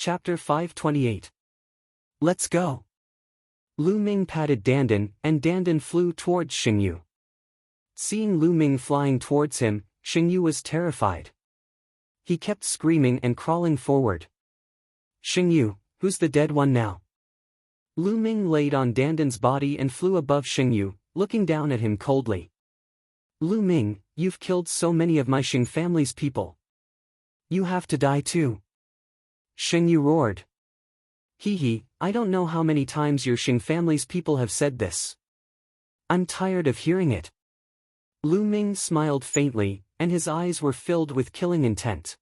Chapter 528. Let's go. Lu Ming patted Dandan, and Dandan flew towards Xingyu. Seeing Lu Ming flying towards him, Xingyu was terrified. He kept screaming and crawling forward. Xingyu, who's the dead one now? Lu Ming laid on Dandan's body and flew above Xingyu, looking down at him coldly. Lu Ming, you've killed so many of my Xing family's people. You have to die too. Xingyu roared. Hee, I don't know how many times your Xing family's people have said this. I'm tired of hearing it. Lu Ming smiled faintly, and his eyes were filled with killing intent.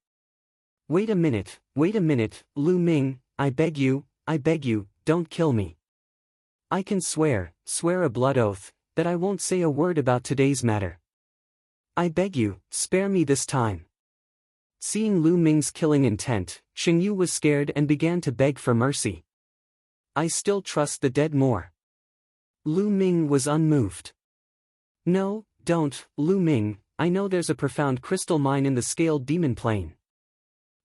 Wait a minute, Lu Ming, I beg you, don't kill me. I can swear a blood oath, that I won't say a word about today's matter. I beg you, spare me this time. Seeing Lu Ming's killing intent, Xingyu was scared and began to beg for mercy. I still trust the dead more. Lu Ming was unmoved. No, don't, Lu Ming, I know there's a profound crystal mine in the scaled demon plane.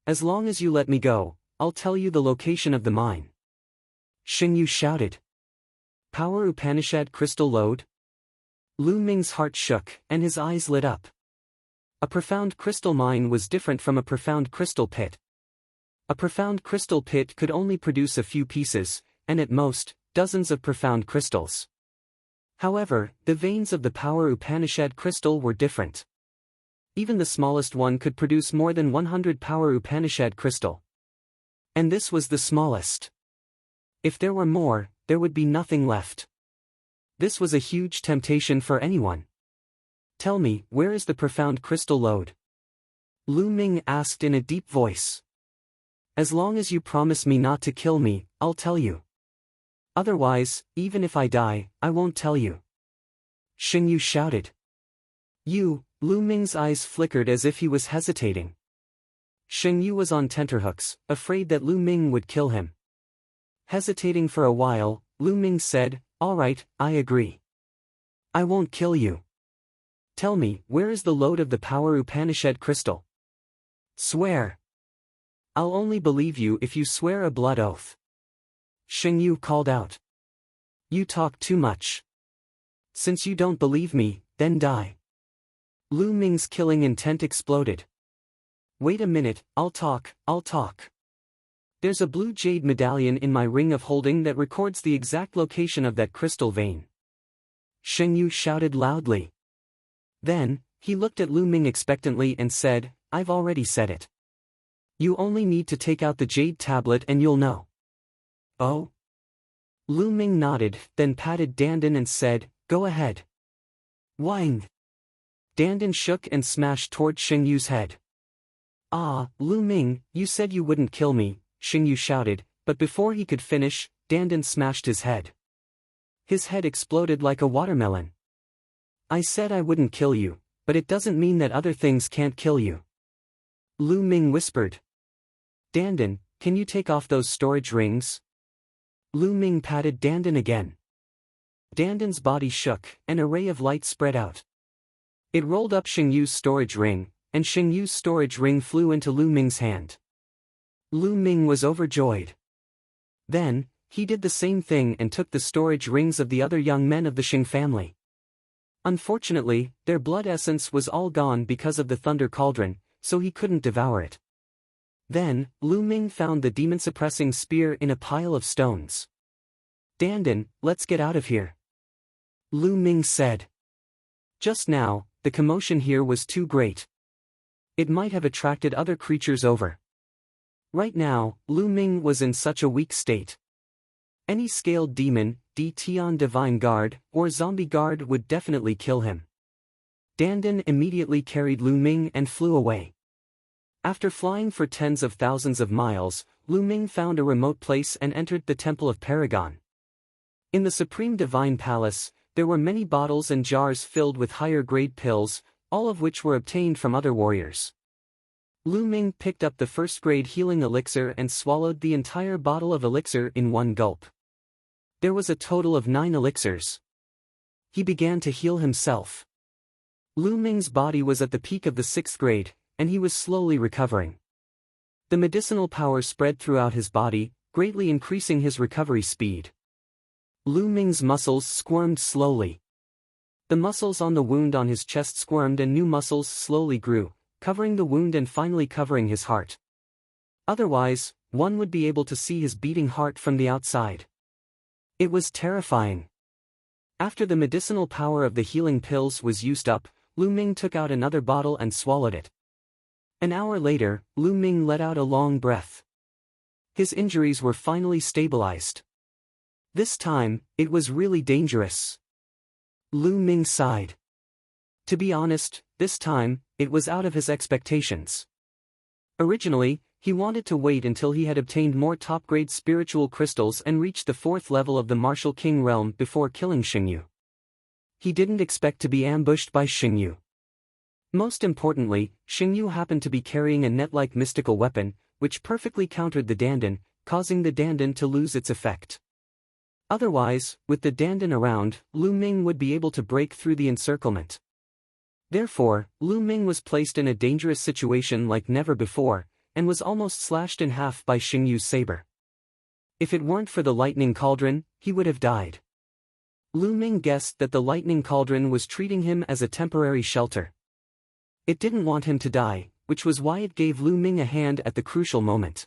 As long as you let me go, I'll tell you the location of the mine. Xingyu shouted. Power Upanishad crystal lode? Lu Ming's heart shook, and his eyes lit up. A profound crystal mine was different from a profound crystal pit. A profound crystal pit could only produce a few pieces, and at most, dozens of profound crystals. However, the veins of the Power Upanishad crystal were different. Even the smallest one could produce more than 100 Power Upanishad crystal. And this was the smallest. If there were more, there would be nothing left. This was a huge temptation for anyone. Tell me, where is the profound crystal lode? Lu Ming asked in a deep voice. As long as you promise me not to kill me, I'll tell you. Otherwise, even if I die, I won't tell you. Xingyu shouted. You, Lu Ming's eyes flickered as if he was hesitating. Xingyu was on tenterhooks, afraid that Lu Ming would kill him. Hesitating for a while, Lu Ming said, All right, I agree. I won't kill you. Tell me, where is the lode of the Power Upanishad crystal? Swear. I'll only believe you if you swear a blood oath. Xingyu called out. You talk too much. Since you don't believe me, then die. Lu Ming's killing intent exploded. Wait a minute, I'll talk. There's a blue jade medallion in my ring of holding that records the exact location of that crystal vein. Xingyu shouted loudly. Then, he looked at Lu Ming expectantly and said, I've already said it. You only need to take out the jade tablet and you'll know. Oh? Lu Ming nodded, then patted Dandan and said, Go ahead. Wang. Dandan shook and smashed toward Xingyu's head. Ah, Lu Ming, you said you wouldn't kill me, Xingyu shouted, but before he could finish, Dandan smashed his head. His head exploded like a watermelon. I said I wouldn't kill you, but it doesn't mean that other things can't kill you. Lu Ming whispered. Dandan, can you take off those storage rings? Lu Ming patted Dandan again. Dandan's body shook, and a ray of light spread out. It rolled up Xingyu's storage ring, and Xingyu's storage ring flew into Lu Ming's hand. Lu Ming was overjoyed. Then, he did the same thing and took the storage rings of the other young men of the Xing family. Unfortunately, their blood essence was all gone because of the thunder cauldron, so he couldn't devour it. Then, Lu Ming found the demon-suppressing spear in a pile of stones. Dandan, let's get out of here. Lu Ming said. Just now, the commotion here was too great. It might have attracted other creatures over. Right now, Lu Ming was in such a weak state. Any scaled demon, Tian Divine Guard, or Zombie Guard would definitely kill him. Dandan immediately carried Lu Ming and flew away. After flying for tens of thousands of miles, Lu Ming found a remote place and entered the Temple of Paragon. In the Supreme Divine Palace, there were many bottles and jars filled with higher-grade pills, all of which were obtained from other warriors. Lu Ming picked up the first-grade healing elixir and swallowed the entire bottle of elixir in one gulp. There was a total of 9 elixirs. He began to heal himself. Lu Ming's body was at the peak of the 6th grade, and he was slowly recovering. The medicinal power spread throughout his body, greatly increasing his recovery speed. Lu Ming's muscles squirmed slowly. The muscles on the wound on his chest squirmed and new muscles slowly grew, covering the wound and finally covering his heart. Otherwise, one would be able to see his beating heart from the outside. It was terrifying. After the medicinal power of the healing pills was used up, Lu Ming took out another bottle and swallowed it. An hour later, Lu Ming let out a long breath. His injuries were finally stabilized. This time, it was really dangerous. Lu Ming sighed. To be honest, this time, it was out of his expectations. Originally, he wanted to wait until he had obtained more top-grade spiritual crystals and reached the 4th level of the Martial King realm before killing Xingyu. He didn't expect to be ambushed by Xingyu. Most importantly, Xingyu happened to be carrying a net-like mystical weapon, which perfectly countered the Dandan, causing the Dandan to lose its effect. Otherwise, with the Dandan around, Lu Ming would be able to break through the encirclement. Therefore, Lu Ming was placed in a dangerous situation like never before, and was almost slashed in half by Xingyu's saber. If it weren't for the lightning cauldron, he would have died. Lu Ming guessed that the lightning cauldron was treating him as a temporary shelter. It didn't want him to die, which was why it gave Lu Ming a hand at the crucial moment.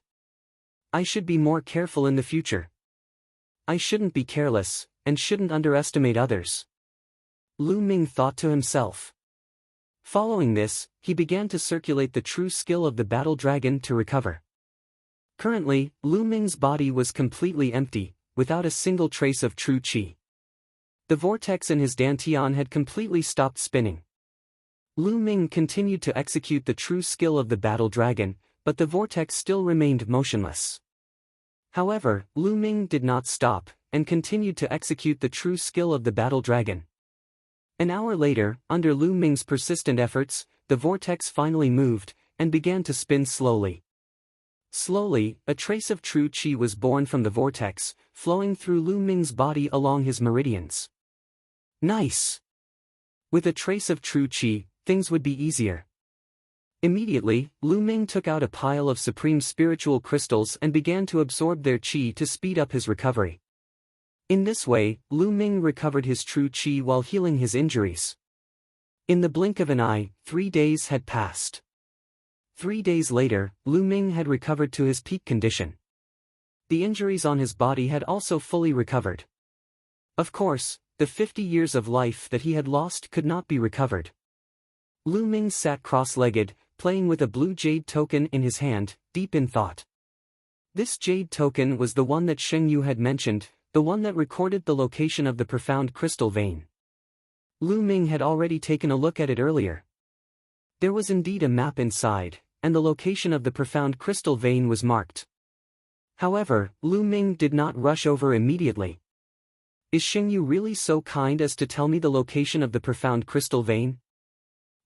I should be more careful in the future. I shouldn't be careless, and shouldn't underestimate others. Lu Ming thought to himself. Following this, he began to circulate the true skill of the battle dragon to recover. Currently, Lu Ming's body was completely empty, without a single trace of true qi. The vortex in his dantian had completely stopped spinning. Lu Ming continued to execute the true skill of the battle dragon, but the vortex still remained motionless. However, Lu Ming did not stop, and continued to execute the true skill of the battle dragon. An hour later, under Lu Ming's persistent efforts, the vortex finally moved, and began to spin slowly. Slowly, a trace of true qi was born from the vortex, flowing through Lu Ming's body along his meridians. Nice! With a trace of true qi, things would be easier. Immediately, Lu Ming took out a pile of supreme spiritual crystals and began to absorb their qi to speed up his recovery. In this way, Lu Ming recovered his true qi while healing his injuries. In the blink of an eye, 3 days had passed. 3 days later, Lu Ming had recovered to his peak condition. The injuries on his body had also fully recovered. Of course, the 50 years of life that he had lost could not be recovered. Lu Ming sat cross-legged, playing with a blue jade token in his hand, deep in thought. This jade token was the one that Xingyu had mentioned, the one that recorded the location of the profound crystal vein. Lu Ming had already taken a look at it earlier. There was indeed a map inside, and the location of the profound crystal vein was marked. However, Lu Ming did not rush over immediately. Is Xingyu really so kind as to tell me the location of the profound crystal vein?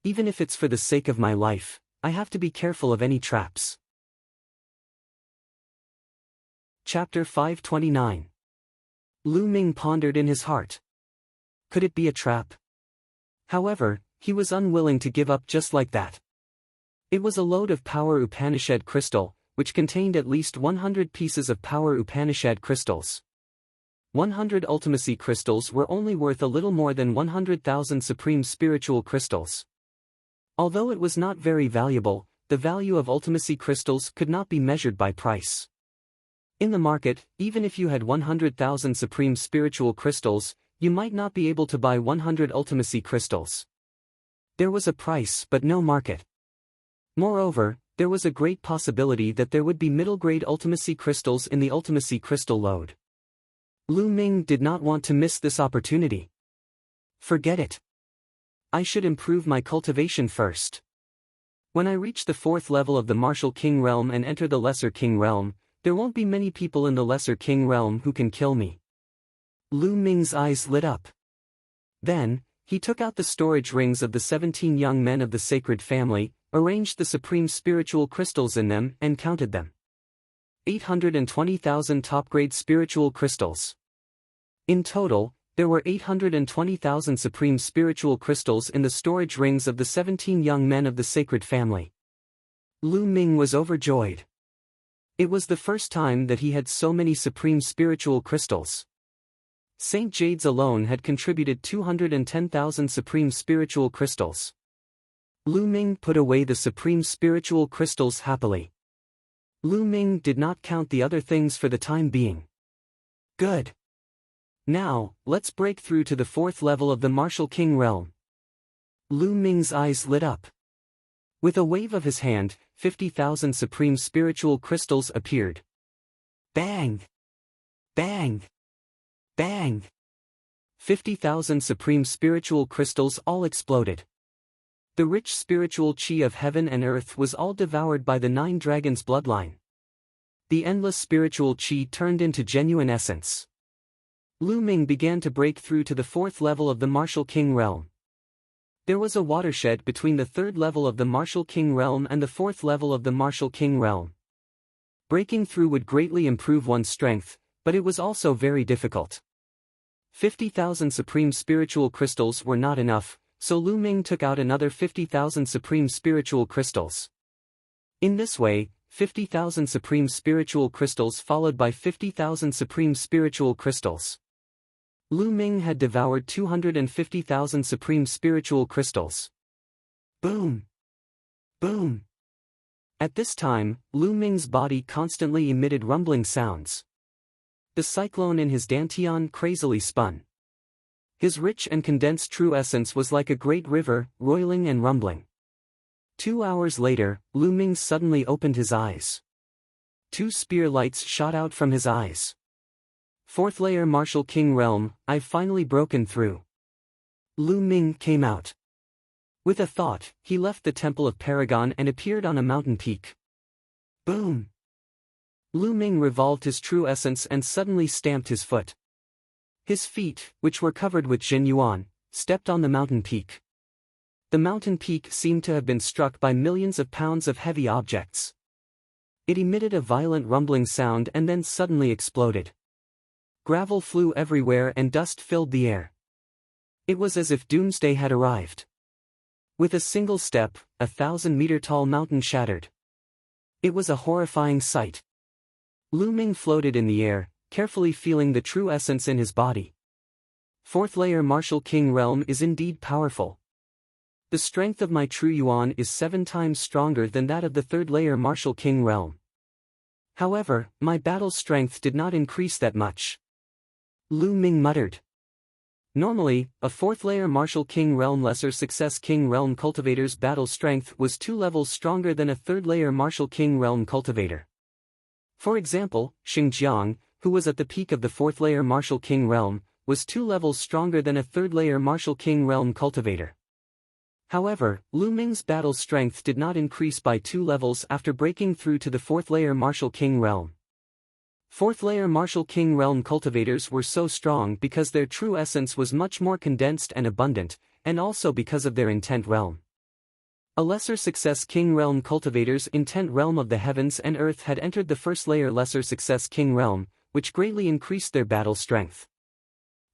Even if it's for the sake of my life, I have to be careful of any traps. Chapter 529. Lu Ming pondered in his heart. Could it be a trap? However, he was unwilling to give up just like that. It was a load of Power Upanishad crystal, which contained at least 100 pieces of Power Upanishad crystals. 100 Ultimacy crystals were only worth a little more than 100,000 Supreme Spiritual crystals. Although it was not very valuable, the value of Ultimacy crystals could not be measured by price. In the market, even if you had 100,000 Supreme Spiritual crystals, you might not be able to buy 100 Ultimacy crystals. There was a price but no market. Moreover, there was a great possibility that there would be middle-grade Ultimacy crystals in the Ultimacy crystal load. Lu Ming did not want to miss this opportunity. Forget it. I should improve my cultivation first. When I reach the 4th level of the Martial King realm and enter the Lesser King realm, there won't be many people in the Lesser King realm who can kill me. Lu Ming's eyes lit up. Then, he took out the storage rings of the 17 young men of the sacred family, arranged the supreme spiritual crystals in them and counted them. 820,000 top-grade spiritual crystals. In total, there were 820,000 supreme spiritual crystals in the storage rings of the 17 young men of the sacred family. Lu Ming was overjoyed. It was the first time that he had so many supreme spiritual crystals. Saint Jades alone had contributed 210,000 supreme spiritual crystals. Lu Ming put away the supreme spiritual crystals happily. Lu Ming did not count the other things for the time being. Good. Now, let's break through to the 4th level of the Martial King realm. Lu Ming's eyes lit up. With a wave of his hand, 50,000 supreme spiritual crystals appeared. Bang! Bang! Bang! 50,000 supreme spiritual crystals all exploded. The rich spiritual chi of heaven and earth was all devoured by the 9 dragons' bloodline. The endless spiritual chi turned into genuine essence. Lu Ming began to break through to the 4th level of the Martial King realm. There was a watershed between the 3rd level of the Martial King realm and the 4th level of the Martial King realm. Breaking through would greatly improve one's strength, but it was also very difficult. 50,000 supreme spiritual crystals were not enough, so Lu Ming took out another 50,000 supreme spiritual crystals. In this way, 50,000 supreme spiritual crystals followed by 50,000 supreme spiritual crystals. Lu Ming had devoured 250,000 supreme spiritual crystals. Boom! Boom! At this time, Lu Ming's body constantly emitted rumbling sounds. The cyclone in his dantian crazily spun. His rich and condensed true essence was like a great river, roiling and rumbling. 2 hours later, Lu Ming suddenly opened his eyes. 2 spear lights shot out from his eyes. 4th layer Martial King realm, I've finally broken through. Lu Ming came out. With a thought, he left the Temple of Paragon and appeared on a mountain peak. Boom! Lu Ming revolved his true essence and suddenly stamped his foot. His feet, which were covered with Jin Yuan, stepped on the mountain peak. The mountain peak seemed to have been struck by millions of pounds of heavy objects. It emitted a violent rumbling sound and then suddenly exploded. Gravel flew everywhere and dust filled the air. It was as if doomsday had arrived. With a single step, a 1,000-meter-tall mountain shattered. It was a horrifying sight. Lu Ming floated in the air, carefully feeling the true essence in his body. 4th layer Martial King realm is indeed powerful. The strength of my true Yuan is 7 times stronger than that of the 3rd layer Martial King realm. However, my battle strength did not increase that much. Lu Ming muttered. Normally, a 4th layer Martial King realm lesser success King realm cultivator's battle strength was 2 levels stronger than a 3rd layer Martial King realm cultivator. For example, Xingjiang, who was at the peak of the 4th layer Martial King realm, was 2 levels stronger than a 3rd layer Martial King realm cultivator. However, Lu Ming's battle strength did not increase by 2 levels after breaking through to the 4th layer Martial King realm. 4th layer Martial King realm cultivators were so strong because their true essence was much more condensed and abundant, and also because of their intent realm. A lesser success King realm cultivator's intent realm of the heavens and earth had entered the 1st layer lesser success King realm, which greatly increased their battle strength.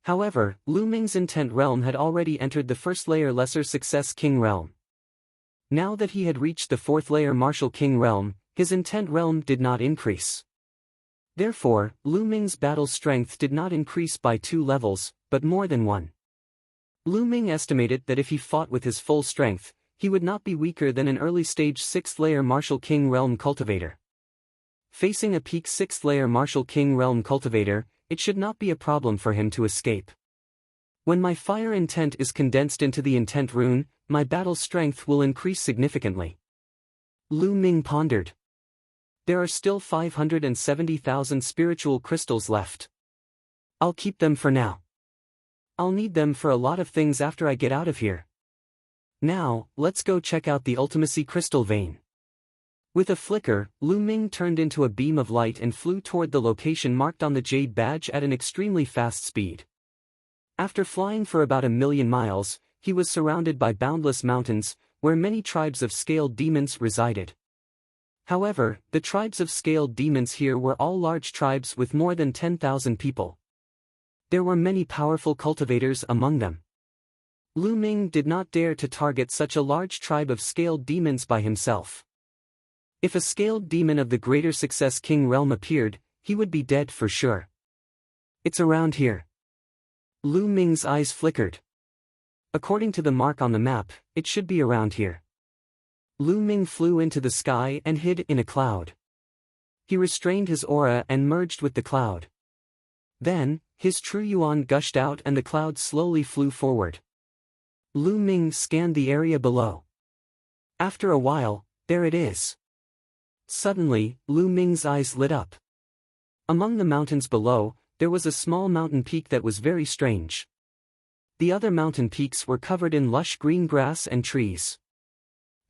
However, Lu Ming's intent realm had already entered the 1st layer lesser success King realm. Now that he had reached the 4th layer Martial King realm, his intent realm did not increase. Therefore, Lu Ming's battle strength did not increase by 2 levels, but more than 1. Lu Ming estimated that if he fought with his full strength, he would not be weaker than an early-stage 6th layer Martial King realm cultivator. Facing a peak 6th layer Martial King realm cultivator, it should not be a problem for him to escape. When my fire intent is condensed into the intent rune, my battle strength will increase significantly. Lu Ming pondered. There are still 570,000 spiritual crystals left. I'll keep them for now. I'll need them for a lot of things after I get out of here. Now, let's go check out the Ultimacy Crystal Vein. With a flicker, Lu Ming turned into a beam of light and flew toward the location marked on the Jade Badge at an extremely fast speed. After flying for about 1,000,000 miles, he was surrounded by boundless mountains, where many tribes of scaled demons resided. However, the tribes of scaled demons here were all large tribes with more than 10,000 people. There were many powerful cultivators among them. Lu Ming did not dare to target such a large tribe of scaled demons by himself. If a scaled demon of the Greater Success King realm appeared, he would be dead for sure. It's around here. Lu Ming's eyes flickered. According to the mark on the map, it should be around here. Lu Ming flew into the sky and hid in a cloud. He restrained his aura and merged with the cloud. Then, his true yuan gushed out and the cloud slowly flew forward. Lu Ming scanned the area below. After a while, there it is. Suddenly, Lu Ming's eyes lit up. Among the mountains below, there was a small mountain peak that was very strange. The other mountain peaks were covered in lush green grass and trees.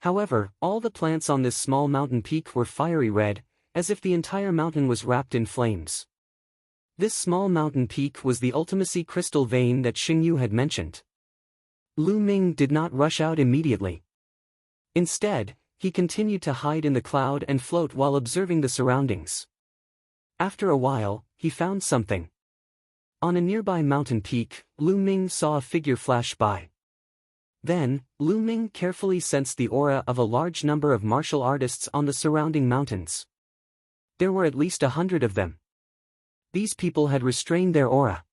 However, all the plants on this small mountain peak were fiery red, as if the entire mountain was wrapped in flames. This small mountain peak was the ultimacy crystal vein that Xingyu had mentioned. Lu Ming did not rush out immediately. Instead, he continued to hide in the cloud and float while observing the surroundings. After a while, he found something. On a nearby mountain peak, Lu Ming saw a figure flash by. Then, Lu Ming carefully sensed the aura of a large number of martial artists on the surrounding mountains. There were at least 100 of them. These people had restrained their aura.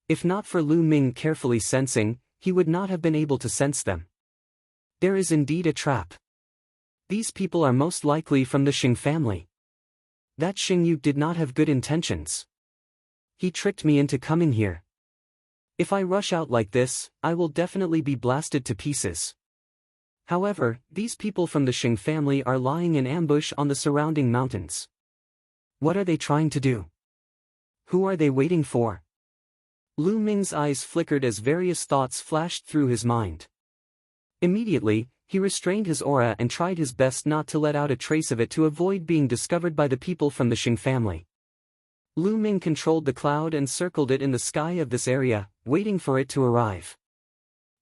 If not for Lu Ming carefully sensing, he would not have been able to sense them. There is indeed a trap. These people are most likely from the Xing family. That Xingyu did not have good intentions. He tricked me into coming here. If I rush out like this, I will definitely be blasted to pieces. However, these people from the Xing family are lying in ambush on the surrounding mountains. What are they trying to do? Who are they waiting for? Lu Ming's eyes flickered as various thoughts flashed through his mind. Immediately, he restrained his aura and tried his best not to let out a trace of it to avoid being discovered by the people from the Xing family. Lu Ming controlled the cloud and circled it in the sky of this area, waiting for it to arrive.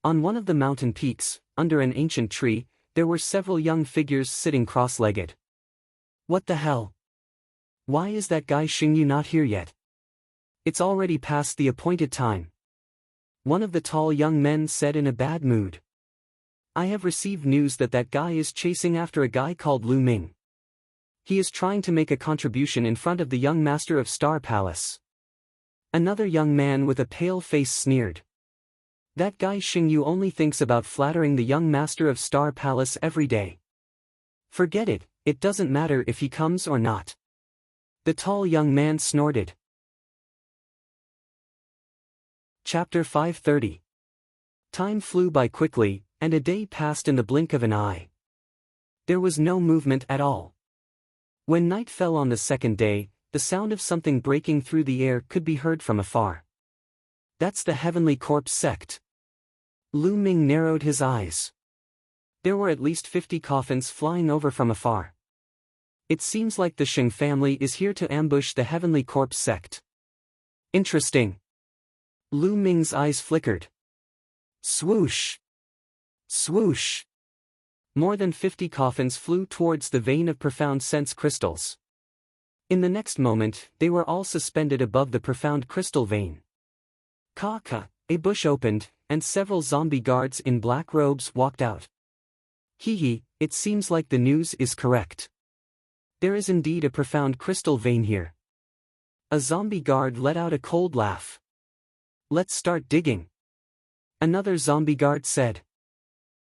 On one of the mountain peaks, under an ancient tree, there were several young figures sitting cross-legged. What the hell? Why is that guy Xingyu not here yet? It's already past the appointed time. One of the tall young men said in a bad mood. I have received news that that guy is chasing after a guy called Lu Ming. He is trying to make a contribution in front of the young master of Star Palace. Another young man with a pale face sneered. That guy Xingyu only thinks about flattering the young master of Star Palace every day. Forget it, it doesn't matter if he comes or not. The tall young man snorted. Chapter 530. Time flew by quickly, and a day passed in the blink of an eye. There was no movement at all. When night fell on the second day, the sound of something breaking through the air could be heard from afar. That's the Heavenly Corpse sect. Lu Ming narrowed his eyes. There were at least 50 coffins flying over from afar. It seems like the Xing family is here to ambush the Heavenly Corpse sect. Interesting. Lu Ming's eyes flickered. Swoosh! Swoosh! More than 50 coffins flew towards the vein of profound sense crystals. In the next moment, they were all suspended above the profound crystal vein. Ka-ka, a bush opened, and several zombie guards in black robes walked out. Hee, it seems like the news is correct. There is indeed a profound crystal vein here. A zombie guard let out a cold laugh. Let's start digging. Another zombie guard said.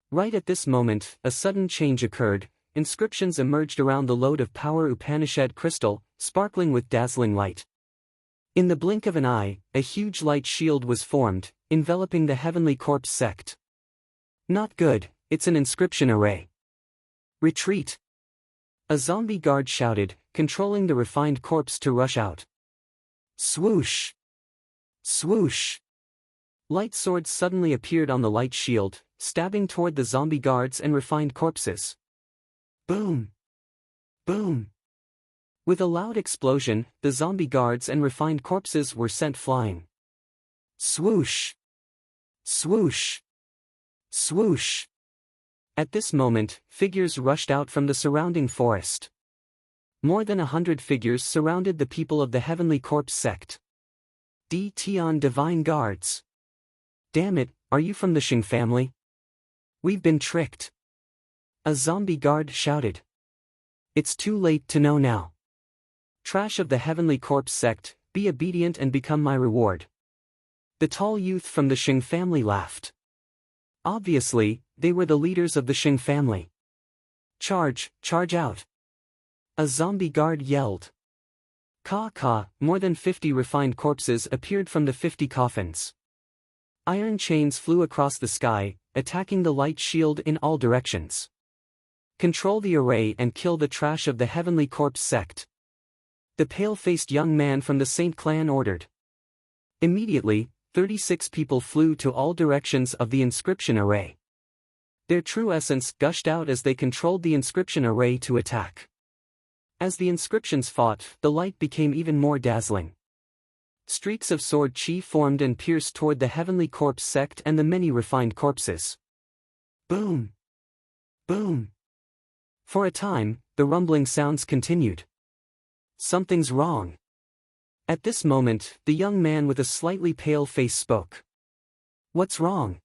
Right at this moment, a sudden change occurred. Inscriptions emerged around the load of power Upanishad crystal, sparkling with dazzling light. In the blink of an eye, a huge light shield was formed, enveloping the Heavenly Corpse sect. Not good, it's an inscription array. Retreat! A zombie guard shouted, controlling the refined corpse to rush out. Swoosh! Swoosh! Light swords suddenly appeared on the light shield, stabbing toward the zombie guards and refined corpses. Boom! Boom! With a loud explosion, the zombie guards and refined corpses were sent flying. Swoosh! Swoosh! Swoosh! At this moment, figures rushed out from the surrounding forest. More than 100 figures surrounded the people of the Heavenly Corpse sect. Tion Divine Guards. Damn it, are you from the Xing family? We've been tricked. A zombie guard shouted. It's too late to know now. Trash of the Heavenly Corpse sect, be obedient and become my reward. The tall youth from the Xing family laughed. Obviously, they were the leaders of the Xing family. Charge out. A zombie guard yelled. Caw, more than 50 refined corpses appeared from the 50 coffins. Iron chains flew across the sky, attacking the light shield in all directions. Control the array and kill the trash of the Heavenly Corpse sect. The pale-faced young man from the Saint clan ordered. Immediately, 36 people flew to all directions of the inscription array. Their true essence gushed out as they controlled the inscription array to attack. As the inscriptions fought, the light became even more dazzling. Streaks of sword chi formed and pierced toward the Heavenly Corpse sect and the many refined corpses. Boom! Boom! For a time, the rumbling sounds continued. Something's wrong. At this moment, the young man with a slightly pale face spoke. What's wrong?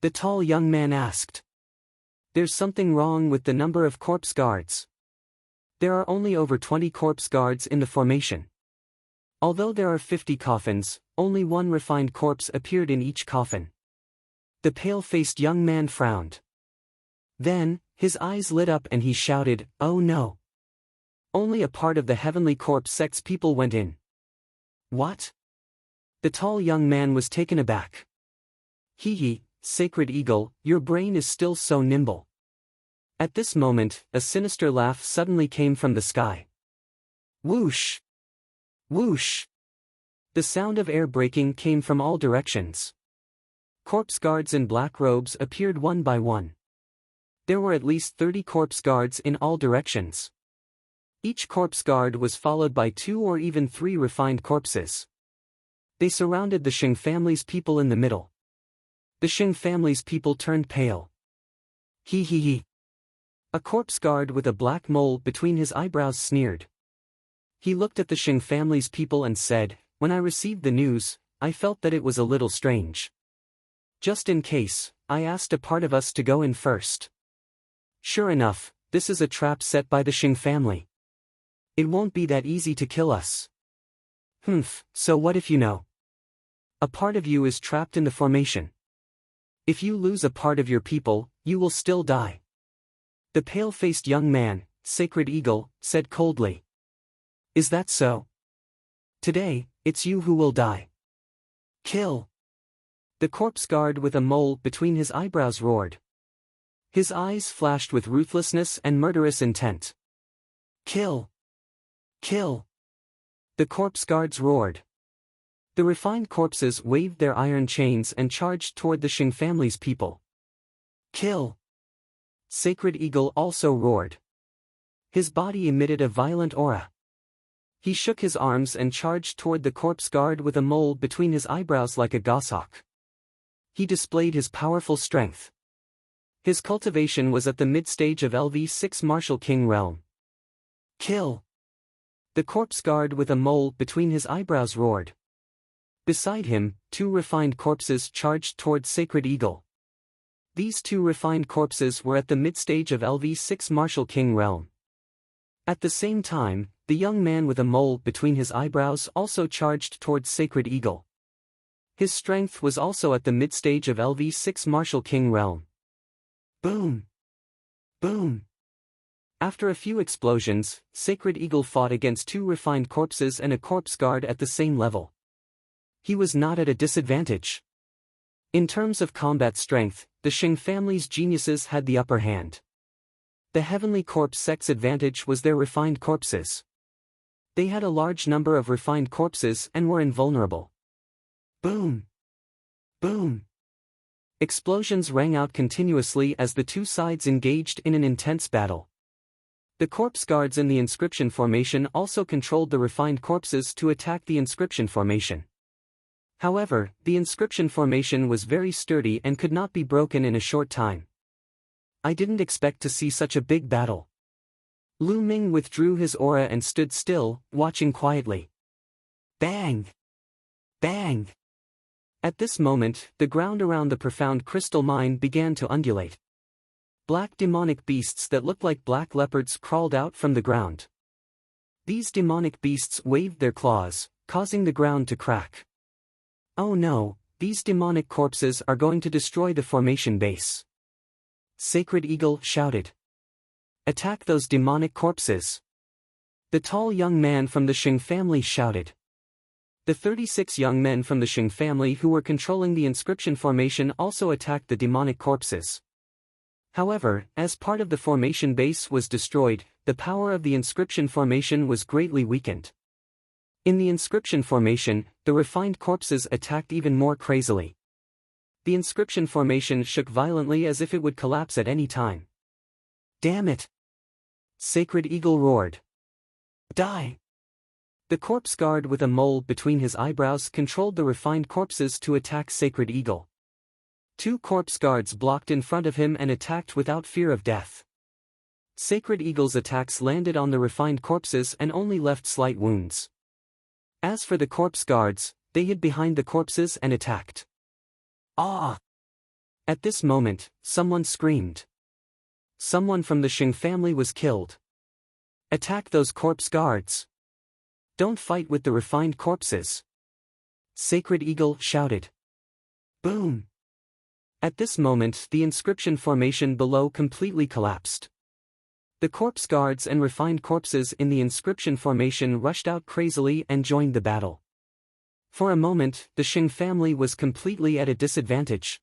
The tall young man asked. There's something wrong with the number of corpse guards. There are only over 20 corpse guards in the formation. Although there are 50 coffins, only one refined corpse appeared in each coffin. The pale-faced young man frowned. Then, his eyes lit up and he shouted, "Oh no! Only a part of the Heavenly Corpse sect's people went in." What? The tall young man was taken aback. Hee, Sacred Eagle, your brain is still so nimble. At this moment, a sinister laugh suddenly came from the sky. Whoosh! Whoosh! The sound of air breaking came from all directions. Corpse guards in black robes appeared one by one. There were at least 30 corpse guards in all directions. Each corpse guard was followed by 2 or even 3 refined corpses. They surrounded the Xing family's people in the middle. The Xing family's people turned pale. Hee. A corpse guard with a black mole between his eyebrows sneered. He looked at the Xing family's people and said, "When I received the news, I felt that it was a little strange. Just in case, I asked a part of us to go in first. Sure enough, this is a trap set by the Xing family. It won't be that easy to kill us." So what if you know? A part of you is trapped in the formation. If you lose a part of your people, you will still die. The pale-faced young man, Sacred Eagle, said coldly. Is that so? Today, it's you who will die. Kill! The corpse guard with a mole between his eyebrows roared. His eyes flashed with ruthlessness and murderous intent. Kill! Kill! The corpse guards roared. The refined corpses waved their iron chains and charged toward the Xing family's people. Kill! Sacred Eagle also roared. His body emitted a violent aura. He shook his arms and charged toward the corpse guard with a mole between his eyebrows like a goshawk. He displayed his powerful strength. His cultivation was at the mid-stage of LV6 Martial King realm. Kill! The corpse guard with a mole between his eyebrows roared. Beside him, 2 refined corpses charged toward Sacred Eagle. These 2 refined corpses were at the mid-stage of LV6 Martial King realm. At the same time, the young man with a mole between his eyebrows also charged toward Sacred Eagle. His strength was also at the mid-stage of LV6 Martial King realm. Boom! Boom! After a few explosions, Sacred Eagle fought against 2 refined corpses and a corpse guard at the same level. He was not at a disadvantage. In terms of combat strength, the Xing family's geniuses had the upper hand. The Heavenly Corpse sect's advantage was their refined corpses. They had a large number of refined corpses and were invulnerable. Boom! Boom! Explosions rang out continuously as the 2 sides engaged in an intense battle. The corpse guards in the inscription formation also controlled the refined corpses to attack the inscription formation. However, the inscription formation was very sturdy and could not be broken in a short time. I didn't expect to see such a big battle. Lu Ming withdrew his aura and stood still, watching quietly. Bang! Bang! At this moment, the ground around the profound crystal mine began to undulate. Black demonic beasts that looked like black leopards crawled out from the ground. These demonic beasts waved their claws, causing the ground to crack. Oh no, these demonic corpses are going to destroy the formation base. Sacred Eagle shouted. Attack those demonic corpses. The tall young man from the Shing family shouted. The 36 young men from the Shing family who were controlling the inscription formation also attacked the demonic corpses. However, as part of the formation base was destroyed, the power of the inscription formation was greatly weakened. In the inscription formation, the refined corpses attacked even more crazily. The inscription formation shook violently as if it would collapse at any time. Damn it! Sacred Eagle roared. Die! The corpse guard with a mole between his eyebrows controlled the refined corpses to attack Sacred Eagle. 2 corpse guards blocked in front of him and attacked without fear of death. Sacred Eagle's attacks landed on the refined corpses and only left slight wounds. As for the corpse guards, they hid behind the corpses and attacked. Ah! At this moment, someone screamed. Someone from the Shing family was killed. Attack those corpse guards. Don't fight with the refined corpses. Sacred Eagle shouted. Boom! At this moment the inscription formation below completely collapsed. The corpse guards and refined corpses in the inscription formation rushed out crazily and joined the battle. For a moment, the Shing family was completely at a disadvantage.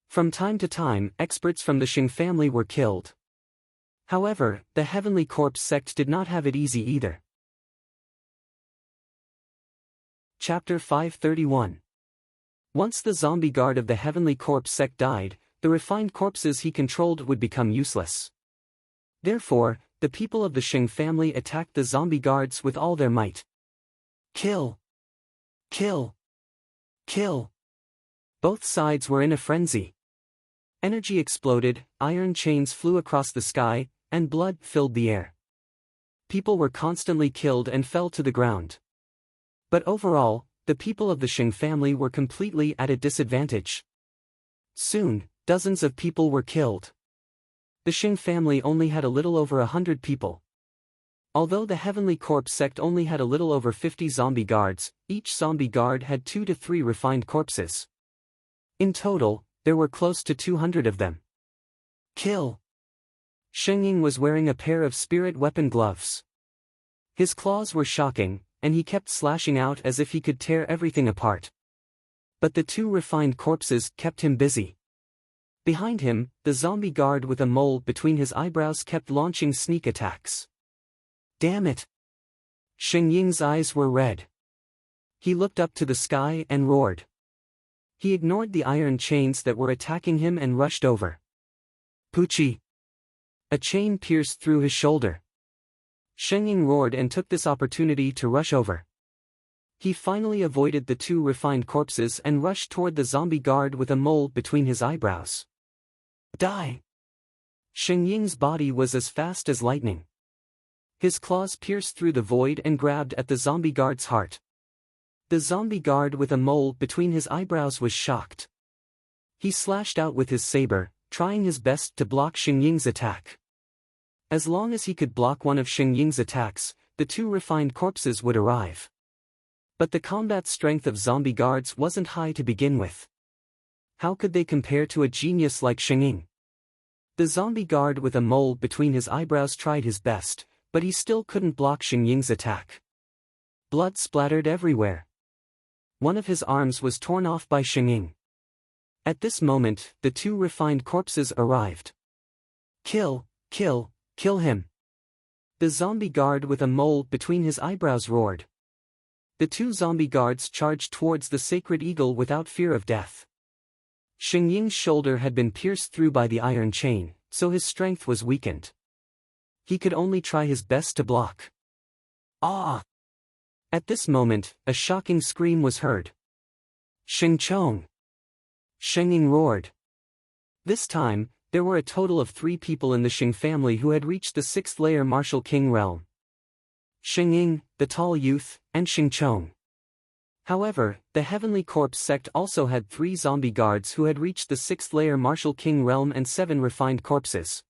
From time to time, experts from the Shing family were killed. However, the Heavenly Corpse sect did not have it easy either. Chapter 531. Once the zombie guard of the Heavenly Corpse sect died, the refined corpses he controlled would become useless. Therefore, the people of the Shing family attacked the zombie guards with all their might. Kill! Kill! Kill! Both sides were in a frenzy. Energy exploded, iron chains flew across the sky, and blood filled the air. People were constantly killed and fell to the ground. But overall, the people of the Shing family were completely at a disadvantage. Soon, dozens of people were killed. The Shing family only had a little over 100 people. Although the Heavenly Corpse sect only had a little over 50 zombie guards, each zombie guard had 2 to 3 refined corpses. In total, there were close to 200 of them. Kill! Sheng Ying was wearing a pair of spirit weapon gloves. His claws were shocking, and he kept slashing out as if he could tear everything apart. But the 2 refined corpses kept him busy. Behind him, the zombie guard with a mole between his eyebrows kept launching sneak attacks. Damn it! Sheng Ying's eyes were red. He looked up to the sky and roared. He ignored the iron chains that were attacking him and rushed over. Poochie! A chain pierced through his shoulder. Sheng Ying roared and took this opportunity to rush over. He finally avoided the 2 refined corpses and rushed toward the zombie guard with a mole between his eyebrows. Die! Sheng Ying's body was as fast as lightning. His claws pierced through the void and grabbed at the zombie guard's heart. The zombie guard with a mole between his eyebrows was shocked. He slashed out with his saber, trying his best to block Sheng Ying's attack. As long as he could block one of Sheng Ying's attacks, the 2 refined corpses would arrive. But the combat strength of zombie guards wasn't high to begin with. How could they compare to a genius like Sheng Ying? The zombie guard with a mole between his eyebrows tried his best, but he still couldn't block Sheng Ying's attack. Blood splattered everywhere. One of his arms was torn off by Sheng Ying. At this moment, the 2 refined corpses arrived. Kill, kill, kill him! The zombie guard with a mole between his eyebrows roared. The 2 zombie guards charged towards the Sacred Eagle without fear of death. Sheng Ying's shoulder had been pierced through by the iron chain, so his strength was weakened. He could only try his best to block. Ah! At this moment, a shocking scream was heard. Sheng Chong! Sheng Ying roared. This time, there were a total of 3 people in the Shing family who had reached the 6th layer Martial King realm. Sheng Ying, the tall youth, and Sheng Chong. However, the Heavenly Corpse sect also had 3 zombie guards who had reached the 6th layer Martial King realm and 7 refined corpses.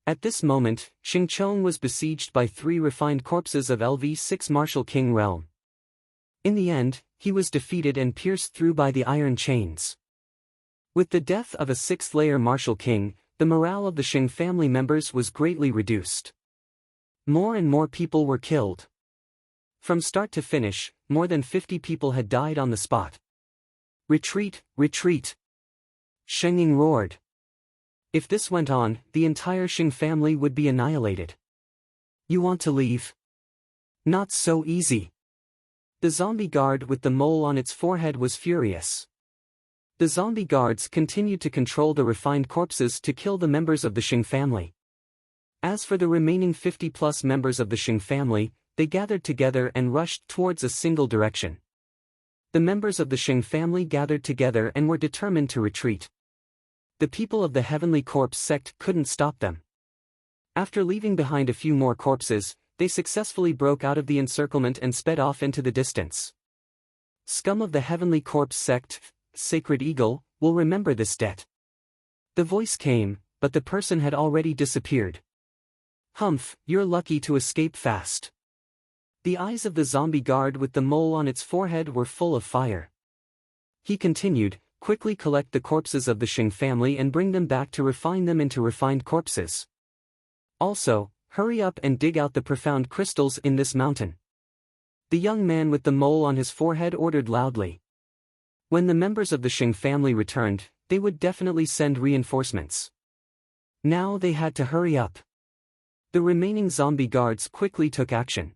At this moment, Xingqiang was besieged by 3 refined corpses of LV6 Martial King realm. In the end, he was defeated and pierced through by the iron chains. With the death of a 6th layer Martial King, the morale of the Xing family members was greatly reduced. More and more people were killed. From start to finish, more than 50 people had died on the spot. Retreat, retreat! Sheng Ying roared. If this went on, the entire Xing family would be annihilated. You want to leave? Not so easy. The zombie guard with the mole on its forehead was furious. The zombie guards continued to control the refined corpses to kill the members of the Xing family. As for the remaining 50+ members of the Xing family, they gathered together and rushed towards a single direction. The members of the Xing family gathered together and were determined to retreat. The people of the Heavenly Corpse sect couldn't stop them. After leaving behind a few more corpses, they successfully broke out of the encirclement and sped off into the distance. Scum of the Heavenly Corpse sect, Sacred Eagle, will remember this debt. The voice came, but the person had already disappeared. Humph, you're lucky to escape fast. The eyes of the zombie guard with the mole on its forehead were full of fire. He continued, quickly collect the corpses of the Xing family and bring them back to refine them into refined corpses. Also, hurry up and dig out the profound crystals in this mountain. The young man with the mole on his forehead ordered loudly. When the members of the Xing family returned, they would definitely send reinforcements. Now they had to hurry up. The remaining zombie guards quickly took action.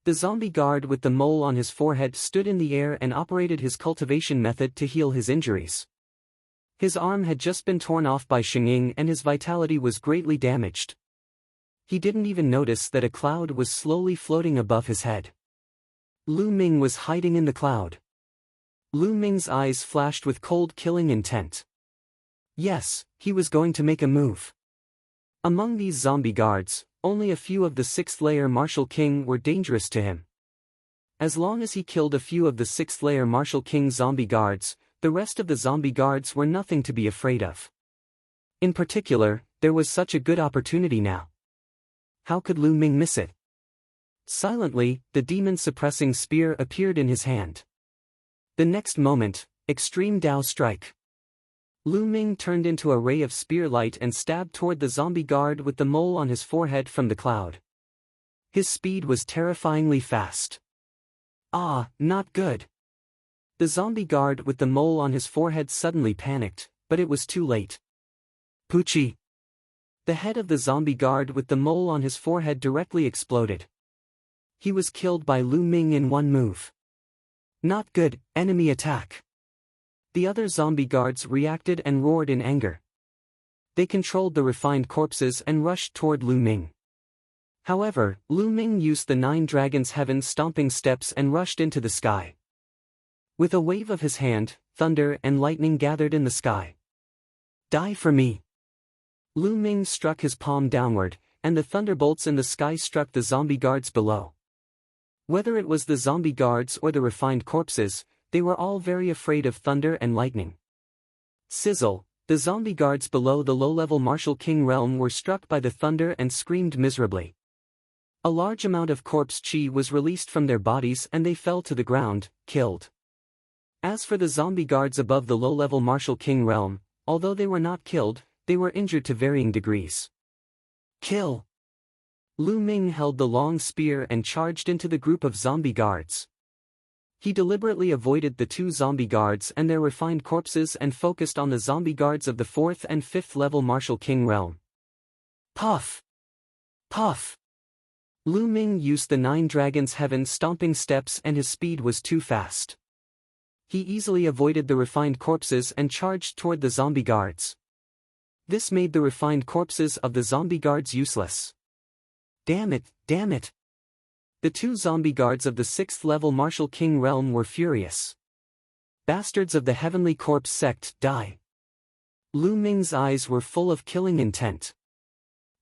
The zombie guard with the mole on his forehead stood in the air and operated his cultivation method to heal his injuries. His arm had just been torn off by Xing Ying and his vitality was greatly damaged. He didn't even notice that a cloud was slowly floating above his head. Lu Ming was hiding in the cloud. Lu Ming's eyes flashed with cold killing intent. Yes, he was going to make a move. Among these zombie guards, only a few of the 6th layer Martial King were dangerous to him. As long as he killed a few of the 6th layer Martial King zombie guards, the rest of the zombie guards were nothing to be afraid of. In particular, there was such a good opportunity now. How could Lu Ming miss it? Silently, the demon-suppressing spear appeared in his hand. The next moment, Extreme Dao Strike. Lu Ming turned into a ray of spear light and stabbed toward the zombie guard with the mole on his forehead from the cloud. His speed was terrifyingly fast. Ah, not good. The zombie guard with the mole on his forehead suddenly panicked, but it was too late. Poochie! The head of the zombie guard with the mole on his forehead directly exploded. He was killed by Lu Ming in one move. Not good, enemy attack. The other zombie guards reacted and roared in anger. They controlled the refined corpses and rushed toward Lu Ming. However, Lu Ming used the 9 Dragons' Heaven stomping steps and rushed into the sky. With a wave of his hand, thunder and lightning gathered in the sky. Die for me! Lu Ming struck his palm downward, and the thunderbolts in the sky struck the zombie guards below. Whether it was the zombie guards or the refined corpses, they were all very afraid of thunder and lightning. Sizzle, the zombie guards below the low-level Martial King realm were struck by the thunder and screamed miserably. A large amount of corpse chi was released from their bodies and they fell to the ground, killed. As for the zombie guards above the low-level Martial King realm, although they were not killed, they were injured to varying degrees. Kill! Lu Ming held the long spear and charged into the group of zombie guards. He deliberately avoided the 2 zombie guards and their refined corpses and focused on the zombie guards of the 4th and 5th level Martial King realm. Puff! Puff! Lu Ming used the 9 Dragons' Heaven stomping steps and his speed was too fast. He easily avoided the refined corpses and charged toward the zombie guards. This made the refined corpses of the zombie guards useless. Damn it, damn it! The 2 zombie guards of the 6th level Martial King realm were furious. Bastards of the Heavenly Corpse sect, die! Lu Ming's eyes were full of killing intent.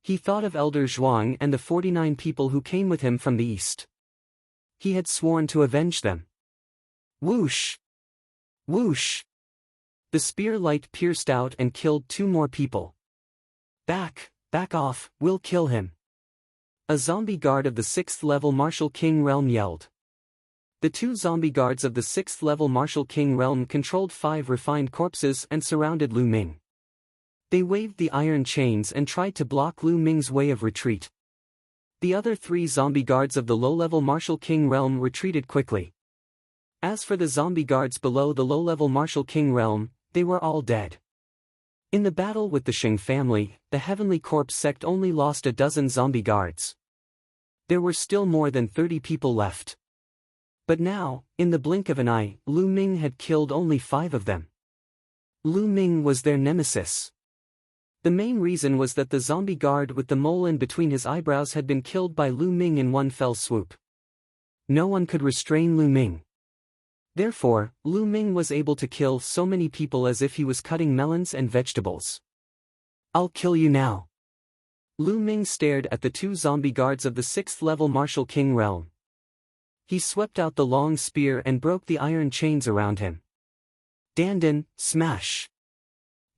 He thought of Elder Zhuang and the 49 people who came with him from the east. He had sworn to avenge them. Whoosh! Whoosh! The spear light pierced out and killed 2 more people. Back off, we'll kill him. A zombie guard of the 6th level Martial King realm yelled. The 2 zombie guards of the 6th level Martial King realm controlled 5 refined corpses and surrounded Lu Ming. They waved the iron chains and tried to block Lu Ming's way of retreat. The other 3 zombie guards of the low-level Martial King realm retreated quickly. As for the zombie guards below the low-level Martial King realm, they were all dead. In the battle with the Shing family, the Heavenly Corpse sect only lost a dozen zombie guards. There were still more than 30 people left. But now, in the blink of an eye, Lu Ming had killed only 5 of them. Lu Ming was their nemesis. The main reason was that the zombie guard with the mole in between his eyebrows had been killed by Lu Ming in one fell swoop. No one could restrain Lu Ming. Therefore, Lu Ming was able to kill so many people as if he was cutting melons and vegetables. I'll kill you now. Lu Ming stared at the 2 zombie guards of the 6th level Martial King realm. He swept out the long spear and broke the iron chains around him. Dandan, smash!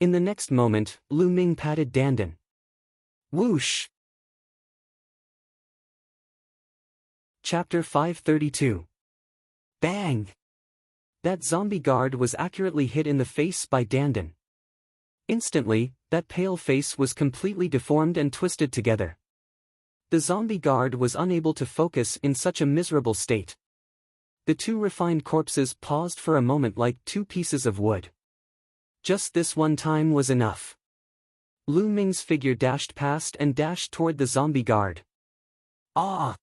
In the next moment, Lu Ming patted Dandan. Whoosh! Chapter 532. Bang! That zombie guard was accurately hit in the face by Dandan. Instantly, that pale face was completely deformed and twisted together. The zombie guard was unable to focus in such a miserable state. The 2 refined corpses paused for a moment like 2 pieces of wood. Just this one time was enough. Lu Ming's figure dashed past and dashed toward the zombie guard. Ah!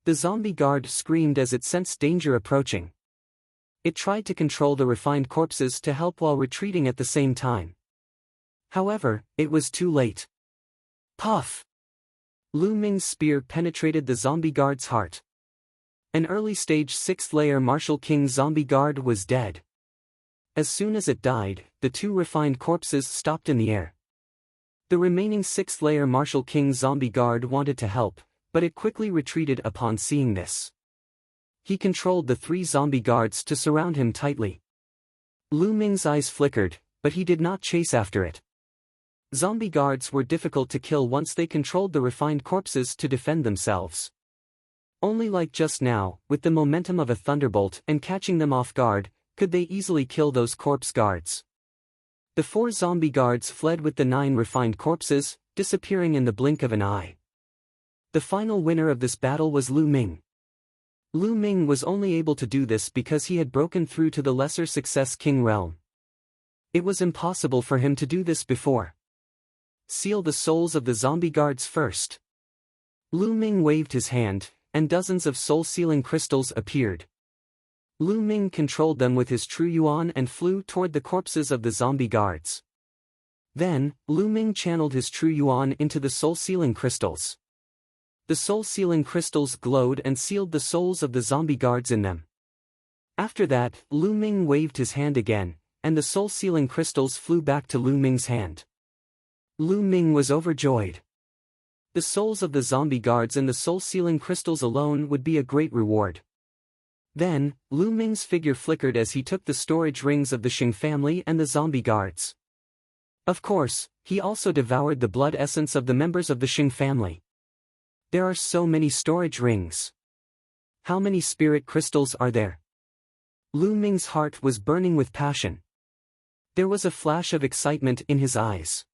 The zombie guard screamed as it sensed danger approaching. It tried to control the refined corpses to help while retreating at the same time. However, it was too late. Puff! Lu Ming's spear penetrated the zombie guard's heart. An early-stage 6th-layer Martial King zombie guard was dead. As soon as it died, the 2 refined corpses stopped in the air. The remaining 6th-layer Martial King zombie guard wanted to help, but it quickly retreated upon seeing this. He controlled the 3 zombie guards to surround him tightly. Lu Ming's eyes flickered, but he did not chase after it. Zombie guards were difficult to kill once they controlled the refined corpses to defend themselves. Only like just now, with the momentum of a thunderbolt and catching them off guard, could they easily kill those corpse guards. The 4 zombie guards fled with the 9 refined corpses, disappearing in the blink of an eye. The final winner of this battle was Lu Ming. Lu Ming was only able to do this because he had broken through to the Lesser Success King realm. It was impossible for him to do this before. Seal the souls of the zombie guards first. Lu Ming waved his hand, and dozens of soul-sealing crystals appeared. Lu Ming controlled them with his true yuan and flew toward the corpses of the zombie guards. Then, Lu Ming channeled his true yuan into the soul-sealing crystals. The soul-sealing crystals glowed and sealed the souls of the zombie guards in them. After that, Lu Ming waved his hand again, and the soul-sealing crystals flew back to Lu Ming's hand. Lu Ming was overjoyed. The souls of the zombie guards and the soul-sealing crystals alone would be a great reward. Then, Lu Ming's figure flickered as he took the storage rings of the Shing family and the zombie guards. Of course, he also devoured the blood essence of the members of the Shing family. There are so many storage rings. How many spirit crystals are there? Lu Ming's heart was burning with passion. There was a flash of excitement in his eyes.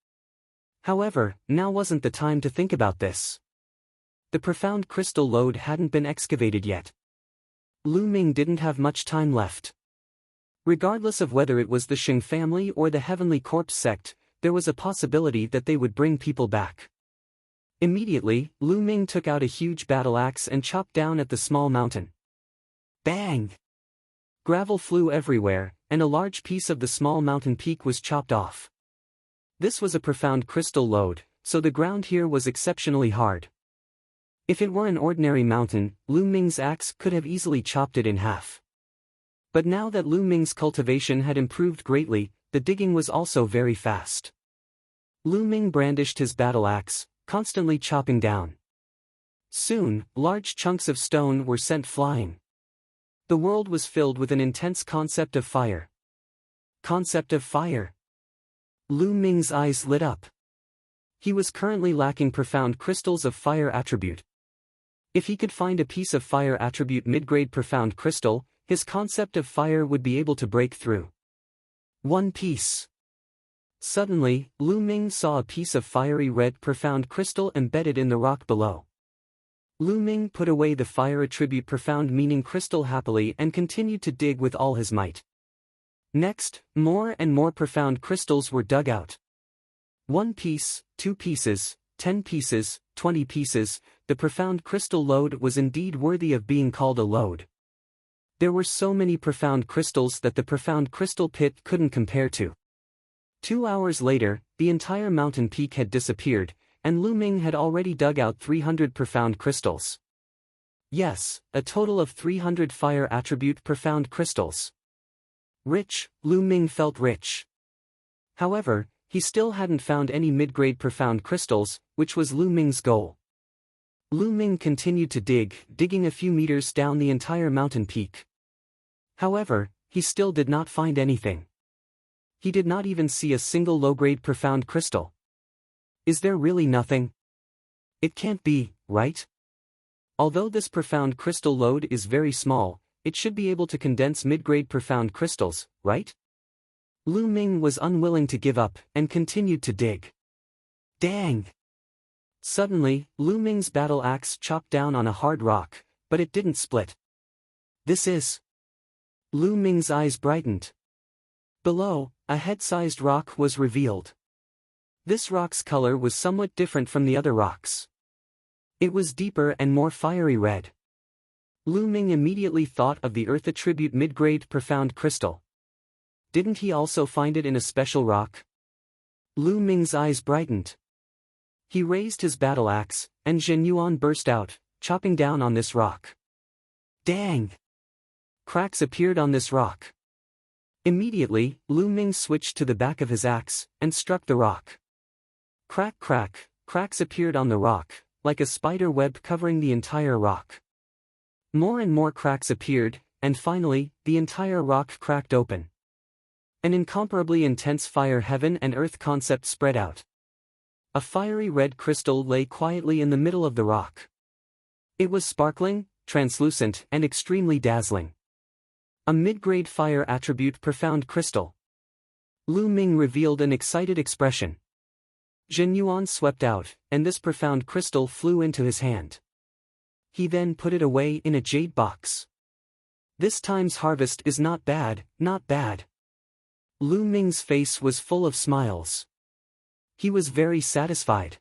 However, now wasn't the time to think about this. The profound crystal lode hadn't been excavated yet. Lu Ming didn't have much time left. Regardless of whether it was the Shing family or the Heavenly Corpse sect, there was a possibility that they would bring people back. Immediately, Lu Ming took out a huge battle axe and chopped down at the small mountain. Bang! Gravel flew everywhere, and a large piece of the small mountain peak was chopped off. This was a profound crystal lode, so the ground here was exceptionally hard. If it were an ordinary mountain, Lu Ming's axe could have easily chopped it in half. But now that Lu Ming's cultivation had improved greatly, the digging was also very fast. Lu Ming brandished his battle axe, constantly chopping down. Soon, large chunks of stone were sent flying. The world was filled with an intense concept of fire. Concept of fire. Lu Ming's eyes lit up. He was currently lacking profound crystals of fire attribute. If he could find a piece of fire attribute mid-grade profound crystal, his concept of fire would be able to break through. One piece. Suddenly, Lu Ming saw a piece of fiery red profound crystal embedded in the rock below. Lu Ming put away the fire attribute profound meaning crystal happily and continued to dig with all his might. Next, more and more profound crystals were dug out. 1 piece, 2 pieces, 10 pieces, 20 pieces, the profound crystal lode was indeed worthy of being called a lode. There were so many profound crystals that the profound crystal pit couldn't compare to. 2 hours later, the entire mountain peak had disappeared, and Lu Ming had already dug out 300 profound crystals. Yes, a total of 300 fire attribute profound crystals. Rich, Lu Ming felt rich. However, he still hadn't found any mid-grade profound crystals, which was Lu Ming's goal. Lu Ming continued to dig, digging a few meters down the entire mountain peak. However, he still did not find anything. He did not even see a single low-grade profound crystal. Is there really nothing? It can't be, right? Although this profound crystal lode is very small, it should be able to condense mid-grade profound crystals, right? Lu Ming was unwilling to give up, and continued to dig. Dang! Suddenly, Lu Ming's battle axe chopped down on a hard rock, but it didn't split. This is... Lu Ming's eyes brightened. Below, a head-sized rock was revealed. This rock's color was somewhat different from the other rocks. It was deeper and more fiery red. Lu Ming immediately thought of the earth attribute mid-grade profound crystal. Didn't he also find it in a special rock? Lu Ming's eyes brightened. He raised his battle axe, and Zhen Yuan burst out, chopping down on this rock. Dang! Cracks appeared on this rock. Immediately, Lu Ming switched to the back of his axe, and struck the rock. Crack crack, cracks appeared on the rock, like a spider web covering the entire rock. More and more cracks appeared, and finally, the entire rock cracked open. An incomparably intense fire heaven and earth concept spread out. A fiery red crystal lay quietly in the middle of the rock. It was sparkling, translucent, and extremely dazzling. A mid-grade fire attribute profound crystal. Lu Ming revealed an excited expression. Zhen Yuan swept out, and this profound crystal flew into his hand. He then put it away in a jade box. This time's harvest is not bad, not bad. Lu Ming's face was full of smiles. He was very satisfied.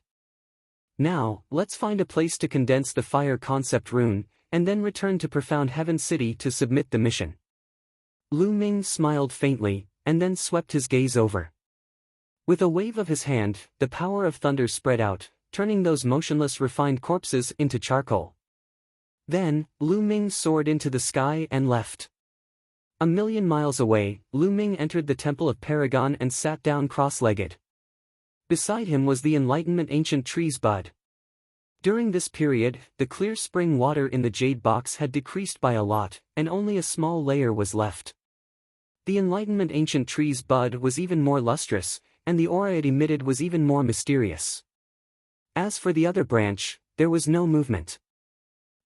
Now, let's find a place to condense the fire concept rune, and then return to Profound Heaven City to submit the mission. Lu Ming smiled faintly, and then swept his gaze over. With a wave of his hand, the power of thunder spread out, turning those motionless refined corpses into charcoal. Then, Lu Ming soared into the sky and left. 1,000,000 miles away, Lu Ming entered the Temple of Paragon and sat down cross-legged. Beside him was the Enlightenment Ancient Tree's bud. During this period, the clear spring water in the jade box had decreased by a lot, and only a small layer was left. The Enlightenment Ancient Tree's bud was even more lustrous, and the aura it emitted was even more mysterious. As for the other branch, there was no movement.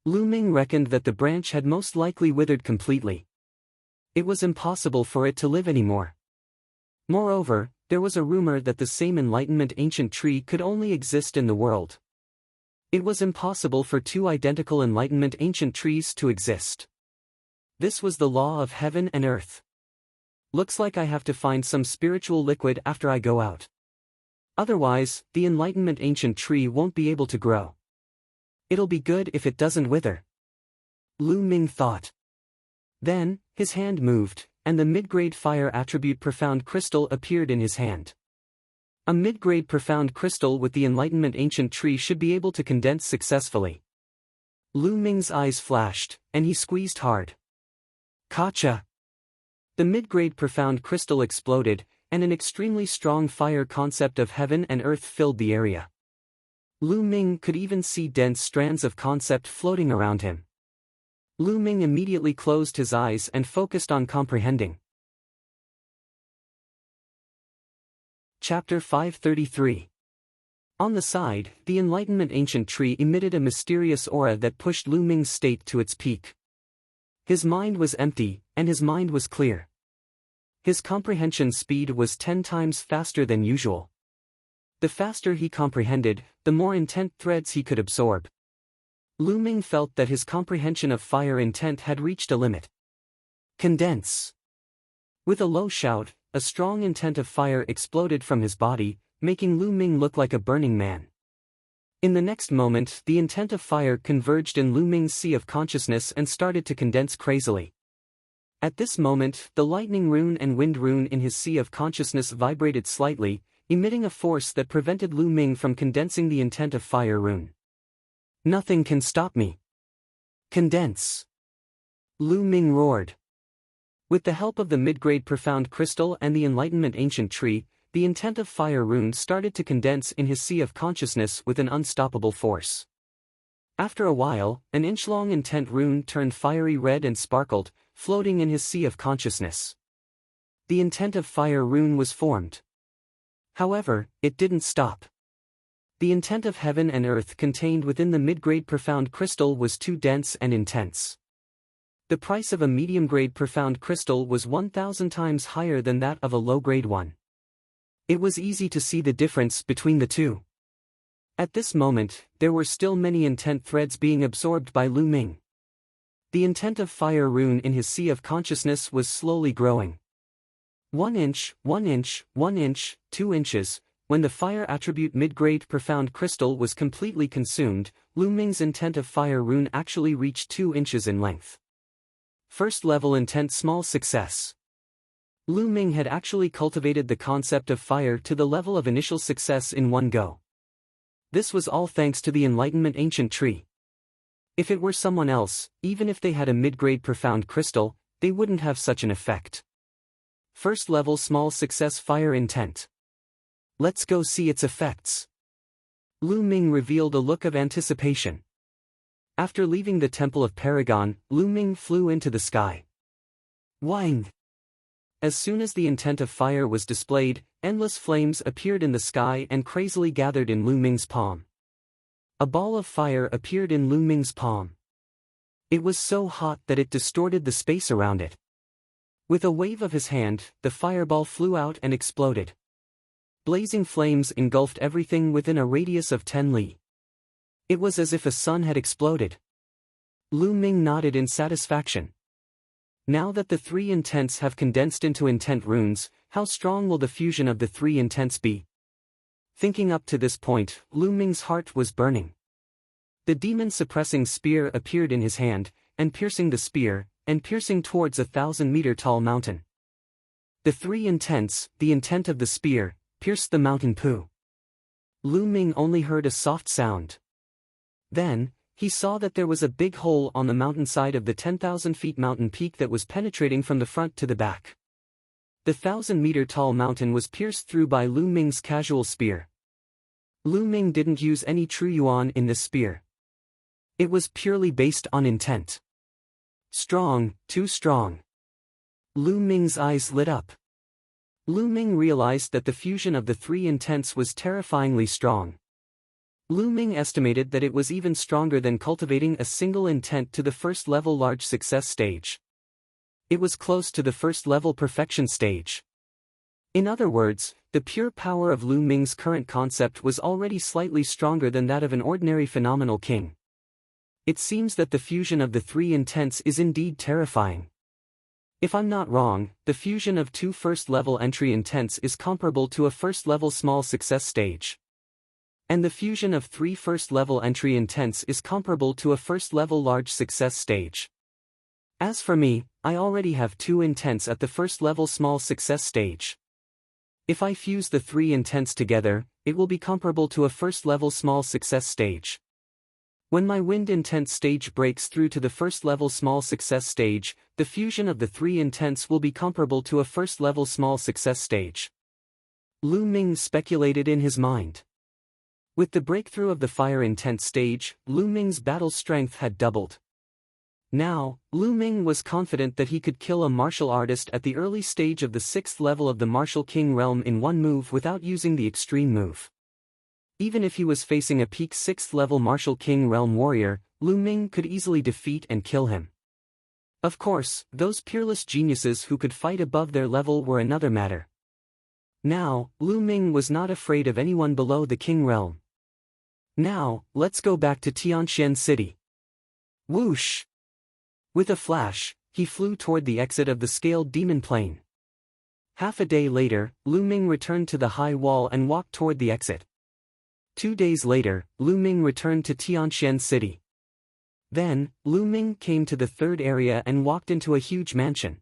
Lu Ming reckoned that the branch had most likely withered completely. It was impossible for it to live anymore. Moreover, there was a rumor that the same Enlightenment Ancient Tree could only exist in the world. It was impossible for 2 identical Enlightenment Ancient Trees to exist. This was the law of heaven and earth. Looks like I have to find some spiritual liquid after I go out. Otherwise, the Enlightenment Ancient Tree won't be able to grow. It'll be good if it doesn't wither. Lu Ming thought. Then, his hand moved, and the mid-grade fire attribute profound crystal appeared in his hand. A mid-grade profound crystal with the Enlightenment Ancient Tree should be able to condense successfully. Lu Ming's eyes flashed, and he squeezed hard. Kacha! The mid-grade profound crystal exploded, and an extremely strong fire concept of heaven and earth filled the area. Lu Ming could even see dense strands of concept floating around him. Lu Ming immediately closed his eyes and focused on comprehending. Chapter 533. On the side, the Enlightenment ancient tree emitted a mysterious aura that pushed Lu Ming's state to its peak. His mind was empty, and his mind was clear. His comprehension speed was 10 times faster than usual. The faster he comprehended, the more intent threads he could absorb. Lu Ming felt that his comprehension of fire intent had reached a limit. Condense. With a low shout, a strong intent of fire exploded from his body, making Lu Ming look like a burning man. In the next moment, the intent of fire converged in Lu Ming's sea of consciousness and started to condense crazily. At this moment, the lightning rune and wind rune in his sea of consciousness vibrated slightly, emitting a force that prevented Lu Ming from condensing the intent of fire rune. Nothing can stop me. Condense. Lu Ming roared. With the help of the mid-grade profound crystal and the Enlightenment ancient tree, the intent of fire rune started to condense in his sea of consciousness with an unstoppable force. After a while, an inch-long intent rune turned fiery red and sparkled, floating in his sea of consciousness. The intent of fire rune was formed. However, it didn't stop. The intent of heaven and earth contained within the mid-grade profound crystal was too dense and intense. The price of a medium-grade profound crystal was 1,000 times higher than that of a low-grade one. It was easy to see the difference between the two. At this moment, there were still many intent threads being absorbed by Lu Ming. The intent of fire rune in his sea of consciousness was slowly growing. 1 inch, 1 inch, 1 inch, 2 inches. When the fire attribute mid-grade profound crystal was completely consumed, Lu Ming's intent of fire rune actually reached 2 inches in length. First level intent small success. Lu Ming had actually cultivated the concept of fire to the level of initial success in one go. This was all thanks to the Enlightenment ancient tree. If it were someone else, even if they had a mid-grade profound crystal, they wouldn't have such an effect. First level small success fire intent. Let's go see its effects. Lu Ming revealed a look of anticipation. After leaving the Temple of Paragon, Lu Ming flew into the sky. Wang! As soon as the intent of fire was displayed, endless flames appeared in the sky and crazily gathered in Lu Ming's palm. A ball of fire appeared in Lu Ming's palm. It was so hot that it distorted the space around it. With a wave of his hand, the fireball flew out and exploded. Blazing flames engulfed everything within a radius of 10 li. It was as if a sun had exploded. Lu Ming nodded in satisfaction. Now that the 3 intents have condensed into intent runes, how strong will the fusion of the 3 intents be? Thinking up to this point, Lu Ming's heart was burning. The demon-suppressing spear appeared in his hand, and piercing the spear, and piercing towards a 1,000-meter-tall mountain. The 3 intents, the intent of the spear, pierced the mountain poo. Lu Ming only heard a soft sound. Then, he saw that there was a big hole on the mountainside of the 10,000 feet mountain peak that was penetrating from the front to the back. The 1,000-meter-tall mountain was pierced through by Lu Ming's casual spear. Lu Ming didn't use any true yuan in this spear. It was purely based on intent. Strong, too strong. Lu Ming's eyes lit up. Lu Ming realized that the fusion of the 3 intents was terrifyingly strong. Lu Ming estimated that it was even stronger than cultivating a single intent to the first-level large success stage. It was close to the first-level perfection stage. In other words, the pure power of Lu Ming's current concept was already slightly stronger than that of an ordinary phenomenal king. It seems that the fusion of the 3 intents is indeed terrifying. If I'm not wrong, the fusion of 2 first-level entry intents is comparable to a first-level small success stage. And the fusion of 3 first-level entry intents is comparable to a first-level large success stage. As for me, I already have 2 intents at the first-level small success stage. If I fuse the 3 intents together, it will be comparable to a first-level small success stage. When my wind intent stage breaks through to the first-level small success stage, the fusion of the 3 intents will be comparable to a first-level small success stage. Lu Ming speculated in his mind. With the breakthrough of the fire intent stage, Lu Ming's battle strength had doubled. Now, Lu Ming was confident that he could kill a martial artist at the early stage of the 6th level of the Martial King realm in one move without using the extreme move. Even if he was facing a peak 6th level Martial King realm warrior, Lu Ming could easily defeat and kill him. Of course, those peerless geniuses who could fight above their level were another matter. Now, Lu Ming was not afraid of anyone below the King realm. Now, let's go back to Tianxian City. Whoosh! With a flash, he flew toward the exit of the scaled demon plane. Half a day later, Lu Ming returned to the high wall and walked toward the exit. 2 days later, Lu Ming returned to Tianxian City. Then, Lu Ming came to the third area and walked into a huge mansion.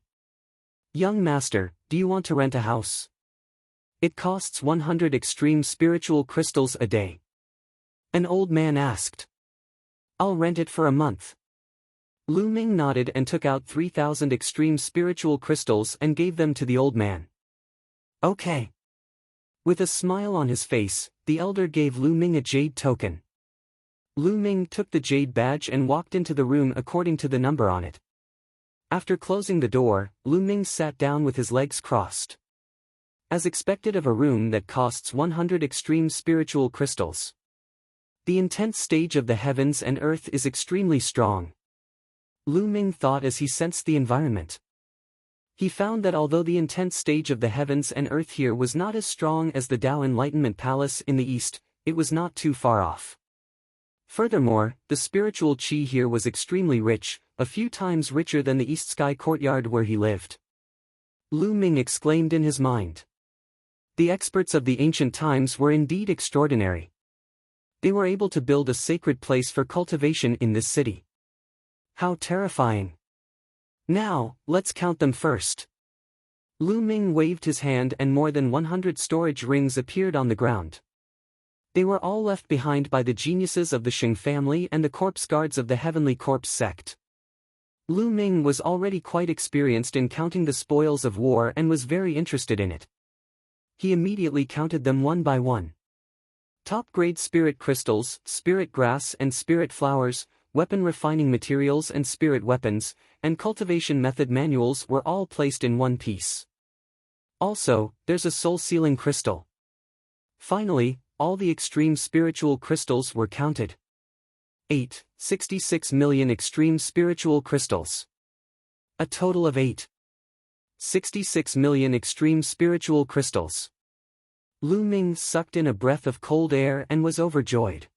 Young master, do you want to rent a house? It costs 100 extreme spiritual crystals a day. An old man asked. I'll rent it for a month. Lu Ming nodded and took out 3,000 extreme spiritual crystals and gave them to the old man. Okay. With a smile on his face, the elder gave Lu Ming a jade token. Lu Ming took the jade badge and walked into the room according to the number on it. After closing the door, Lu Ming sat down with his legs crossed. As expected of a room that costs 100 extreme spiritual crystals. The intense stage of the heavens and earth is extremely strong. Lu Ming thought as he sensed the environment. He found that although the intense stage of the heavens and earth here was not as strong as the Tao Enlightenment Palace in the east, it was not too far off. Furthermore, the spiritual qi here was extremely rich, a few times richer than the East Sky courtyard where he lived. Lu Ming exclaimed in his mind. The experts of the ancient times were indeed extraordinary. They were able to build a sacred place for cultivation in this city. How terrifying. Now, let's count them first. Lu Ming waved his hand and more than 100 storage rings appeared on the ground. They were all left behind by the geniuses of the Sheng family and the corpse guards of the Heavenly Corpse sect. Lu Ming was already quite experienced in counting the spoils of war and was very interested in it. He immediately counted them one by one. Top-grade spirit crystals, spirit grass and spirit flowers, weapon refining materials and spirit weapons, and cultivation method manuals were all placed in one piece. Also, there's a soul-sealing crystal. Finally, all the extreme spiritual crystals were counted. 66 million extreme spiritual crystals. A total of 66 million extreme spiritual crystals. Lu Ming sucked in a breath of cold air and was overjoyed.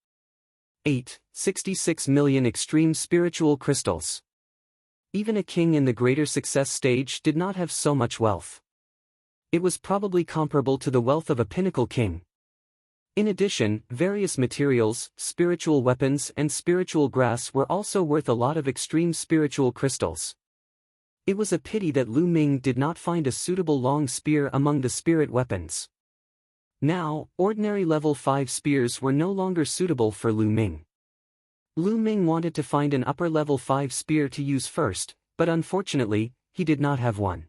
66 million extreme spiritual crystals. Even a king in the greater success stage did not have so much wealth. It was probably comparable to the wealth of a pinnacle king. In addition, various materials, spiritual weapons and spiritual grass were also worth a lot of extreme spiritual crystals. It was a pity that Lu Ming did not find a suitable long spear among the spirit weapons. Now, ordinary level 5 spears were no longer suitable for Lu Ming. Lu Ming wanted to find an upper level 5 spear to use first, but unfortunately, he did not have one.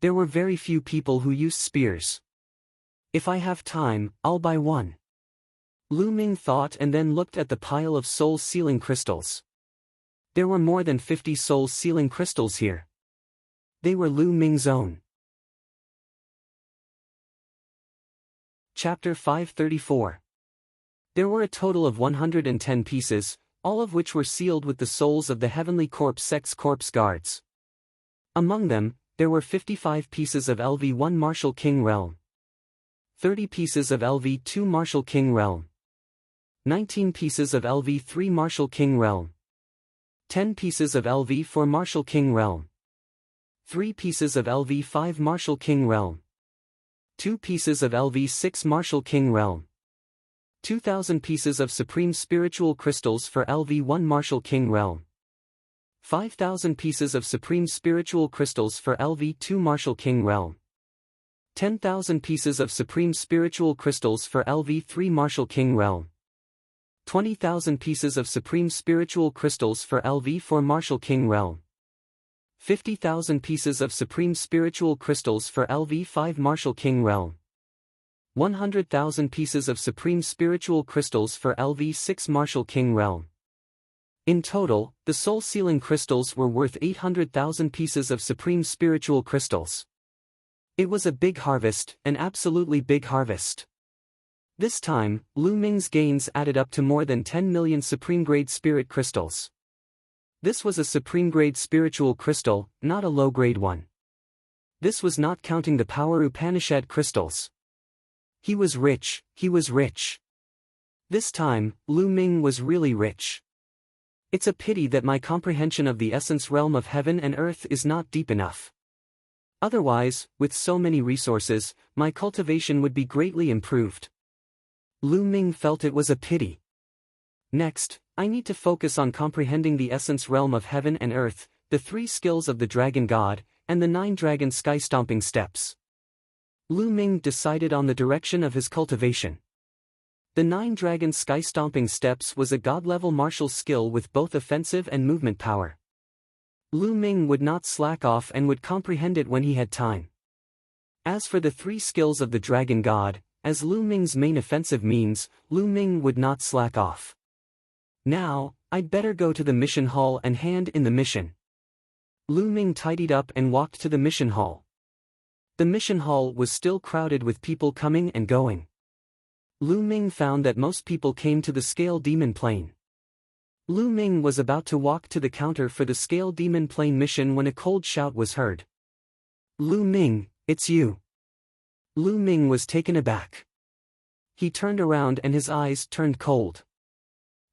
There were very few people who used spears. If I have time, I'll buy one. Lu Ming thought and then looked at the pile of soul-sealing crystals. There were more than 50 soul-sealing crystals here. They were Lu Ming's own. Chapter 534. There were a total of 110 pieces, all of which were sealed with the souls of the Heavenly Corpse sect's corpse guards. Among them, there were 55 pieces of LV1 Martial King Realm, 30 pieces of LV2 Martial King Realm, 19 pieces of LV3 Martial King Realm, 10 pieces of LV4 Martial King Realm, 3 pieces of LV5 Martial King Realm, 2 pieces of LV6 Martial King Realm, 2,000 pieces of Supreme Spiritual Crystals for LV1 Martial King Realm, 5,000 pieces of Supreme Spiritual Crystals for LV2 Martial King Realm, 10,000 pieces of Supreme Spiritual Crystals for LV3 Martial King Realm, 20,000 pieces of Supreme Spiritual Crystals for LV4 Martial King Realm, 50,000 pieces of Supreme Spiritual Crystals for LV5 Martial King Realm, 100,000 pieces of Supreme Spiritual Crystals for LV6 Martial King Realm, In total, the soul-sealing crystals were worth 800,000 pieces of supreme spiritual crystals. It was a big harvest, an absolutely big harvest. This time, Lu Ming's gains added up to more than 10 million supreme-grade spirit crystals. This was a supreme-grade spiritual crystal, not a low-grade one. This was not counting the power Upanishad crystals. He was rich, he was rich. This time, Lu Ming was really rich. It's a pity that my comprehension of the essence realm of heaven and earth is not deep enough. Otherwise, with so many resources, my cultivation would be greatly improved. Lu Ming felt it was a pity. Next, I need to focus on comprehending the essence realm of heaven and earth, the 3 skills of the dragon god, and the 9 dragon sky-stomping steps. Lu Ming decided on the direction of his cultivation. The 9 dragon sky-stomping steps was a god-level martial skill with both offensive and movement power. Lu Ming would not slack off and would comprehend it when he had time. As for the 3 skills of the dragon god, as Lu Ming's main offensive means, Lu Ming would not slack off. Now, I'd better go to the mission hall and hand in the mission. Lu Ming tidied up and walked to the mission hall. The mission hall was still crowded with people coming and going. Lu Ming found that most people came to the scale demon plane. Lu Ming was about to walk to the counter for the scale demon plane mission when a cold shout was heard. "Lu Ming, it's you." Lu Ming was taken aback. He turned around and his eyes turned cold.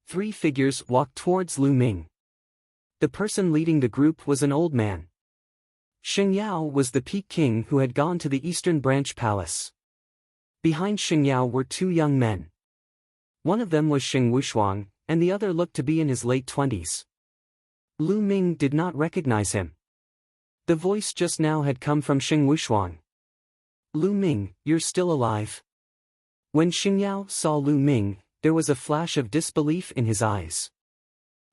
3 figures walked towards Lu Ming. The person leading the group was an old man. Xing Yao was the Peak King who had gone to the Eastern Branch Palace. Behind Xing Yao were 2 young men. One of them was Xing Wushuang, and the other looked to be in his late 20s. Lu Ming did not recognize him. The voice just now had come from Xing Wushuang. "Lu Ming, you're still alive?" When Xing Yao saw Lu Ming, there was a flash of disbelief in his eyes.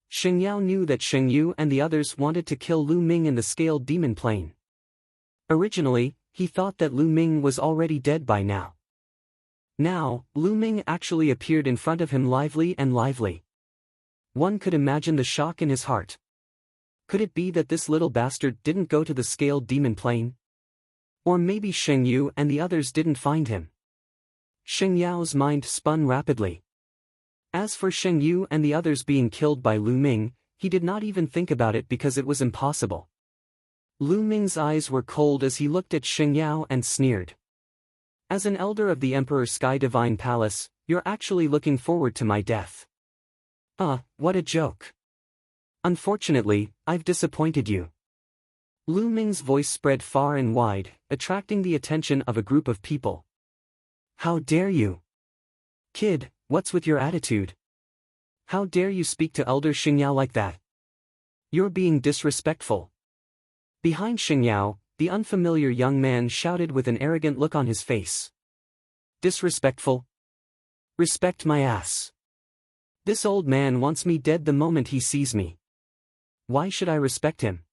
Xing Yao knew that Xing Yu and the others wanted to kill Lu Ming in the scaled demon plane. Originally, he thought that Lu Ming was already dead by now. Now, Lu Ming actually appeared in front of him lively and lively. One could imagine the shock in his heart. Could it be that this little bastard didn't go to the scaled demon plane? Or maybe Xing Yu and the others didn't find him. Xing Yao's mind spun rapidly. As for Xing Yu and the others being killed by Lu Ming, he did not even think about it because it was impossible. Lu Ming's eyes were cold as he looked at Xing Yao and sneered. "As an elder of the Emperor Sky Divine Palace, you're actually looking forward to my death. What a joke. Unfortunately, I've disappointed you." Lu Ming's voice spread far and wide, attracting the attention of a group of people. "How dare you? Kid, what's with your attitude? How dare you speak to Elder Xing Yao like that? You're being disrespectful." Behind Xing Yao, the unfamiliar young man shouted with an arrogant look on his face. "Disrespectful? Respect my ass. This old man wants me dead the moment he sees me. Why should I respect him?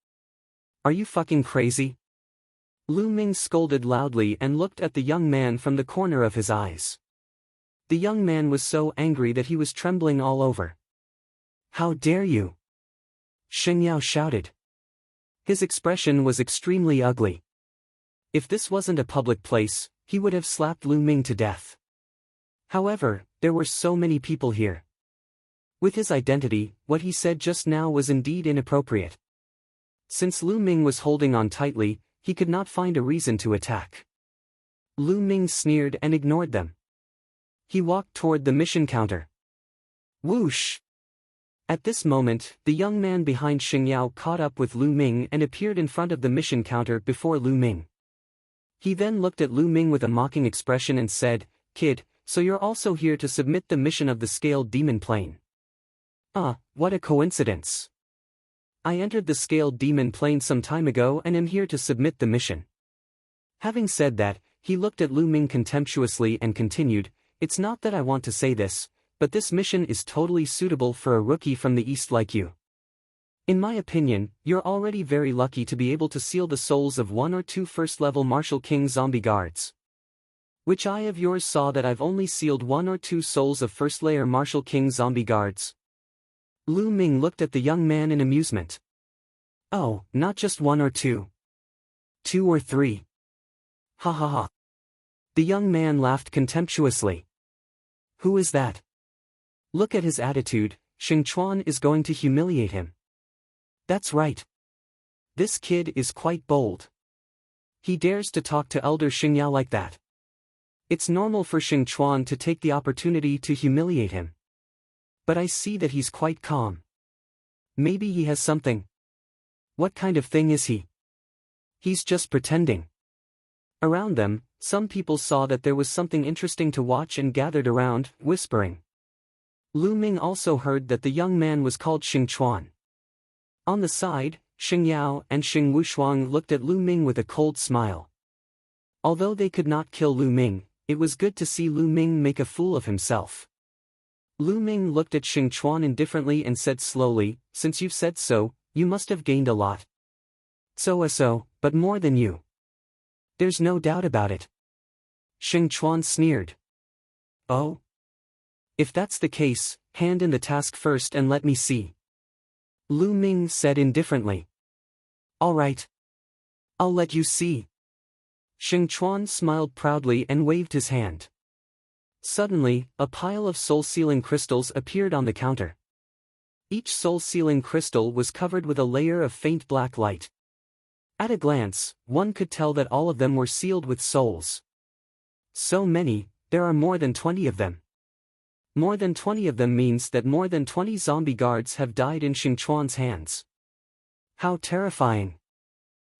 Are you fucking crazy?" Lu Ming scolded loudly and looked at the young man from the corner of his eyes. The young man was so angry that he was trembling all over. "How dare you?" Xing Yao shouted. His expression was extremely ugly. If this wasn't a public place, he would have slapped Lu Ming to death. However, there were so many people here. With his identity, what he said just now was indeed inappropriate. Since Lu Ming was holding on tightly, he could not find a reason to attack. Lu Ming sneered and ignored them. He walked toward the mission counter. Whoosh! At this moment, the young man behind Xing Yao caught up with Lu Ming and appeared in front of the mission counter before Lu Ming. He then looked at Lu Ming with a mocking expression and said, "Kid, so you're also here to submit the mission of the scaled demon plane." What a coincidence. I entered the scaled demon plane some time ago and am here to submit the mission. Having said that, he looked at Lu Ming contemptuously and continued, "It's not that I want to say this, but this mission is totally suitable for a rookie from the East like you. In my opinion, you're already very lucky to be able to seal the souls of 1 or 2 first-level Martial King zombie guards. Which eye of yours saw that I've only sealed 1 or 2 souls of first-layer Martial King zombie guards?" Lu Ming looked at the young man in amusement. Oh, not just one or two. 2 or 3. Ha ha ha. The young man laughed contemptuously. Who is that? Look at his attitude, Xing Chuan is going to humiliate him. That's right. This kid is quite bold. He dares to talk to Elder Xingyao like that. It's normal for Xing Chuan to take the opportunity to humiliate him. But I see that he's quite calm. Maybe he has something. What kind of thing is he? He's just pretending. Around them, some people saw that there was something interesting to watch and gathered around, whispering. Lu Ming also heard that the young man was called Xing Chuan. On the side, Xing Yao and Xing Wushuang looked at Lu Ming with a cold smile. Although they could not kill Lu Ming, it was good to see Lu Ming make a fool of himself. Lu Ming looked at Xing Chuan indifferently and said slowly, since you've said so, you must have gained a lot. So, but more than you. There's no doubt about it. Xing Chuan sneered. Oh? If that's the case, hand in the task first and let me see. Lu Ming said indifferently. All right. I'll let you see. Xing Chuan smiled proudly and waved his hand. Suddenly, a pile of soul-sealing crystals appeared on the counter. Each soul-sealing crystal was covered with a layer of faint black light. At a glance, one could tell that all of them were sealed with souls. So many, there are more than 20 of them. More than 20 of them means that more than 20 zombie guards have died in Xing Chuan's hands. How terrifying.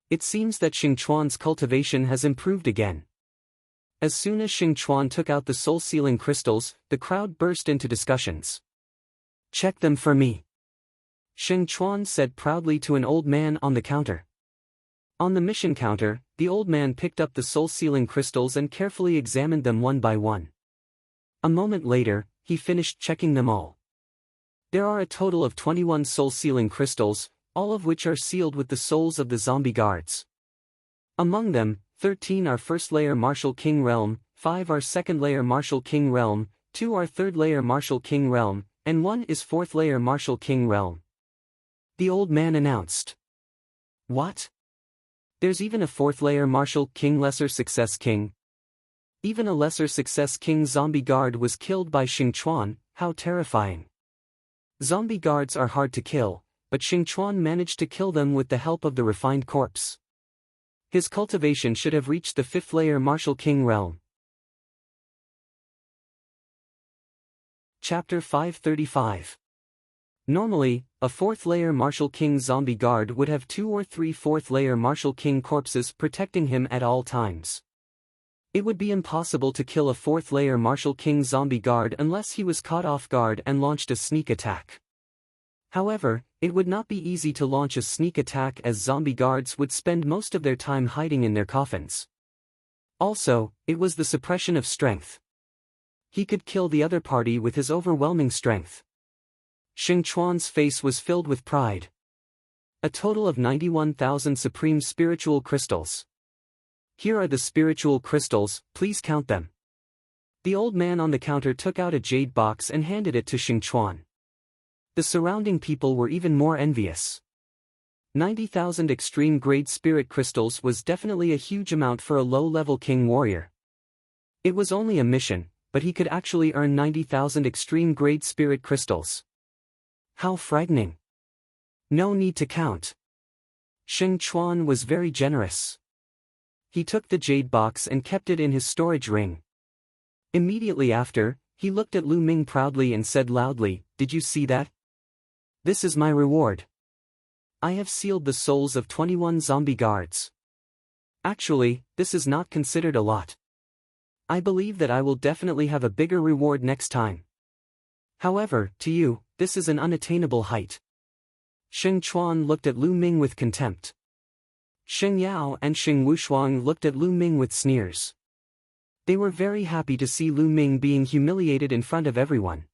It seems that Xing Chuan's cultivation has improved again. As soon as Xing Chuan took out the soul-sealing crystals, the crowd burst into discussions. Check them for me. Xing Chuan said proudly to an old man on the counter. On the mission counter, the old man picked up the soul-sealing crystals and carefully examined them one by one. A moment later, he finished checking them all. There are a total of 21 soul-sealing crystals, all of which are sealed with the souls of the zombie guards. Among them, 13 are first-layer Martial King Realm, 5 are second-layer Martial King Realm, 2 are third-layer Martial King Realm, and 1 is fourth-layer Martial King Realm. The old man announced. What? There's even a fourth-layer Martial King Lesser Success King. Even a Lesser Success King zombie guard was killed by Xing Chuan, how terrifying. Zombie guards are hard to kill, but Xing Chuan managed to kill them with the help of the refined corpse. His cultivation should have reached the fifth-layer Martial King Realm. Chapter 535. Normally, a fourth-layer Martial King zombie guard would have 2 or 3 fourth-layer Martial King corpses protecting him at all times. It would be impossible to kill a fourth-layer Martial King zombie guard unless he was caught off guard and launched a sneak attack. However, it would not be easy to launch a sneak attack as zombie guards would spend most of their time hiding in their coffins. Also, it was the suppression of strength. He could kill the other party with his overwhelming strength. Xing Chuan's face was filled with pride. A total of 91,000 supreme spiritual crystals. Here are the spiritual crystals, please count them. The old man on the counter took out a jade box and handed it to Xing Chuan. The surrounding people were even more envious. 90,000 extreme-grade spirit crystals was definitely a huge amount for a low-level king warrior. It was only a mission, but he could actually earn 90,000 extreme-grade spirit crystals. How frightening. No need to count. Xing Chuan was very generous. He took the jade box and kept it in his storage ring. Immediately after, he looked at Lu Ming proudly and said loudly, "Did you see that? This is my reward. I have sealed the souls of 21 zombie guards. Actually, this is not considered a lot. I believe that I will definitely have a bigger reward next time. However, to you, this is an unattainable height." Xing Chuan looked at Lu Ming with contempt. Xing Yao and Xing Wushuang looked at Lu Ming with sneers. They were very happy to see Lu Ming being humiliated in front of everyone.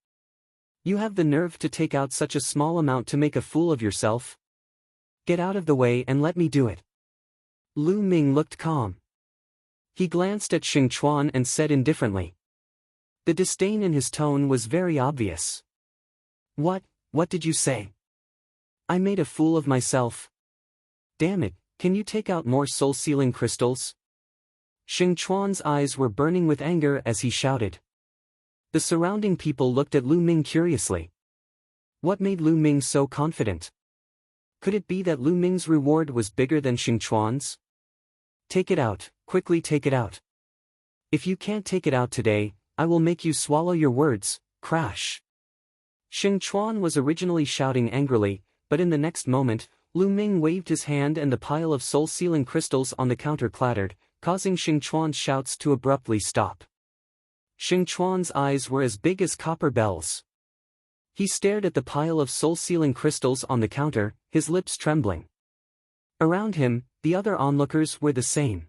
You have the nerve to take out such a small amount to make a fool of yourself? Get out of the way and let me do it. Lu Ming looked calm. He glanced at Xing Chuan and said indifferently. The disdain in his tone was very obvious. What What did you say? I made a fool of myself. Damn it, can you take out more soul-sealing crystals? Xing Chuan's eyes were burning with anger as he shouted. The surrounding people looked at Lu Ming curiously. What made Lu Ming so confident? Could it be that Lu Ming's reward was bigger than Xing Chuan's? Take it out, quickly take it out. If you can't take it out today, I will make you swallow your words. Crash. Xing Chuan was originally shouting angrily, but in the next moment, Lu Ming waved his hand and the pile of soul-sealing crystals on the counter clattered, causing Xing Chuan's shouts to abruptly stop. Xing Chuan's eyes were as big as copper bells. He stared at the pile of soul-sealing crystals on the counter, his lips trembling. Around him, the other onlookers were the same.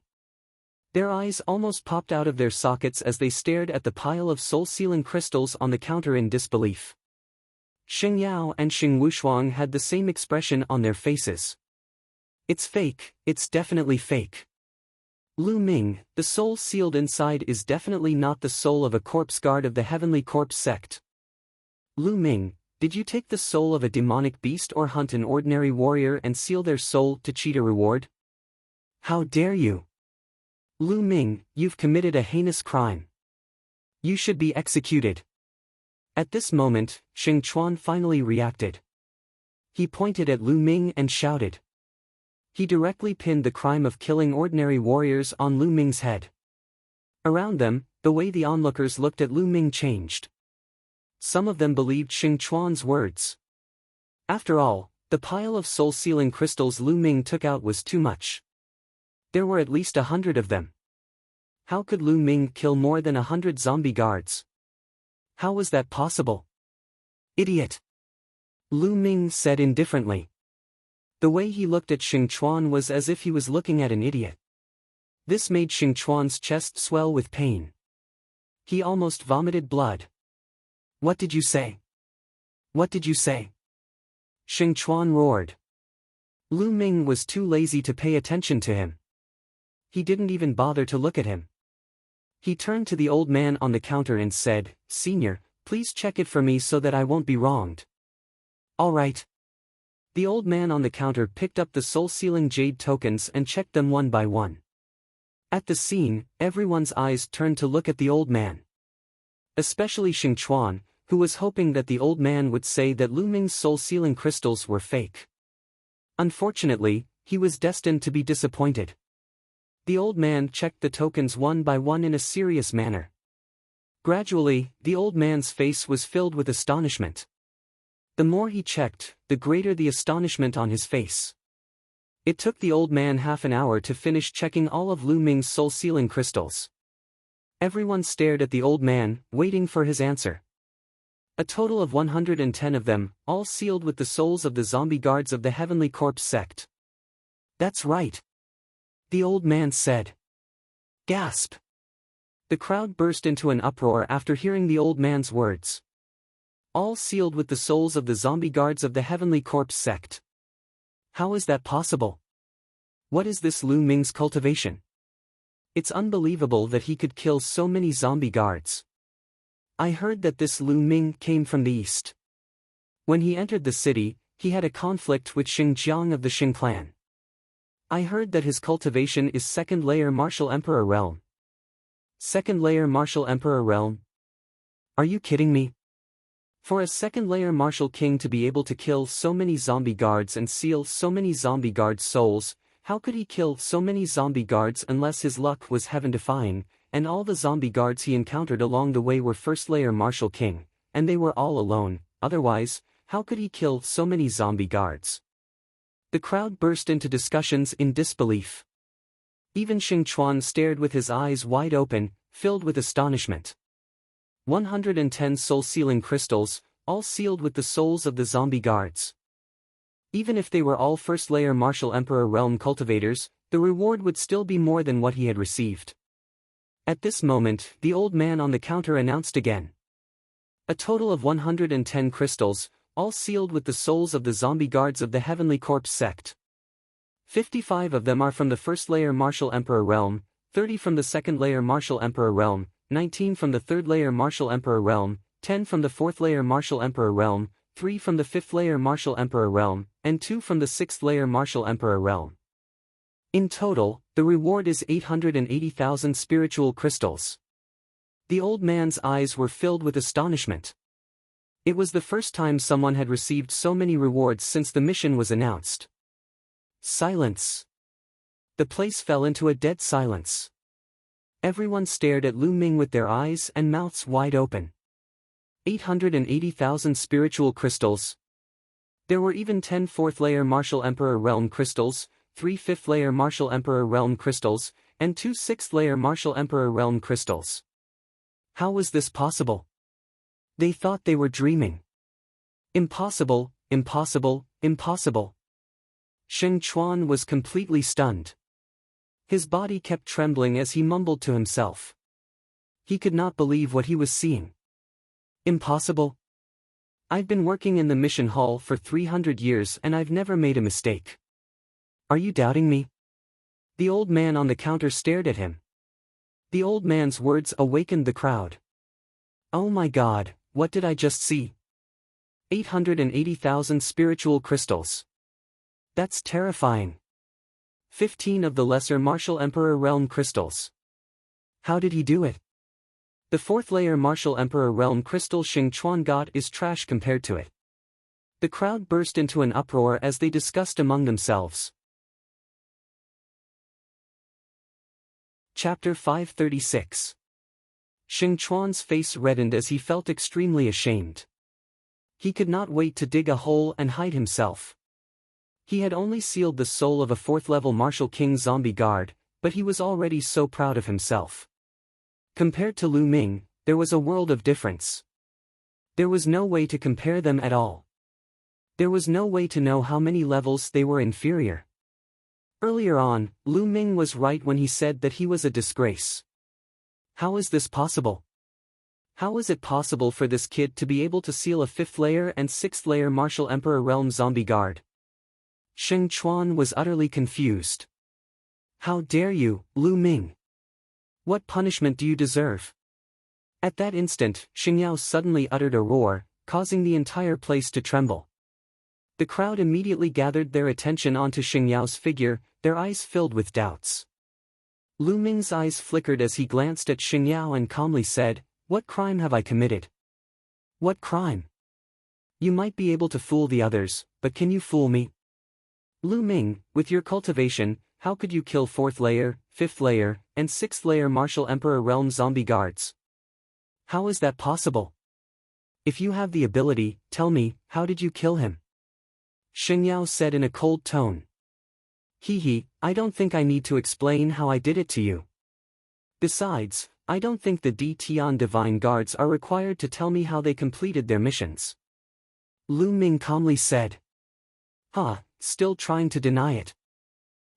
Their eyes almost popped out of their sockets as they stared at the pile of soul-sealing crystals on the counter in disbelief. Xing Yao and Xing Wushuang had the same expression on their faces. It's fake, it's definitely fake. Lu Ming, the soul sealed inside is definitely not the soul of a corpse guard of the Heavenly Corpse sect. Lu Ming, did you take the soul of a demonic beast or hunt an ordinary warrior and seal their soul to cheat a reward? How dare you? Lu Ming, you've committed a heinous crime. You should be executed. At this moment, Xing Chuan finally reacted. He pointed at Lu Ming and shouted. He directly pinned the crime of killing ordinary warriors on Lu Ming's head. Around them, the way the onlookers looked at Lu Ming changed. Some of them believed Xing Chuan's words. After all, the pile of soul-sealing crystals Lu Ming took out was too much. There were at least 100 of them. How could Lu Ming kill more than 100 zombie guards? How was that possible? Idiot! Lu Ming said indifferently. The way he looked at Xing Chuan was as if he was looking at an idiot. This made Xing Chuan's chest swell with pain. He almost vomited blood. What did you say? What did you say? Xing Chuan roared. Lu Ming was too lazy to pay attention to him. He didn't even bother to look at him. He turned to the old man on the counter and said, "Senior, please check it for me so that I won't be wronged." All right. The old man on the counter picked up the soul-sealing jade tokens and checked them one by one. At the scene, everyone's eyes turned to look at the old man. Especially Xing Chuan, who was hoping that the old man would say that Lu Ming's soul-sealing crystals were fake. Unfortunately, he was destined to be disappointed. The old man checked the tokens one by one in a serious manner. Gradually, the old man's face was filled with astonishment. The more he checked, the greater the astonishment on his face. It took the old man half an hour to finish checking all of Lu Ming's soul-sealing crystals. Everyone stared at the old man, waiting for his answer. A total of 110 of them, all sealed with the souls of the zombie guards of the Heavenly Corpse sect. That's right. The old man said. Gasp! The crowd burst into an uproar after hearing the old man's words. All sealed with the souls of the zombie guards of the Heavenly Corpse sect. How is that possible? What is this Lu Ming's cultivation? It's unbelievable that he could kill so many zombie guards. I heard that this Lu Ming came from the east. When he entered the city, he had a conflict with Xing Jiang of the Xing clan. I heard that his cultivation is second-layer martial emperor realm. Second-layer martial emperor realm? Are you kidding me? For a second-layer martial king to be able to kill so many zombie guards and seal so many zombie guards' souls, how could he kill so many zombie guards unless his luck was heaven-defying, and all the zombie guards he encountered along the way were first-layer martial king, and they were all alone, otherwise, how could he kill so many zombie guards? The crowd burst into discussions in disbelief. Even Xing Chuan stared with his eyes wide open, filled with astonishment. 110 soul-sealing crystals, all sealed with the souls of the zombie guards. Even if they were all first-layer martial emperor realm cultivators, the reward would still be more than what he had received. At this moment, the old man on the counter announced again. A total of 110 crystals, all sealed with the souls of the zombie guards of the Heavenly Corpse sect. 55 of them are from the first-layer martial emperor realm, 30 from the second-layer martial emperor realm, 19 from the third-layer martial emperor realm, 10 from the fourth-layer martial emperor realm, 3 from the 5th layer Martial Emperor realm, and 2 from the 6th layer Martial Emperor realm. In total, the reward is 880,000 spiritual crystals. The old man's eyes were filled with astonishment. It was the first time someone had received so many rewards since the mission was announced. Silence. The place fell into a dead silence. Everyone stared at Lu Ming with their eyes and mouths wide open. 880,000 spiritual crystals. There were even 10 4th layer Martial Emperor realm crystals, 3 5th layer Martial Emperor realm crystals, and 2 6th layer Martial Emperor realm crystals. How was this possible? They thought they were dreaming. Impossible, impossible, impossible. Sheng Chuan was completely stunned. His body kept trembling as he mumbled to himself. He could not believe what he was seeing. Impossible? I've been working in the mission hall for 300 years and I've never made a mistake. Are you doubting me? The old man on the counter stared at him. The old man's words awakened the crowd. Oh my God, what did I just see? 880,000 spiritual crystals. That's terrifying. 15 of the lesser Martial Emperor realm crystals. How did he do it? The 4th layer Martial Emperor realm crystal Sheng Chuan got is trash compared to it. The crowd burst into an uproar as they discussed among themselves. Chapter 536. Sheng Chuan's face reddened as he felt extremely ashamed. He could not wait to dig a hole and hide himself. He had only sealed the soul of a 4th-level Martial King zombie guard, but he was already so proud of himself. Compared to Lu Ming, there was a world of difference. There was no way to compare them at all. There was no way to know how many levels they were inferior. Earlier on, Lu Ming was right when he said that he was a disgrace. How is this possible? How is it possible for this kid to be able to seal a 5th layer and 6th layer Martial Emperor realm zombie guard? Sheng Chuan was utterly confused. How dare you, Lu Ming? What punishment do you deserve? At that instant, Xing Yao suddenly uttered a roar, causing the entire place to tremble. The crowd immediately gathered their attention onto Xing Yao's figure, their eyes filled with doubts. Lu Ming's eyes flickered as he glanced at Xing Yao and calmly said, "What crime have I committed?" "What crime?" "You might be able to fool the others, but can you fool me?" "Lu Ming, with your cultivation, how could you kill 4th layer, 5th layer, and 6th layer Martial Emperor realm zombie guards? How is that possible? If you have the ability, tell me, how did you kill him?" Xing Yao said in a cold tone. I don't think I need to explain how I did it to you. Besides, I don't think the Tian Divine Guards are required to tell me how they completed their missions." Lu Ming calmly said. Still trying to deny it.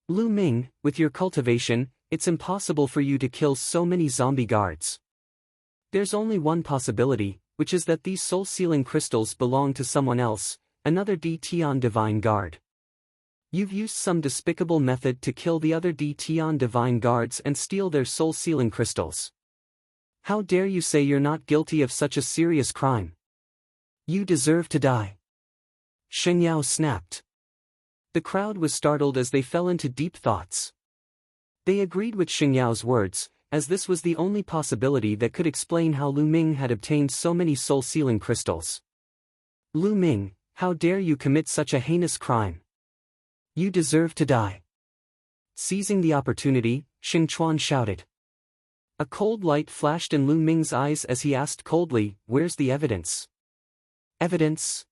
"Lu Ming, with your cultivation, it's impossible for you to kill so many zombie guards. There's only one possibility, which is that these soul-sealing crystals belong to someone else, another Tian Divine Guard. You've used some despicable method to kill the other Tian Divine Guards and steal their soul-sealing crystals. How dare you say you're not guilty of such a serious crime? You deserve to die." Xing Yao snapped. The crowd was startled as they fell into deep thoughts. They agreed with Xing Yao's words, as this was the only possibility that could explain how Lu Ming had obtained so many soul-sealing crystals. "Lu Ming, how dare you commit such a heinous crime? You deserve to die." Seizing the opportunity, Xing Chuan shouted. A cold light flashed in Lu Ming's eyes as he asked coldly, "Where's the evidence?" "Evidence?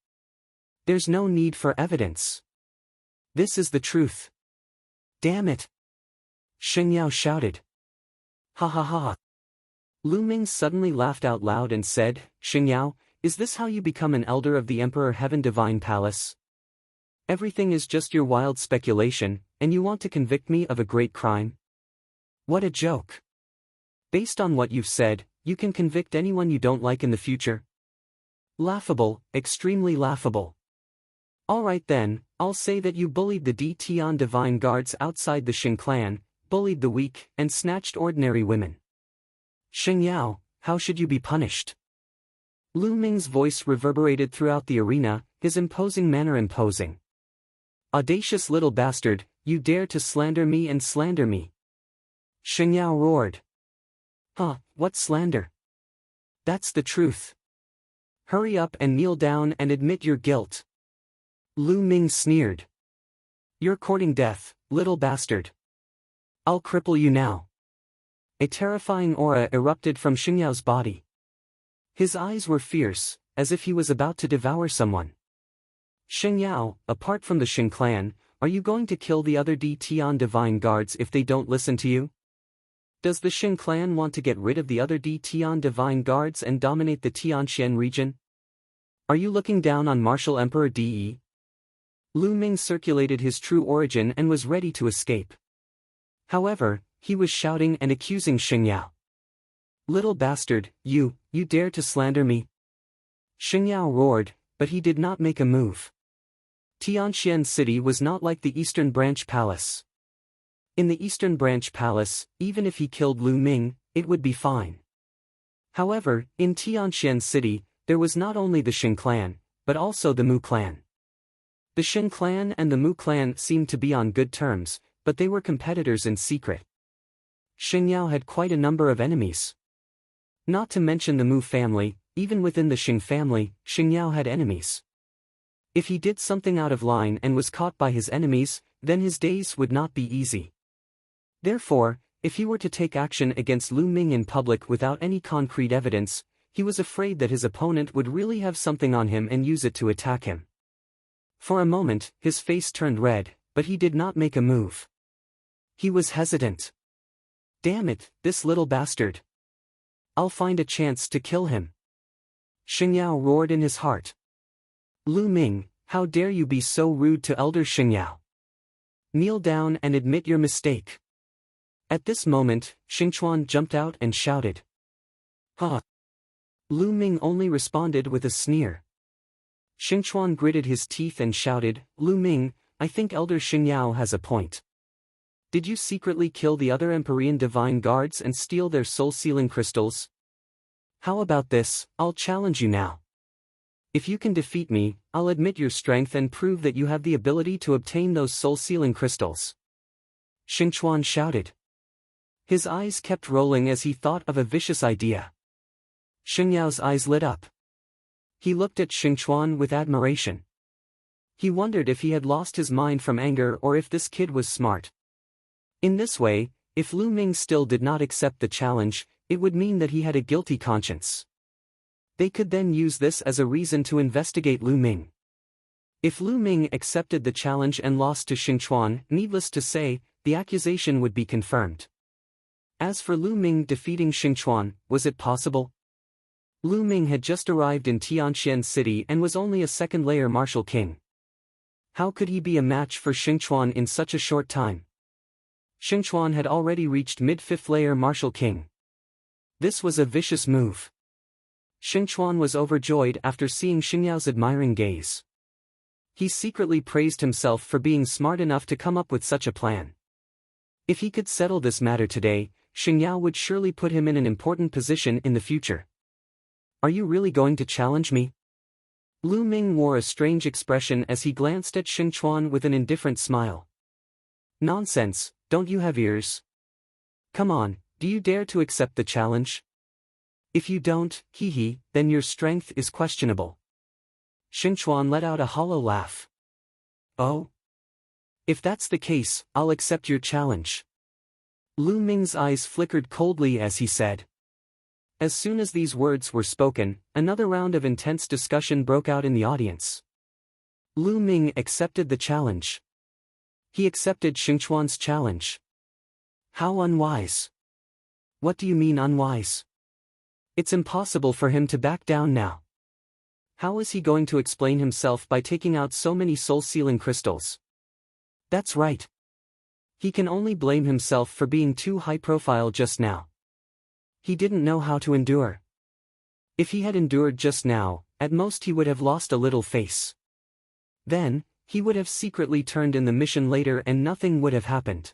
There's no need for evidence. This is the truth." "Damn it!" Xing Yao shouted. Ha ha ha. Lu Ming suddenly laughed out loud and said, "Xing Yao, is this how you become an elder of the Emperor Heaven Divine Palace? Everything is just your wild speculation, and you want to convict me of a great crime? What a joke. Based on what you've said, you can convict anyone you don't like in the future? Laughable, extremely laughable. All right then, I'll say that you bullied the Tian Divine Guards outside the Xing clan, bullied the weak, and snatched ordinary women. Xing Yao, how should you be punished?" Lu Ming's voice reverberated throughout the arena, his imposing manner imposing. "Audacious little bastard, you dare to slander me and slander me." Xingyao roared. "Huh, what slander? That's the truth. Hurry up and kneel down and admit your guilt." Lu Ming sneered. "You're courting death, little bastard. I'll cripple you now." A terrifying aura erupted from Xingyao's body. His eyes were fierce, as if he was about to devour someone. "Xingyao, apart from the Xing clan, are you going to kill the other Tian divine guards if they don't listen to you? Does the Xing clan want to get rid of the other Tian divine guards and dominate the Tianxian region? Are you looking down on Martial Emperor De? Lu Ming circulated his true origin and was ready to escape. However, he was shouting and accusing Xingyao. "Little bastard, you dare to slander me?" Xingyao roared, but he did not make a move. Tianxian City was not like the Eastern Branch Palace. In the Eastern Branch Palace, even if he killed Lu Ming, it would be fine. However, in Tianxian City, there was not only the Xing clan, but also the Mu clan. The Xing clan and the Mu clan seemed to be on good terms, but they were competitors in secret. Xingyao had quite a number of enemies. Not to mention the Mu family, even within the Xing family, Xingyao had enemies. If he did something out of line and was caught by his enemies, then his days would not be easy. Therefore, if he were to take action against Lu Ming in public without any concrete evidence, he was afraid that his opponent would really have something on him and use it to attack him. For a moment, his face turned red, but he did not make a move. He was hesitant. "Damn it, this little bastard. I'll find a chance to kill him." Xingyao roared in his heart. "Lu Ming, how dare you be so rude to Elder Xingyao? Kneel down and admit your mistake." At this moment, Xingchuan jumped out and shouted. "Huh!" Lu Ming only responded with a sneer. Xingchuan gritted his teeth and shouted, "Lu Ming, I think Elder Xingyao has a point. Did you secretly kill the other Empyrean divine guards and steal their soul-sealing crystals? How about this, I'll challenge you now. If you can defeat me, I'll admit your strength and prove that you have the ability to obtain those soul-sealing crystals." Xingchuan shouted. His eyes kept rolling as he thought of a vicious idea. Xingyao's eyes lit up. He looked at Xingchuan with admiration. He wondered if he had lost his mind from anger or if this kid was smart. In this way, if Lu Ming still did not accept the challenge, it would mean that he had a guilty conscience. They could then use this as a reason to investigate Lu Ming. If Lu Ming accepted the challenge and lost to Xingchuan, needless to say, the accusation would be confirmed. As for Lu Ming defeating Xingchuan, was it possible? Lu Ming had just arrived in Tianxian City and was only a second-layer martial king. How could he be a match for Xingchuan in such a short time? Xingchuan had already reached mid-fifth-layer martial king. This was a vicious move. Xingchuan was overjoyed after seeing Xingyao's admiring gaze. He secretly praised himself for being smart enough to come up with such a plan. If he could settle this matter today, Xingyao would surely put him in an important position in the future. "Are you really going to challenge me?" Lu Ming wore a strange expression as he glanced at Xingchuan with an indifferent smile. "Nonsense, don't you have ears? Come on, do you dare to accept the challenge? If you don't, then your strength is questionable." Xingchuan let out a hollow laugh. "Oh? If that's the case, I'll accept your challenge." Lu Ming's eyes flickered coldly as he said. As soon as these words were spoken, another round of intense discussion broke out in the audience. Lu Ming accepted the challenge. He accepted Xingchuan's challenge. How unwise. What do you mean unwise? It's impossible for him to back down now. How is he going to explain himself by taking out so many soul-sealing crystals? That's right. He can only blame himself for being too high-profile just now. He didn't know how to endure. If he had endured just now, at most he would have lost a little face. Then, he would have secretly turned in the mission later and nothing would have happened.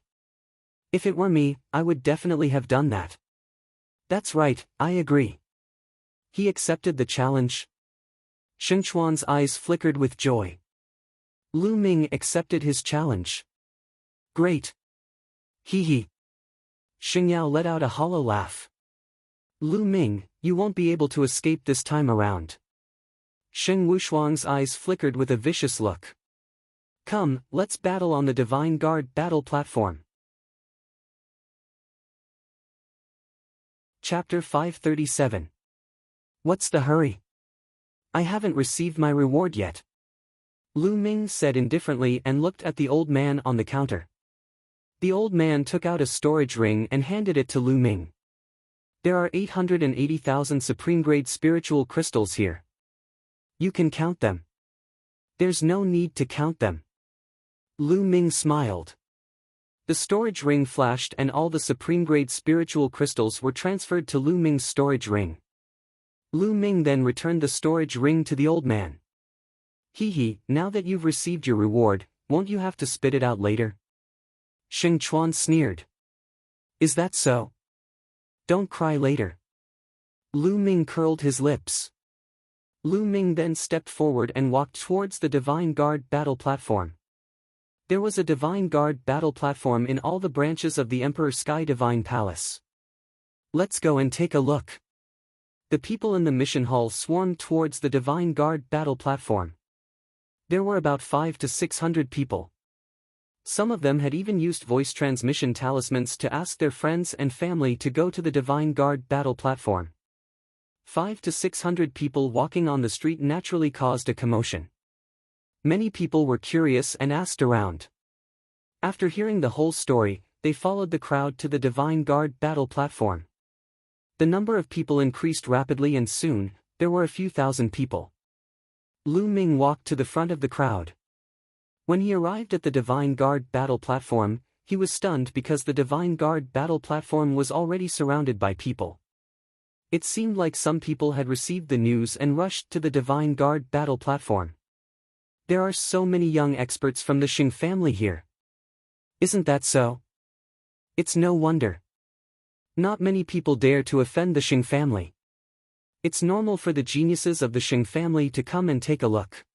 If it were me, I would definitely have done that. That's right, I agree. He accepted the challenge. Xingchuan's eyes flickered with joy. Lu Ming accepted his challenge. Great. Hee hee. Xingyao let out a hollow laugh. Lu Ming, you won't be able to escape this time around. Sheng Wushuang's eyes flickered with a vicious look. Come, let's battle on the Divine Guard battle platform. Chapter 537. What's the hurry? I haven't received my reward yet. Lu Ming said indifferently and looked at the old man on the counter. The old man took out a storage ring and handed it to Lu Ming. There are 880,000 supreme-grade spiritual crystals here. You can count them. There's no need to count them. Lu Ming smiled. The storage ring flashed and all the supreme-grade spiritual crystals were transferred to Lu Ming's storage ring. Lu Ming then returned the storage ring to the old man. Hee hee, now that you've received your reward, won't you have to spit it out later? Xing Chuan sneered. Is that so? Don't cry later. Lu Ming curled his lips. Lu Ming then stepped forward and walked towards the Divine Guard battle platform. There was a Divine Guard battle platform in all the branches of the Emperor Sky Divine Palace. Let's go and take a look. The people in the mission hall swarmed towards the Divine Guard battle platform. There were about 500 to 600 people. Some of them had even used voice transmission talismans to ask their friends and family to go to the Divine Guard battle platform. 500 to 600 people walking on the street naturally caused a commotion. Many people were curious and asked around. After hearing the whole story, they followed the crowd to the Divine Guard battle platform. The number of people increased rapidly and soon, there were a few thousand people. Lu Ming walked to the front of the crowd. When he arrived at the Divine Guard battle platform, he was stunned because the Divine Guard battle platform was already surrounded by people. It seemed like some people had received the news and rushed to the Divine Guard battle platform. There are so many young experts from the Xing family here. Isn't that so? It's no wonder. Not many people dare to offend the Xing family. It's normal for the geniuses of the Xing family to come and take a look.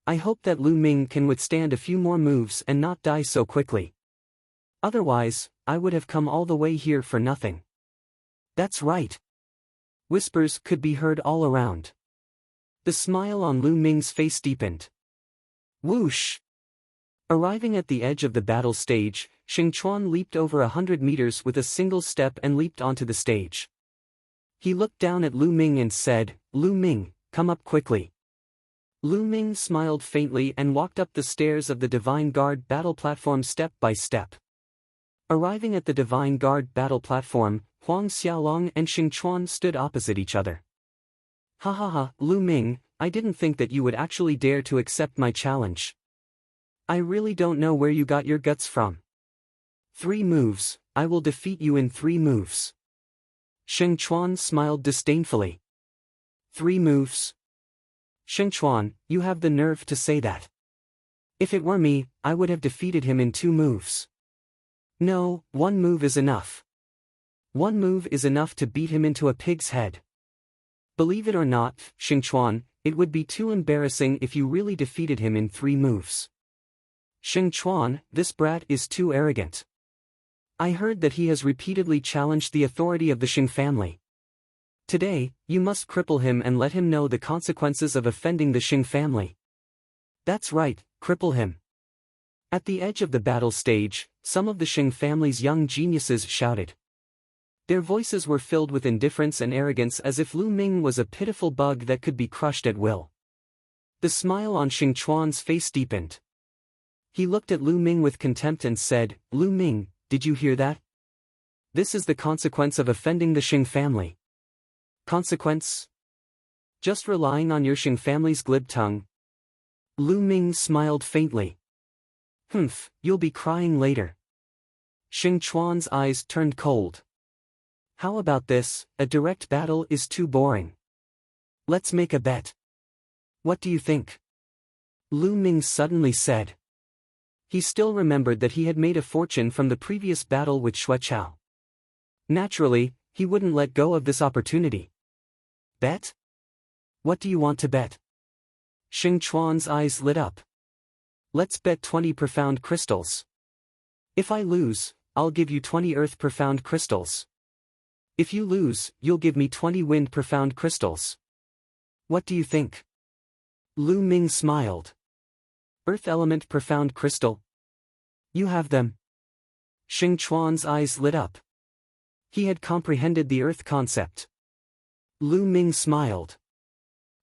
I hope that Lu Ming can withstand a few more moves and not die so quickly. Otherwise, I would have come all the way here for nothing. That's right. Whispers could be heard all around. The smile on Lu Ming's face deepened. Whoosh! Arriving at the edge of the battle stage, Xing Chuan leaped over 100 meters with a single step and leaped onto the stage. He looked down at Lu Ming and said, Lu Ming, come up quickly. Lu Ming smiled faintly and walked up the stairs of the Divine Guard battle platform step by step. Arriving at the Divine Guard battle platform, Huang Xiaolong and Xing Chuan stood opposite each other. Ha ha ha, Lu Ming, I didn't think that you would actually dare to accept my challenge. I really don't know where you got your guts from. 3 moves, I will defeat you in 3 moves. Xing Chuan smiled disdainfully. 3 moves? Xing Chuan, you have the nerve to say that. If it were me, I would have defeated him in 2 moves. No, 1 move is enough. 1 move is enough to beat him into a pig's head. Believe it or not, Xing Chuan, it would be too embarrassing if you really defeated him in 3 moves. Xing Chuan, this brat is too arrogant. I heard that he has repeatedly challenged the authority of the Xing family. Today, you must cripple him and let him know the consequences of offending the Xing family. That's right, cripple him. At the edge of the battle stage, some of the Xing family's young geniuses shouted. Their voices were filled with indifference and arrogance as if Lu Ming was a pitiful bug that could be crushed at will. The smile on Xing Chuan's face deepened. He looked at Lu Ming with contempt and said, Lu Ming, did you hear that? This is the consequence of offending the Xing family. Consequence? Just relying on your Xing family's glib tongue? Lu Ming smiled faintly. Humph, you'll be crying later. Xing Chuan's eyes turned cold. How about this, a direct battle is too boring. Let's make a bet. What do you think? Lu Ming suddenly said. He still remembered that he had made a fortune from the previous battle with Xue Chao. Naturally, he wouldn't let go of this opportunity. Bet? What do you want to bet? Xing Chuan's eyes lit up. Let's bet 20 profound crystals. If I lose, I'll give you 20 earth profound crystals. If you lose, you'll give me 20 wind profound crystals. What do you think? Lu Ming smiled. Earth element profound crystal. You have them. Xing Chuan's eyes lit up. He had comprehended the earth concept. Lu Ming smiled.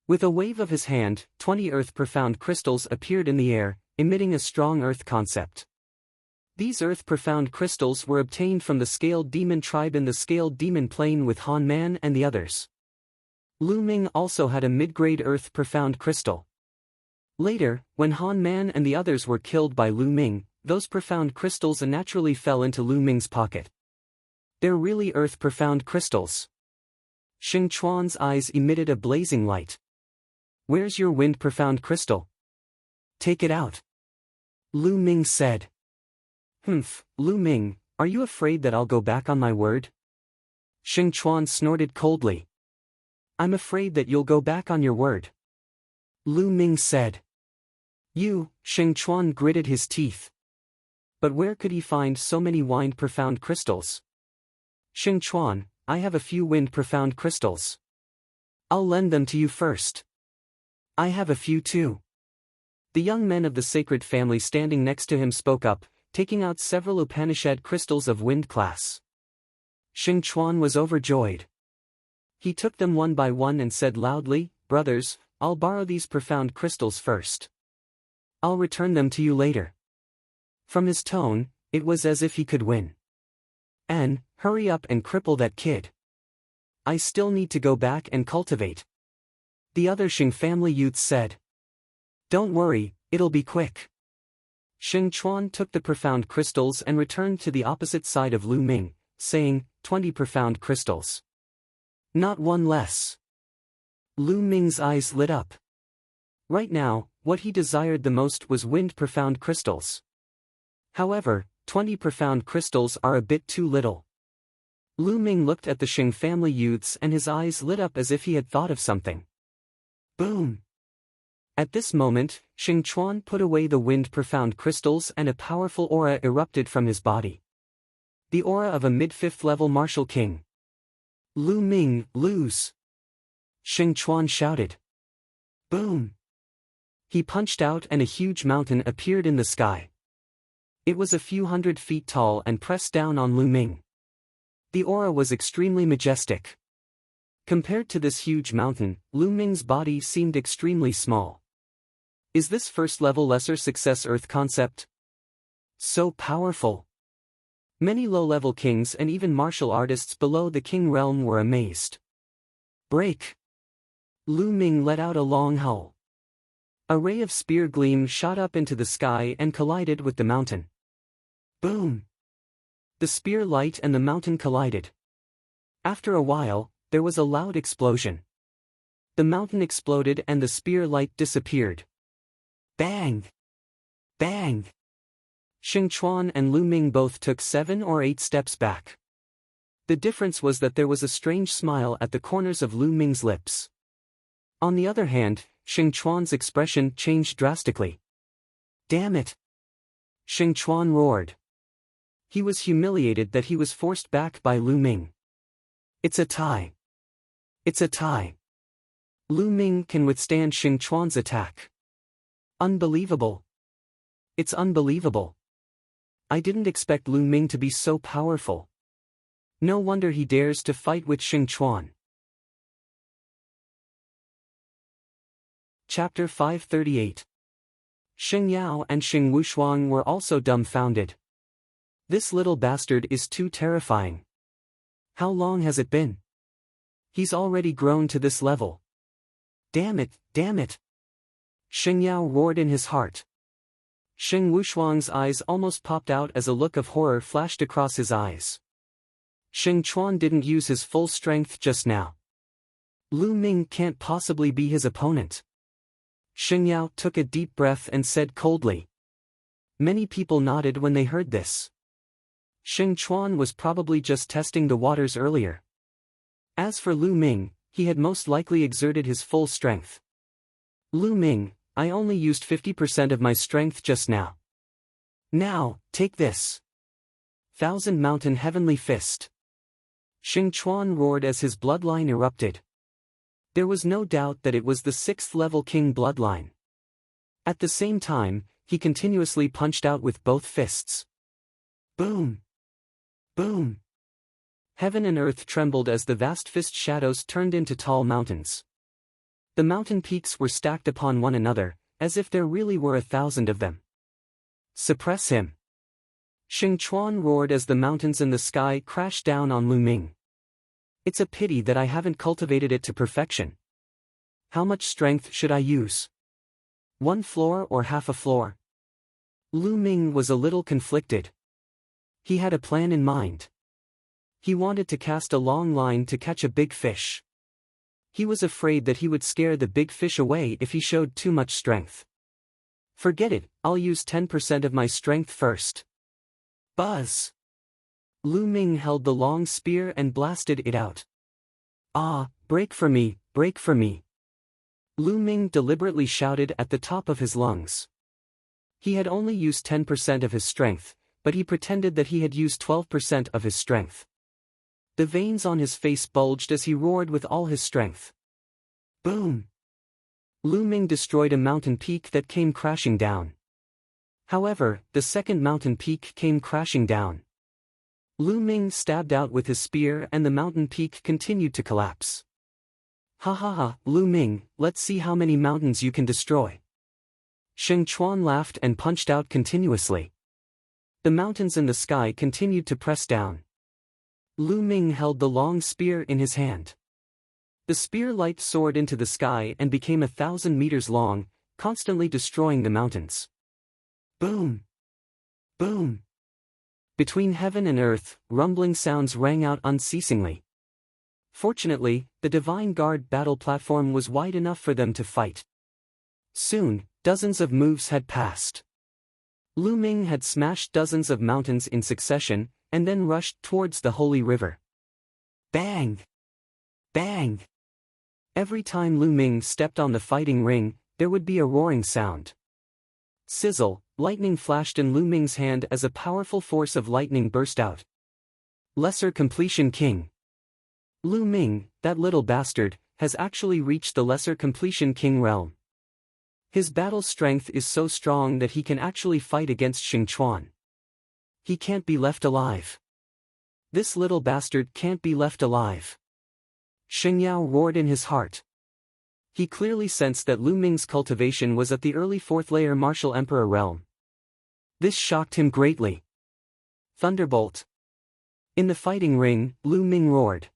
With a wave of his hand, 20 earth profound crystals appeared in the air, emitting a strong earth concept. These earth profound crystals were obtained from the Scaled Demon tribe in the Scaled Demon Plain with Han Man and the others. Lu Ming also had a mid-grade earth profound crystal. Later, when Han Man and the others were killed by Lu Ming, those profound crystals naturally fell into Lu Ming's pocket. They're really earth profound crystals. Xing Chuan's eyes emitted a blazing light. Where's your wind profound crystal? Take it out. Lu Ming said. Humph, Lu Ming, are you afraid that I'll go back on my word? Xing Chuan snorted coldly. I'm afraid that you'll go back on your word. Lu Ming said. You, Xing Chuan gritted his teeth. But where could he find so many wind profound crystals? Xing Chuan, I have a few wind profound crystals. I'll lend them to you first. I have a few too. The young men of the sacred family standing next to him spoke up, taking out several Upanishad crystals of wind class. Xing Chuan was overjoyed. He took them one by one and said loudly, Brothers, I'll borrow these profound crystals first. I'll return them to you later. From his tone, it was as if he could win. And, hurry up and cripple that kid. I still need to go back and cultivate. The other Xing family youths said. Don't worry, it'll be quick. Xing Chuan took the profound crystals and returned to the opposite side of Lu Ming, saying, 20 profound crystals. Not one less. Lu Ming's eyes lit up. Right now, what he desired the most was wind profound crystals. However, 20 profound crystals are a bit too little. Lu Ming looked at the Xing family youths and his eyes lit up as if he had thought of something. Boom! At this moment, Xing Chuan put away the wind profound crystals and a powerful aura erupted from his body. The aura of a mid-fifth level martial king. Lu Ming, lose! Xing Chuan shouted. Boom! He punched out and a huge mountain appeared in the sky. It was a few 100 feet tall and pressed down on Lu Ming. The aura was extremely majestic. Compared to this huge mountain, Lu Ming's body seemed extremely small. Is this first-level lesser success earth concept? So powerful. Many low-level kings and even martial artists below the king realm were amazed. Break! Lu Ming let out a long howl. A ray of spear gleam shot up into the sky and collided with the mountain. Boom! The spear light and the mountain collided. After a while, there was a loud explosion. The mountain exploded and the spear light disappeared. Bang! Bang! Xing Chuan and Lu Ming both took 7 or 8 steps back. The difference was that there was a strange smile at the corners of Lu Ming's lips. On the other hand, Xing Chuan's expression changed drastically. Damn it! Xing Chuan roared. He was humiliated that he was forced back by Lu Ming. It's a tie. It's a tie. Lu Ming can withstand Xing Chuan's attack. Unbelievable. It's unbelievable. I didn't expect Lu Ming to be so powerful. No wonder he dares to fight with Xing Chuan. Chapter 538. Xing Yao and Xing Wushuang were also dumbfounded. This little bastard is too terrifying. How long has it been? He's already grown to this level. Damn it, damn it. Xing Yao roared in his heart. Xing Wushuang's eyes almost popped out as a look of horror flashed across his eyes. Xing Chuan didn't use his full strength just now. Lu Ming can't possibly be his opponent. Xing Yao took a deep breath and said coldly. Many people nodded when they heard this. Xing Chuan was probably just testing the waters earlier. As for Lu Ming, he had most likely exerted his full strength. Lu Ming, I only used 50% of my strength just now. Now, take this. Thousand Mountain Heavenly Fist. Xing Chuan roared as his bloodline erupted. There was no doubt that it was the 6th-level king bloodline. At the same time, he continuously punched out with both fists. Boom! Boom! Heaven and earth trembled as the vast fist shadows turned into tall mountains. The mountain peaks were stacked upon one another, as if there really were 1,000 of them. Suppress him! Xing Chuan roared as the mountains in the sky crashed down on Lu Ming. It's a pity that I haven't cultivated it to perfection. How much strength should I use? 1 floor or half a floor? Lu Ming was a little conflicted. He had a plan in mind. He wanted to cast a long line to catch a big fish. He was afraid that he would scare the big fish away if he showed too much strength. Forget it, I'll use 10% of my strength first. Buzz! Lu Ming held the long spear and blasted it out. Ah, break for me, break for me. Lu Ming deliberately shouted at the top of his lungs. He had only used 10% of his strength, but he pretended that he had used 12% of his strength. The veins on his face bulged as he roared with all his strength. Boom! Lu Ming destroyed a mountain peak that came crashing down. However, the second mountain peak came crashing down. Lu Ming stabbed out with his spear and the mountain peak continued to collapse. Ha ha ha, Lu Ming, let's see how many mountains you can destroy. Xing Chuan laughed and punched out continuously. The mountains in the sky continued to press down. Lu Ming held the long spear in his hand. The spear light soared into the sky and became 1,000 meters long, constantly destroying the mountains. Boom! Boom! Between heaven and earth, rumbling sounds rang out unceasingly. Fortunately, the Divine Guard battle platform was wide enough for them to fight. Soon, dozens of moves had passed. Lu Ming had smashed dozens of mountains in succession, and then rushed towards the holy river. Bang! Bang! Every time Lu Ming stepped on the fighting ring, there would be a roaring sound. Sizzle, lightning flashed in Lu Ming's hand as a powerful force of lightning burst out. Lesser Completion King. Lu Ming, that little bastard, has actually reached the Lesser Completion King realm. His battle strength is so strong that he can actually fight against Xing Chuan. He can't be left alive. This little bastard can't be left alive. Xing Yao roared in his heart. He clearly sensed that Lu Ming's cultivation was at the early 4th-layer Martial Emperor realm. This shocked him greatly. Thunderbolt. In the fighting ring, Lu Ming roared.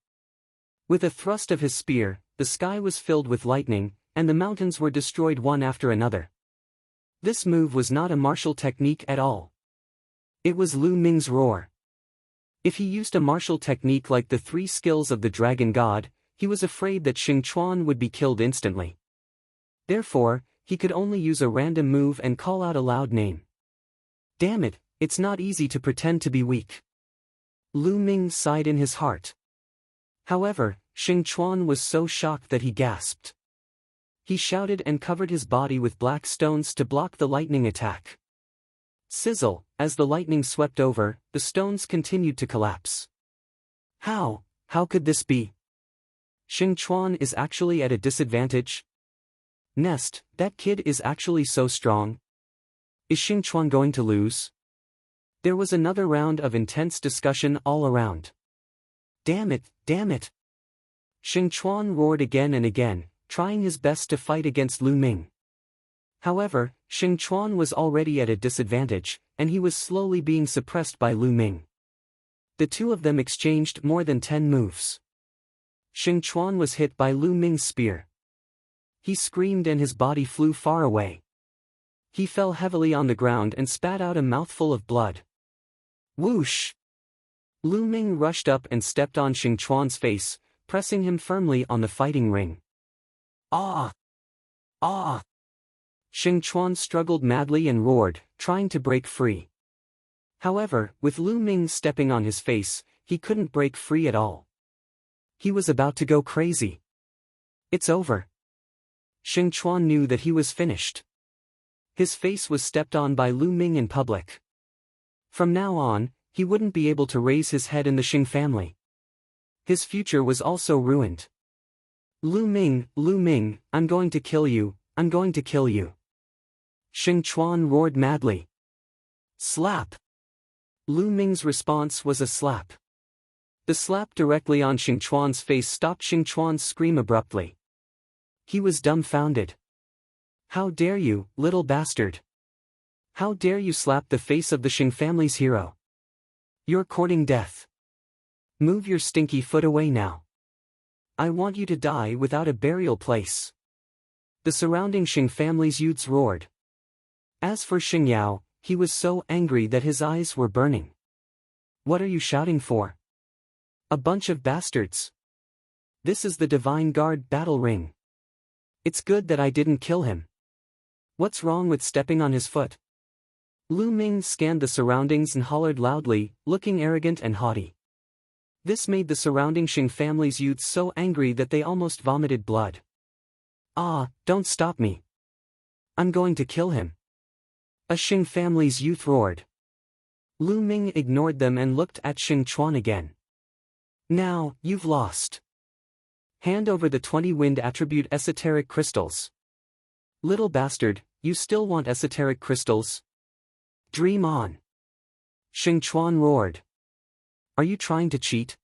With a thrust of his spear, the sky was filled with lightning, and the mountains were destroyed one after another. This move was not a martial technique at all. It was Lu Ming's roar. If he used a martial technique like the 3 skills of the Dragon God, he was afraid that Xing Chuan would be killed instantly. Therefore, he could only use a random move and call out a loud name. Damn it, it's not easy to pretend to be weak. Lu Ming sighed in his heart. However, Xing Chuan was so shocked that he gasped. He shouted and covered his body with black stones to block the lightning attack. Sizzle, as the lightning swept over, the stones continued to collapse. How could this be? Xing Chuan is actually at a disadvantage? Nest, that kid is actually so strong. Is Xing Chuan going to lose? There was another round of intense discussion all around. Damn it, damn it. Xing Chuan roared again and again, trying his best to fight against Lu Ming. However, Xing Chuan was already at a disadvantage, and he was slowly being suppressed by Lu Ming. The two of them exchanged more than 10 moves. Xing Chuan was hit by Lu Ming's spear. He screamed and his body flew far away. He fell heavily on the ground and spat out a mouthful of blood. Whoosh! Lu Ming rushed up and stepped on Xing Chuan's face, pressing him firmly on the fighting ring. Ah! Ah! Xing Chuan struggled madly and roared, trying to break free. However, with Lu Ming stepping on his face, he couldn't break free at all. He was about to go crazy. It's over. Xing Chuan knew that he was finished. His face was stepped on by Lu Ming in public. From now on, he wouldn't be able to raise his head in the Xing family. His future was also ruined. Lu Ming, I'm going to kill you, I'm going to kill you. Xing Chuan roared madly. Slap! Lu Ming's response was a slap. The slap directly on Xing Chuan's face stopped Xing Chuan's scream abruptly. He was dumbfounded. How dare you, little bastard! How dare you slap the face of the Xing family's hero? You're courting death. Move your stinky foot away now. I want you to die without a burial place. The surrounding Xing family's youths roared. As for Xing Yao, he was so angry that his eyes were burning. What are you shouting for? A bunch of bastards. This is the Divine Guard battle ring. It's good that I didn't kill him. What's wrong with stepping on his foot? Lu Ming scanned the surroundings and hollered loudly, looking arrogant and haughty. This made the surrounding Xing family's youths so angry that they almost vomited blood. Ah, don't stop me. I'm going to kill him. A Xing family's youth roared. Lu Ming ignored them and looked at Xing Chuan again. Now, you've lost. Hand over the 20 wind attribute esoteric crystals. Little bastard, you still want esoteric crystals? Dream on. Xing Chuan roared. Are you trying to cheat?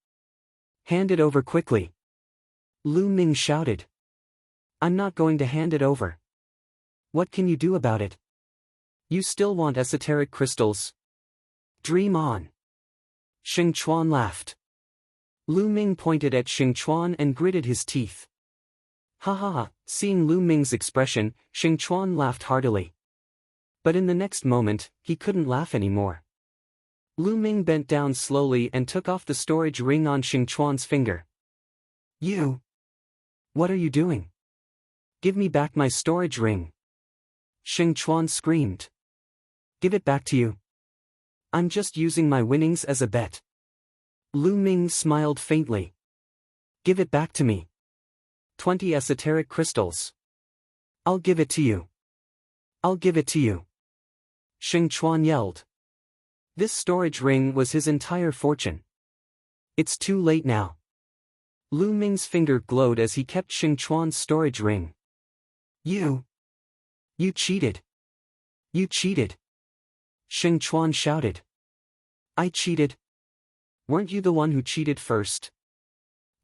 Hand it over quickly. Lu Ming shouted. I'm not going to hand it over. What can you do about it? You still want esoteric crystals? Dream on. Xing Chuan laughed. Lu Ming pointed at Xing Chuan and gritted his teeth. Ha ha ha, seeing Lu Ming's expression, Xing Chuan laughed heartily. But in the next moment, he couldn't laugh anymore. Lu Ming bent down slowly and took off the storage ring on Xing Chuan's finger. You! What are you doing? Give me back my storage ring! Xing Chuan screamed. Give it back to you. I'm just using my winnings as a bet. Lu Ming smiled faintly. Give it back to me. 20 esoteric crystals. I'll give it to you. I'll give it to you. Xing Chuan yelled. This storage ring was his entire fortune. It's too late now. Lu Ming's finger glowed as he kept Xing Chuan's storage ring. You cheated. You cheated. Xing Chuan shouted. I cheated. Weren't you the one who cheated first?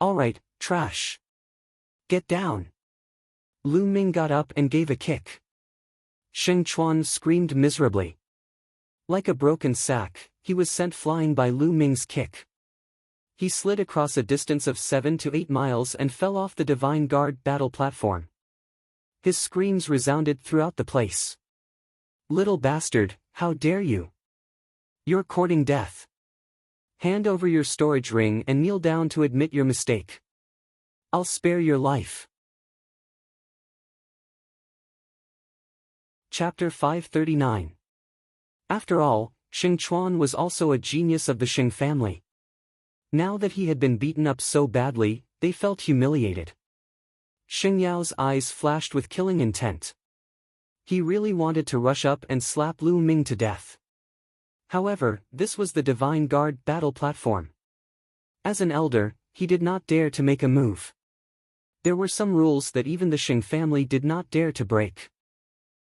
Alright, trash. Get down. Lu Ming got up and gave a kick. Xing Chuan screamed miserably. Like a broken sack, he was sent flying by Lu Ming's kick. He slid across a distance of 7 to 8 miles and fell off the Divine Guard battle platform. His screams resounded throughout the place. Little bastard, how dare you? You're courting death. Hand over your storage ring and kneel down to admit your mistake. I'll spare your life. Chapter 539. After all, Xing Chuan was also a genius of the Xing family. Now that he had been beaten up so badly, they felt humiliated. Xing Yao's eyes flashed with killing intent. He really wanted to rush up and slap Lu Ming to death. However, this was the Divine Guard battle platform. As an elder, he did not dare to make a move. There were some rules that even the Xing family did not dare to break.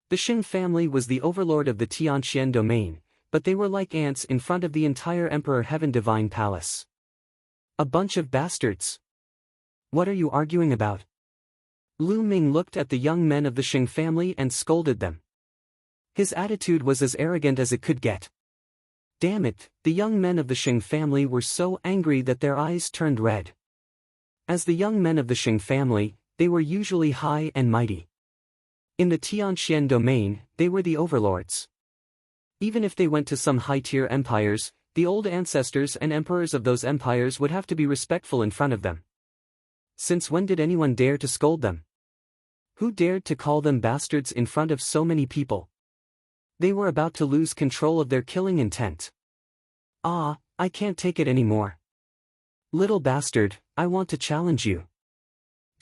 The Xing family was the overlord of the Tianqian domain, but they were like ants in front of the entire Emperor Heaven Divine Palace. A bunch of bastards. What are you arguing about? Lu Ming looked at the young men of the Xing family and scolded them. His attitude was as arrogant as it could get. Damn it, the young men of the Xing family were so angry that their eyes turned red. As the young men of the Xing family, they were usually high and mighty. In the Tianqian domain, they were the overlords. Even if they went to some high-tier empires, the old ancestors and emperors of those empires would have to be respectful in front of them. Since when did anyone dare to scold them? Who dared to call them bastards in front of so many people? They were about to lose control of their killing intent. Ah, I can't take it anymore. Little bastard, I want to challenge you.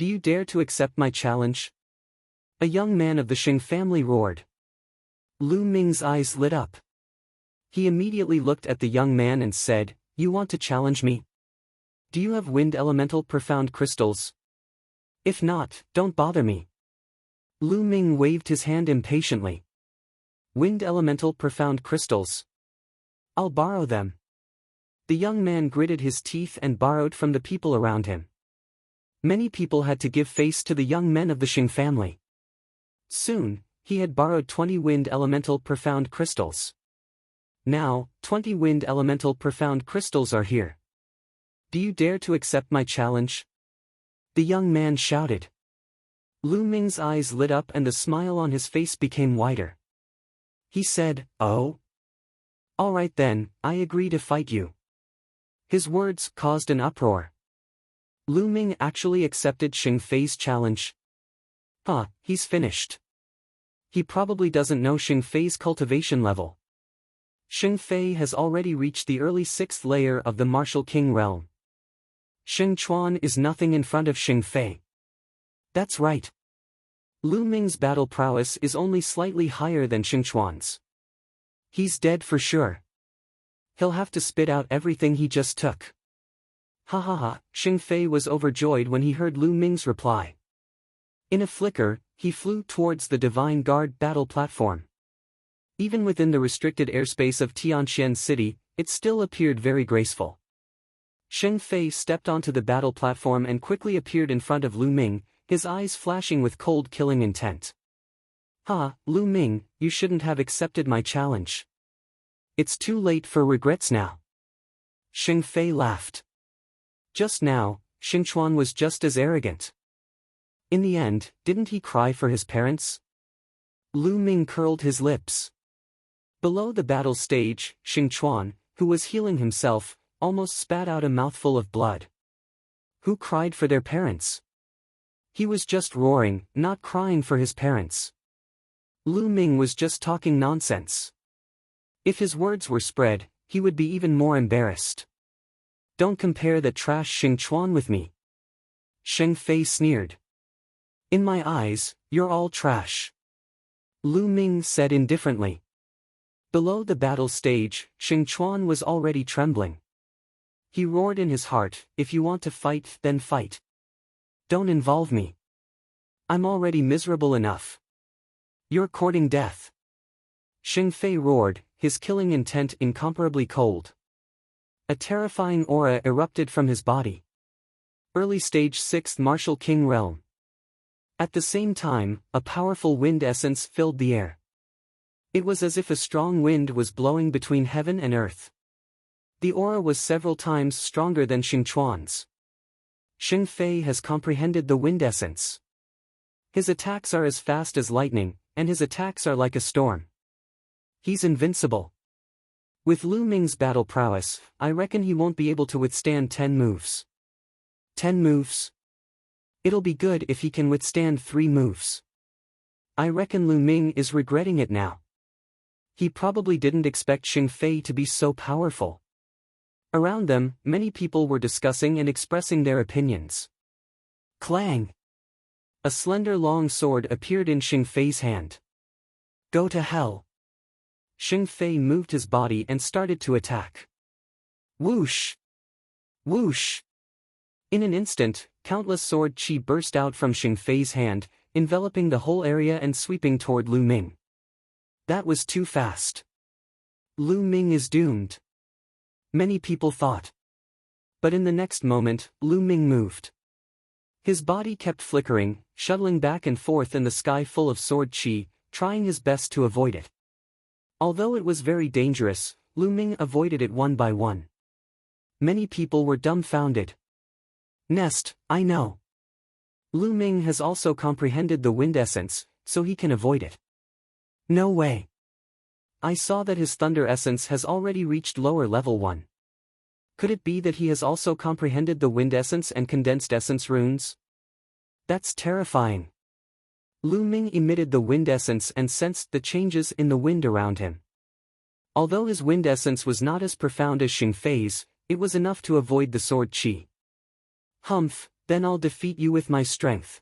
Do you dare to accept my challenge? A young man of the Xing family roared. Lu Ming's eyes lit up. He immediately looked at the young man and said, You want to challenge me? Do you have wind elemental profound crystals? If not, don't bother me. Lu Ming waved his hand impatiently. Wind elemental profound crystals. I'll borrow them. The young man gritted his teeth and borrowed from the people around him. Many people had to give face to the young men of the Xing family. Soon, he had borrowed 20 wind elemental profound crystals. Now, 20 wind elemental profound crystals are here. Do you dare to accept my challenge? The young man shouted. Lu Ming's eyes lit up and the smile on his face became wider. He said, Oh? All right then, I agree to fight you. His words caused an uproar. Lu Ming actually accepted Xing Fei's challenge. He's finished. He probably doesn't know Xing Fei's cultivation level. Xing Fei has already reached the early 6th layer of the Martial King realm. Xing Chuan is nothing in front of Xing Fei. That's right. Lu Ming's battle prowess is only slightly higher than Xing Chuan's. He's dead for sure. He'll have to spit out everything he just took. Ha ha ha, Xing Fei was overjoyed when he heard Lu Ming's reply. In a flicker, he flew towards the Divine Guard battle platform. Even within the restricted airspace of Tianxian City, it still appeared very graceful. Xing Fei stepped onto the battle platform and quickly appeared in front of Lu Ming, his eyes flashing with cold killing intent. Lu Ming, you shouldn't have accepted my challenge. It's too late for regrets now. Xing Fei laughed. Just now, Xing Chuan was just as arrogant. In the end, didn't he cry for his parents? Lu Ming curled his lips. Below the battle stage, Xing Chuan, who was healing himself, almost spat out a mouthful of blood. Who cried for their parents? He was just roaring, not crying for his parents. Lu Ming was just talking nonsense. If his words were spread, he would be even more embarrassed. Don't compare that trash Xing Chuan with me. Xing Fei sneered. In my eyes, you're all trash. Lu Ming said indifferently. Below the battle stage, Xing Chuan was already trembling. He roared in his heart, If you want to fight, then fight. Don't involve me. I'm already miserable enough. You're courting death. Xing Fei roared, his killing intent incomparably cold. A terrifying aura erupted from his body. Early stage 6th Martial King realm. At the same time, a powerful wind essence filled the air. It was as if a strong wind was blowing between heaven and earth. The aura was several times stronger than Xing Chuan's. Xing Fei has comprehended the wind essence. His attacks are as fast as lightning, and his attacks are like a storm. He's invincible. With Lu Ming's battle prowess, I reckon he won't be able to withstand 10 moves. 10 moves? It'll be good if he can withstand 3 moves. I reckon Lu Ming is regretting it now. He probably didn't expect Xing Fei to be so powerful. Around them, many people were discussing and expressing their opinions. Clang! A slender long sword appeared in Xing Fei's hand. Go to hell! Xing Fei moved his body and started to attack. Whoosh! Whoosh! In an instant, countless sword chi burst out from Xing Fei's hand, enveloping the whole area and sweeping toward Lu Ming. That was too fast. Lu Ming is doomed. Many people thought. But in the next moment, Lu Ming moved. His body kept flickering, shuttling back and forth in the sky full of sword chi, trying his best to avoid it. Although it was very dangerous, Lu Ming avoided it one by one. Many people were dumbfounded. Nest, I know. Lu Ming has also comprehended the wind essence, so he can avoid it. No way. I saw that his thunder essence has already reached lower level 1. Could it be that he has also comprehended the wind essence and condensed essence runes? That's terrifying. Lu Ming emitted the wind essence and sensed the changes in the wind around him. Although his wind essence was not as profound as Xing Fei's, it was enough to avoid the sword chi. Humph, then I'll defeat you with my strength."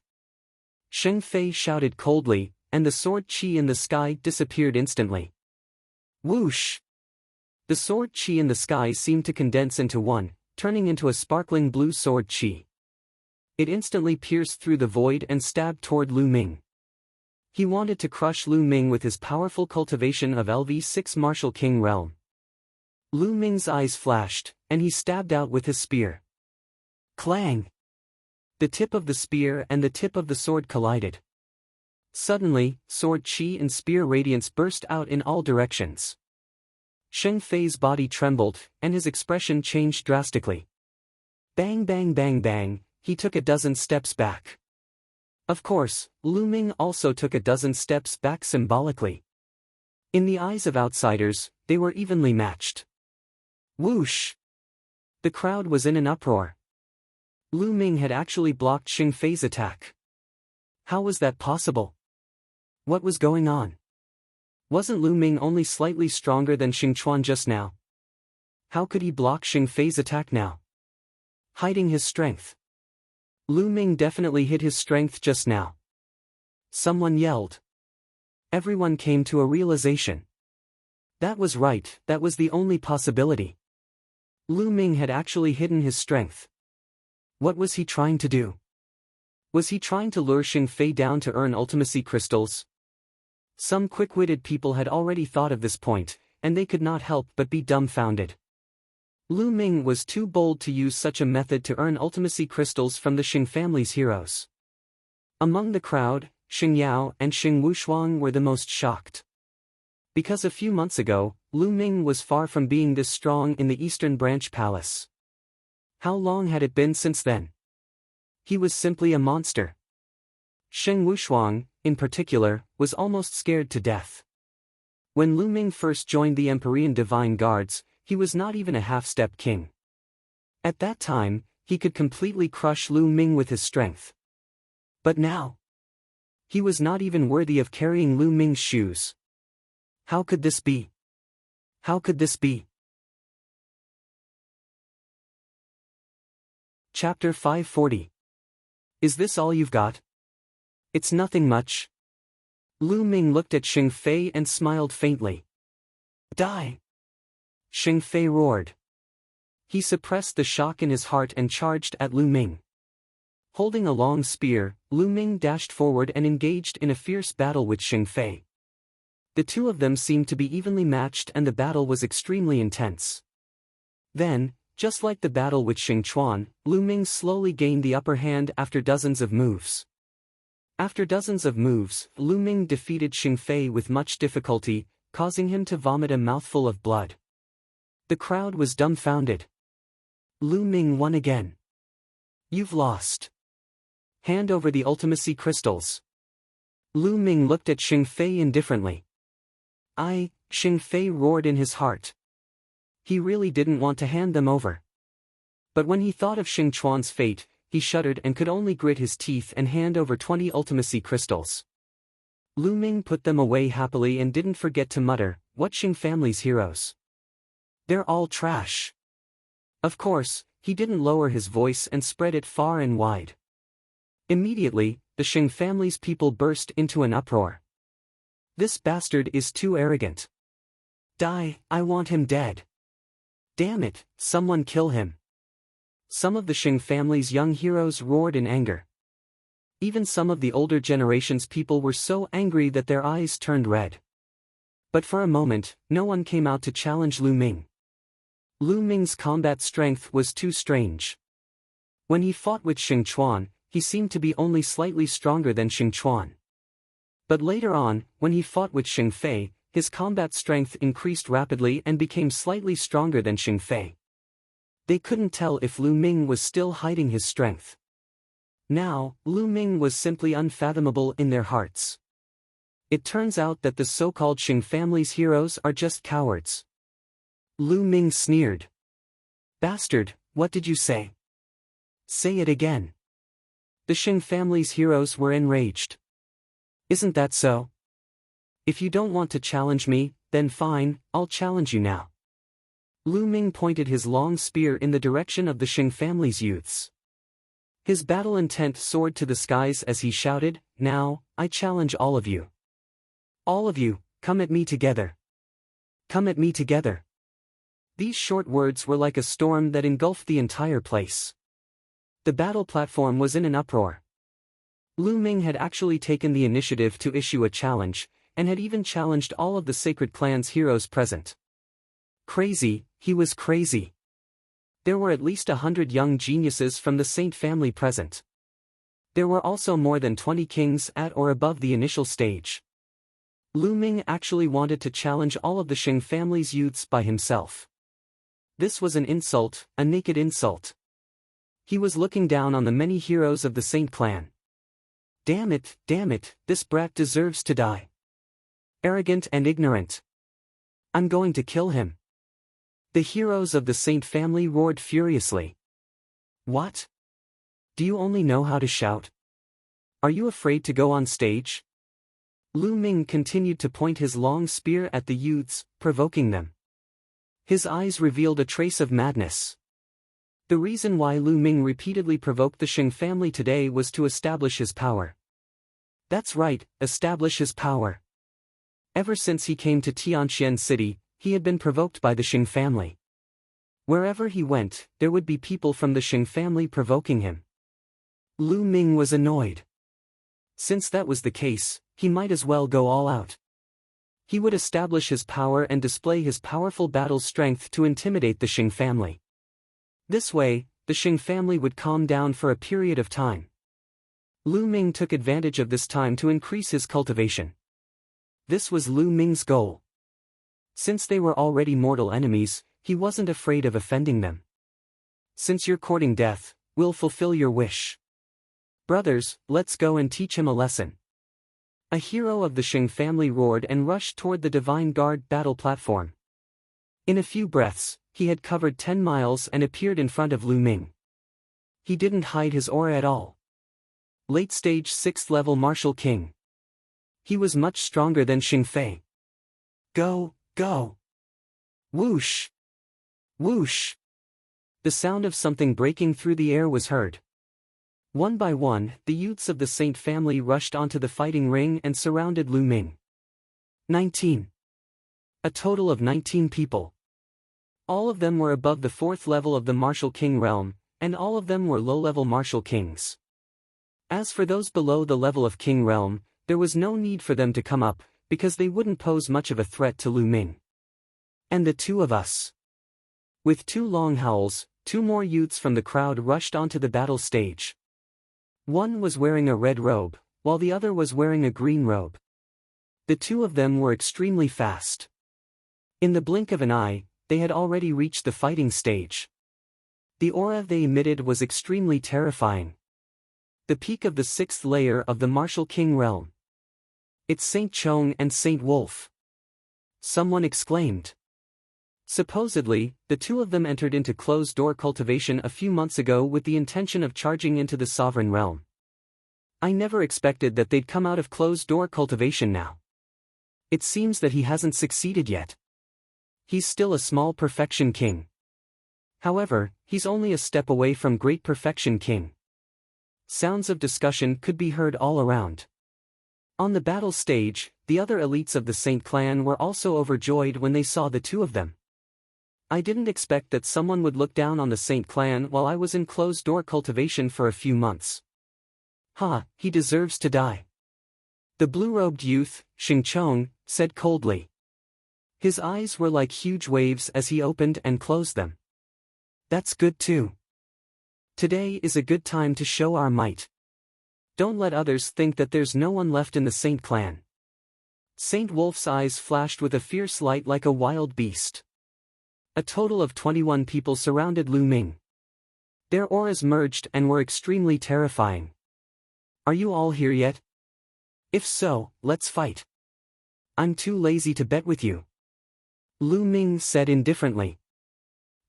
Sheng Fei shouted coldly, and the sword qi in the sky disappeared instantly. Whoosh! The sword qi in the sky seemed to condense into one, turning into a sparkling blue sword qi. It instantly pierced through the void and stabbed toward Lu Ming. He wanted to crush Lu Ming with his powerful cultivation of LV6 Martial King realm. Lu Ming's eyes flashed, and he stabbed out with his spear. Clang! The tip of the spear and the tip of the sword collided. Suddenly, sword qi and spear radiance burst out in all directions. Sheng Fei's body trembled, and his expression changed drastically. Bang bang bang bang, he took a dozen steps back. Of course, Lu Ming also took a dozen steps back symbolically. In the eyes of outsiders, they were evenly matched. Whoosh! The crowd was in an uproar. Lu Ming had actually blocked Sheng Fei's attack. How was that possible? What was going on? Wasn't Lu Ming only slightly stronger than Xing Chuan just now? How could he block Sheng Fei's attack now? Hiding his strength. Lu Ming definitely hid his strength just now. Someone yelled. Everyone came to a realization. That was right, that was the only possibility. Lu Ming had actually hidden his strength. What was he trying to do? Was he trying to lure Sheng Fei down to earn ultimacy crystals? Some quick-witted people had already thought of this point, and they could not help but be dumbfounded. Lu Ming was too bold to use such a method to earn ultimacy crystals from the Sheng family's heroes. Among the crowd, Xing Yao and Xing Wushuang were the most shocked. Because a few months ago, Lu Ming was far from being this strong in the Eastern Branch Palace. How long had it been since then? He was simply a monster. Xing Wushuang, in particular, was almost scared to death. When Lu Ming first joined the Empyrean Divine Guards, he was not even a half-step king. At that time, he could completely crush Lu Ming with his strength. But now, he was not even worthy of carrying Lu Ming's shoes. How could this be? How could this be? Chapter 540. Is this all you've got? It's nothing much. Lu Ming looked at Sheng Fei and smiled faintly. Die! Sheng Fei roared. He suppressed the shock in his heart and charged at Lu Ming. Holding a long spear, Lu Ming dashed forward and engaged in a fierce battle with Sheng Fei. The two of them seemed to be evenly matched and the battle was extremely intense. Then, just like the battle with Xing Chuan, Lu Ming slowly gained the upper hand after dozens of moves. After dozens of moves, Lu Ming defeated Sheng Fei with much difficulty, causing him to vomit a mouthful of blood. The crowd was dumbfounded. Lu Ming won again. You've lost. Hand over the ultimacy crystals. Lu Ming looked at Sheng Fei indifferently. Sheng Fei roared in his heart. He really didn't want to hand them over. But when he thought of Xing Chuan's fate, he shuddered and could only grit his teeth and hand over 20 ultimacy crystals. Lu Ming put them away happily and didn't forget to mutter, "What Xing family's heroes? They're all trash." Of course, he didn't lower his voice and spread it far and wide. Immediately, the Xing family's people burst into an uproar. This bastard is too arrogant. Die, I want him dead. Damn it, someone kill him. Some of the Xing family's young heroes roared in anger. Even some of the older generation's people were so angry that their eyes turned red. But for a moment, no one came out to challenge Lu Ming. Lu Ming's combat strength was too strange. When he fought with Xing Chuan, he seemed to be only slightly stronger than Xing Chuan. But later on, when he fought with Sheng Fei, his combat strength increased rapidly and became slightly stronger than Sheng Fei. They couldn't tell if Lu Ming was still hiding his strength. Now, Lu Ming was simply unfathomable in their hearts. It turns out that the so-called Xing family's heroes are just cowards. Lu Ming sneered. Bastard, what did you say? Say it again. The Xing family's heroes were enraged. Isn't that so? If you don't want to challenge me, then fine, I'll challenge you now. Lu Ming pointed his long spear in the direction of the Xing family's youths. His battle intent soared to the skies as he shouted, "Now, I challenge all of you. All of you, come at me together. Come at me together." These short words were like a storm that engulfed the entire place. The battle platform was in an uproar. Lu Ming had actually taken the initiative to issue a challenge, and had even challenged all of the Sacred Clan's heroes present. Crazy, he was crazy. There were at least 100 young geniuses from the Saint family present. There were also more than 20 kings at or above the initial stage. Lu Ming actually wanted to challenge all of the Shing family's youths by himself. This was an insult, a naked insult. He was looking down on the many heroes of the Saint clan. Damn it, this brat deserves to die. Arrogant and ignorant. I'm going to kill him. The heroes of the Saint family roared furiously. What? Do you only know how to shout? Are you afraid to go on stage? Lu Ming continued to point his long spear at the youths, provoking them. His eyes revealed a trace of madness. The reason why Lu Ming repeatedly provoked the Shing family today was to establish his power. That's right, establish his power. Ever since he came to Tianxian City, he had been provoked by the Shing family. Wherever he went, there would be people from the Shing family provoking him. Lu Ming was annoyed. Since that was the case, he might as well go all out. He would establish his power and display his powerful battle strength to intimidate the Shing family. This way, the Shing family would calm down for a period of time. Lu Ming took advantage of this time to increase his cultivation. This was Lu Ming's goal. Since they were already mortal enemies, he wasn't afraid of offending them. Since you're courting death, we'll fulfill your wish. Brothers, let's go and teach him a lesson. A hero of the Shing family roared and rushed toward the Divine Guard battle platform. In a few breaths, he had covered 10 miles and appeared in front of Lu Ming. He didn't hide his aura at all. Late stage 6th level Martial King. He was much stronger than Xing Fei. Go, go. Whoosh. Whoosh. The sound of something breaking through the air was heard. One by one, the youths of the Saint family rushed onto the fighting ring and surrounded Lu Ming. 19. A total of 19 people. All of them were above the 4th level of the Martial King realm, and all of them were low-level Martial Kings. As for those below the level of King realm, there was no need for them to come up, because they wouldn't pose much of a threat to Lu Ming. And the two of us. With 2 long howls, 2 more youths from the crowd rushed onto the battle stage. One was wearing a red robe, while the other was wearing a green robe. The 2 of them were extremely fast. In the blink of an eye, they had already reached the fighting stage. The aura they emitted was extremely terrifying. The peak of the 6th layer of the Martial King realm. It's Saint Chong and Saint Wolf. Someone exclaimed. Supposedly, the 2 of them entered into closed-door cultivation a few months ago with the intention of charging into the Sovereign Realm. I never expected that they'd come out of closed-door cultivation now. It seems that he hasn't succeeded yet. He's still a small Perfection King. However, he's only a step away from Great Perfection King. Sounds of discussion could be heard all around. On the battle stage, the other elites of the Saint clan were also overjoyed when they saw the 2 of them. I didn't expect that someone would look down on the Saint clan while I was in closed-door cultivation for a few months. He deserves to die. The blue-robed youth, Xing Chong, said coldly. His eyes were like huge waves as he opened and closed them. That's good too. Today is a good time to show our might. Don't let others think that there's no one left in the Saint clan. Saint Wolf's eyes flashed with a fierce light like a wild beast. A total of 21 people surrounded Lu Ming. Their auras merged and were extremely terrifying. Are you all here yet? If so, let's fight. I'm too lazy to bet with you. Lu Ming said indifferently.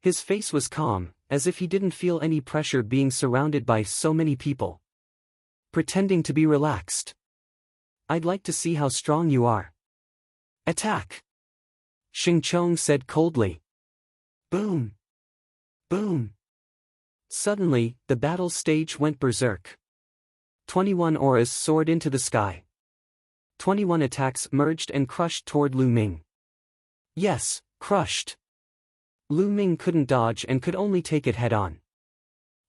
His face was calm, as if he didn't feel any pressure being surrounded by so many people. Pretending to be relaxed. I'd like to see how strong you are. Attack! Xing Chong said coldly. Boom! Boom! Suddenly, the battle stage went berserk. 21 auras soared into the sky. 21 attacks merged and crushed toward Lu Ming. Yes, crushed. Lu Ming couldn't dodge and could only take it head-on.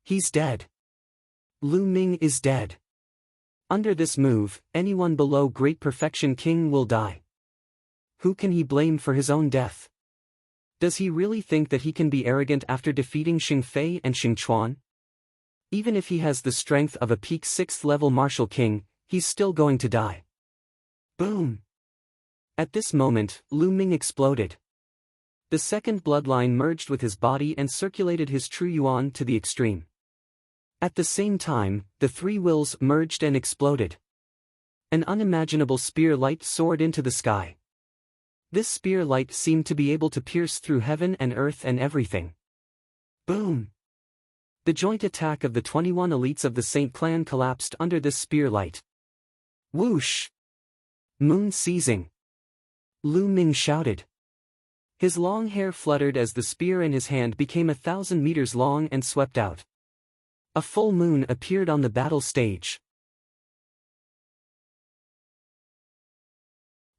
He's dead. Lu Ming is dead. Under this move, anyone below Great Perfection King will die. Who can he blame for his own death? Does he really think that he can be arrogant after defeating Xing Fei and Xing Chuan? Even if he has the strength of a peak 6th level martial king, he's still going to die. Boom! At this moment, Lu Ming exploded. The second bloodline merged with his body and circulated his true yuan to the extreme. At the same time, the three wills merged and exploded. An unimaginable spear light soared into the sky. This spear light seemed to be able to pierce through heaven and earth and everything. Boom! The joint attack of the 21 elites of the Saint clan collapsed under this spear light. Whoosh! Moon seizing. Lu Ming shouted. His long hair fluttered as the spear in his hand became 1,000 meters long and swept out. A full moon appeared on the battle stage.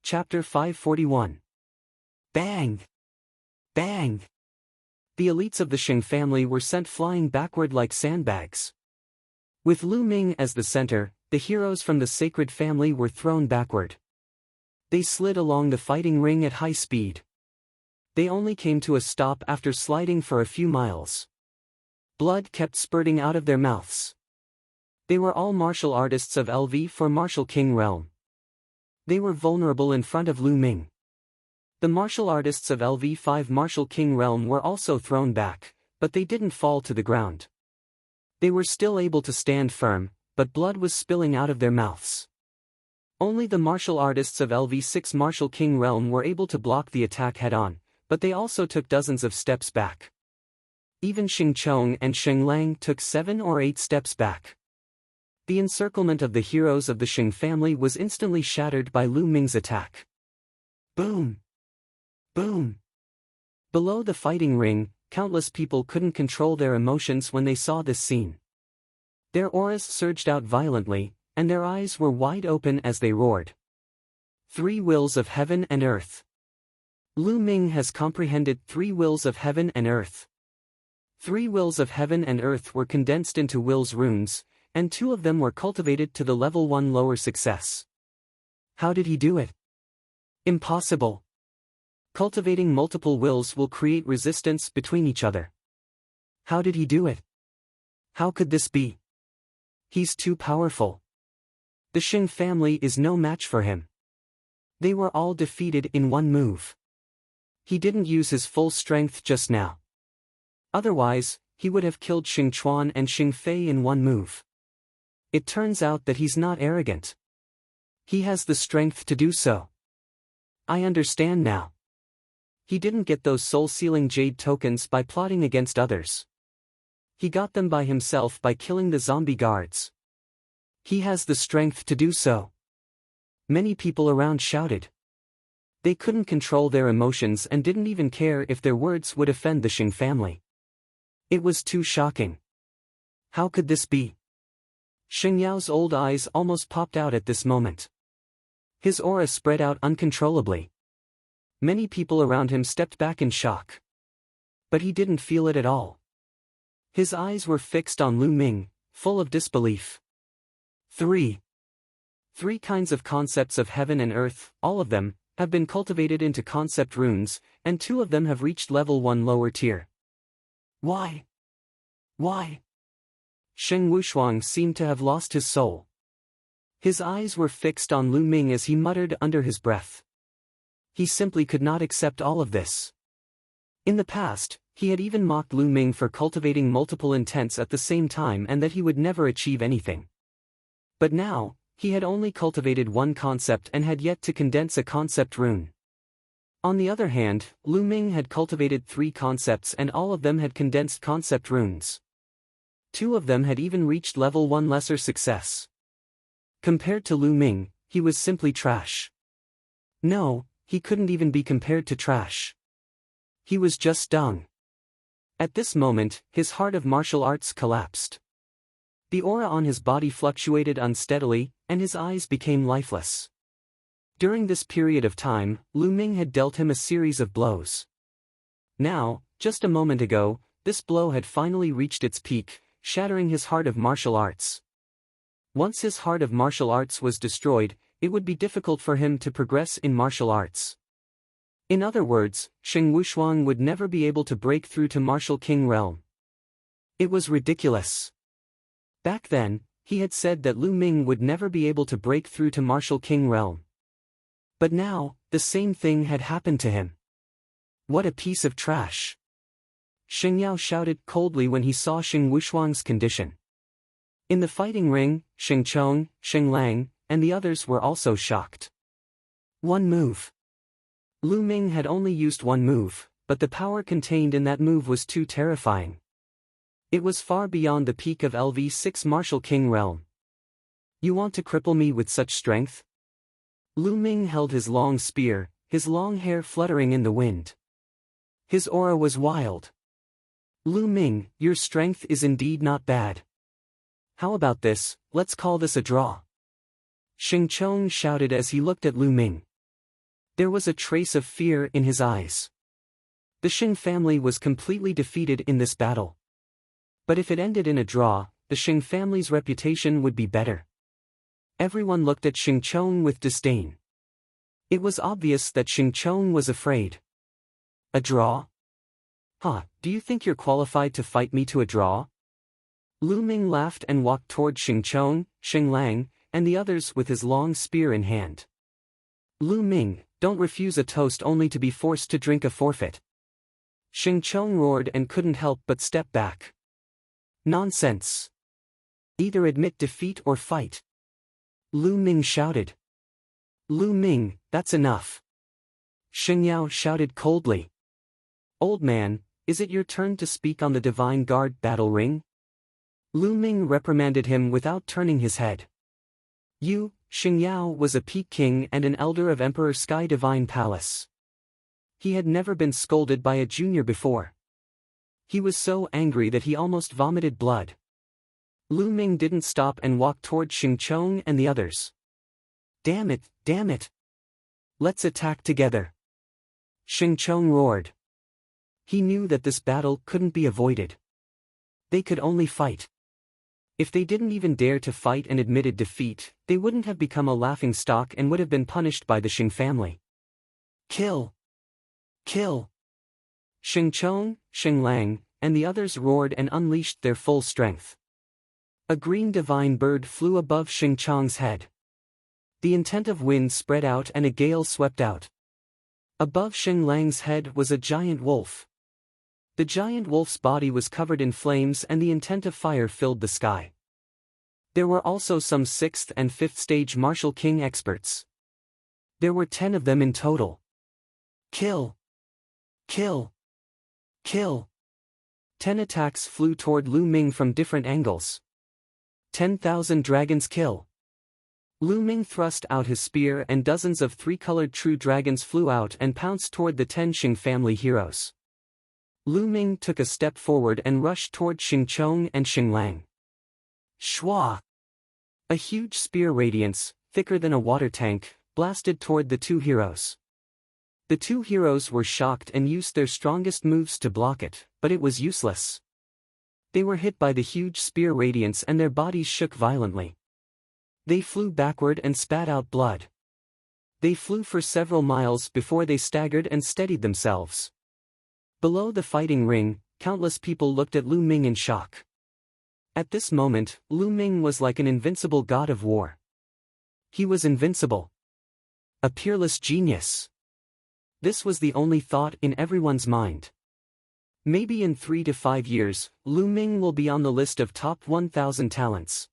Chapter 541. Bang! Bang! The elites of the Xing family were sent flying backward like sandbags. With Lu Ming as the center, the heroes from the sacred family were thrown backward. They slid along the fighting ring at high speed. They only came to a stop after sliding for a few miles. Blood kept spurting out of their mouths. They were all martial artists of LV for Martial King Realm. They were vulnerable in front of Lu Ming. The martial artists of LV5 Martial King Realm were also thrown back, but they didn't fall to the ground. They were still able to stand firm, but blood was spilling out of their mouths. Only the martial artists of LV6 Martial King Realm were able to block the attack head-on, but they also took dozens of steps back. Even Xing Chong and Xing Lang took 7 or 8 steps back. The encirclement of the heroes of the Xing family was instantly shattered by Lu Ming's attack. Boom! Boom! Below the fighting ring, countless people couldn't control their emotions when they saw this scene. Their auras surged out violently, and their eyes were wide open as they roared. 3 wills of heaven and earth. Lu Ming has comprehended 3 wills of heaven and earth. 3 wills of heaven and earth were condensed into wills runes, and 2 of them were cultivated to the level 1 lower success. How did he do it? Impossible. Cultivating multiple wills will create resistance between each other. How did he do it? How could this be? He's too powerful. The Xing family is no match for him. They were all defeated in one move. He didn't use his full strength just now. Otherwise, he would have killed Xing Chuan and Xing Fei in one move. It turns out that he's not arrogant. He has the strength to do so. I understand now. He didn't get those soul-sealing jade tokens by plotting against others. He got them by himself by killing the zombie guards. He has the strength to do so. Many people around shouted. They couldn't control their emotions and didn't even care if their words would offend the Xing family. It was too shocking. How could this be? Xing Yao's old eyes almost popped out at this moment. His aura spread out uncontrollably. Many people around him stepped back in shock. But he didn't feel it at all. His eyes were fixed on Lu Ming, full of disbelief. 3 kinds of concepts of heaven and earth, all of them, have been cultivated into concept runes, and 2 of them have reached level 1 lower tier. Why? Why? Sheng Wushuang seemed to have lost his soul. His eyes were fixed on Lu Ming as he muttered under his breath. He simply could not accept all of this. In the past, he had even mocked Lu Ming for cultivating multiple intents at the same time and that he would never achieve anything. But now, he had only cultivated one concept and had yet to condense a concept rune. On the other hand, Lu Ming had cultivated 3 concepts and all of them had condensed concept runes. 2 of them had even reached level 1 lesser success. Compared to Lu Ming, he was simply trash. No, he couldn't even be compared to trash. He was just dung. At this moment, his heart of martial arts collapsed. The aura on his body fluctuated unsteadily, and his eyes became lifeless. During this period of time, Lu Ming had dealt him a series of blows. Now, just a moment ago, this blow had finally reached its peak, shattering his heart of martial arts. Once his heart of martial arts was destroyed, it would be difficult for him to progress in martial arts. In other words, Sheng Wushuang would never be able to break through to Martial King realm. It was ridiculous. Back then, he had said that Lu Ming would never be able to break through to Martial King realm. But now, the same thing had happened to him. What a piece of trash! Sheng Yao shouted coldly when he saw Sheng Wushuang's condition. In the fighting ring, Sheng Chong, Sheng Lang, and the others were also shocked. One move. Lu Ming had only used one move, but the power contained in that move was too terrifying. It was far beyond the peak of LV6 Martial King realm. You want to cripple me with such strength? Lu Ming held his long spear, his long hair fluttering in the wind. His aura was wild. Lu Ming, your strength is indeed not bad. How about this, let's call this a draw. Sheng Chong shouted as he looked at Lu Ming. There was a trace of fear in his eyes. The Sheng family was completely defeated in this battle. But if it ended in a draw, the Sheng family's reputation would be better. Everyone looked at Sheng Chong with disdain. It was obvious that Sheng Chong was afraid. A draw? Do you think you're qualified to fight me to a draw? Lu Ming laughed and walked toward Sheng Chong, Sheng Lang, and the others with his long spear in hand. Lu Ming, don't refuse a toast only to be forced to drink a forfeit. Sheng Chong roared and couldn't help but step back. Nonsense. Either admit defeat or fight. Lu Ming shouted. Lu Ming, that's enough. Sheng Yao shouted coldly. Old man, is it your turn to speak on the Divine Guard battle ring? Lu Ming reprimanded him without turning his head. You, Sheng Yao was a Peak King and an elder of Emperor Sky Divine Palace. He had never been scolded by a junior before. He was so angry that he almost vomited blood. Lu Ming didn't stop and walked toward Sheng Chong and the others. Damn it, damn it. Let's attack together. Sheng Chong roared. He knew that this battle couldn't be avoided. They could only fight. If they didn't even dare to fight and admitted defeat, they wouldn't have become a laughingstock and would have been punished by the Sheng family. Kill! Kill! Sheng Chong, Sheng Lang, and the others roared and unleashed their full strength. A green divine bird flew above Sheng Chong's head. The intent of wind spread out and a gale swept out. Above Sheng Lang's head was a giant wolf. The giant wolf's body was covered in flames and the intent of fire filled the sky. There were also some 6th and 5th stage Martial King experts. There were 10 of them in total. Kill! Kill! Kill! 10 attacks flew toward Lu Ming from different angles. 10,000 dragons kill. Lu Ming thrust out his spear and dozens of 3-colored true dragons flew out and pounced toward the 10 Sheng family heroes. Lu Ming took a step forward and rushed toward Sheng Chong and Sheng Lang. Shwa! A huge spear radiance, thicker than a water tank, blasted toward the 2 heroes. The 2 heroes were shocked and used their strongest moves to block it, but it was useless. They were hit by the huge spear radiance and their bodies shook violently. They flew backward and spat out blood. They flew for several miles before they staggered and steadied themselves. Below the fighting ring, countless people looked at Lu Ming in shock. At this moment, Lu Ming was like an invincible god of war. He was invincible. A peerless genius. This was the only thought in everyone's mind. Maybe in 3 to 5 years, Lu Ming will be on the list of top 1,000 talents.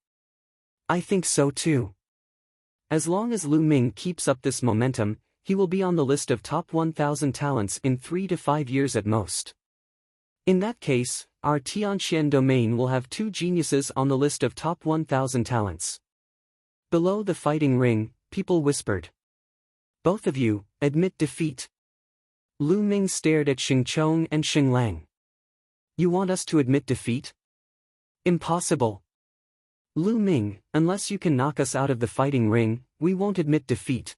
I think so too. As long as Lu Ming keeps up this momentum, he will be on the list of top 1,000 talents in 3 to 5 years at most. In that case, our Tianxian domain will have 2 geniuses on the list of top 1,000 talents. Below the fighting ring, people whispered. Both of you, admit defeat. Lu Ming stared at Sheng Chong and Sheng Lang. You want us to admit defeat? Impossible. Lu Ming, unless you can knock us out of the fighting ring, we won't admit defeat.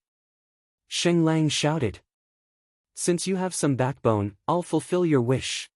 Sheng Lang shouted. Since you have some backbone, I'll fulfill your wish.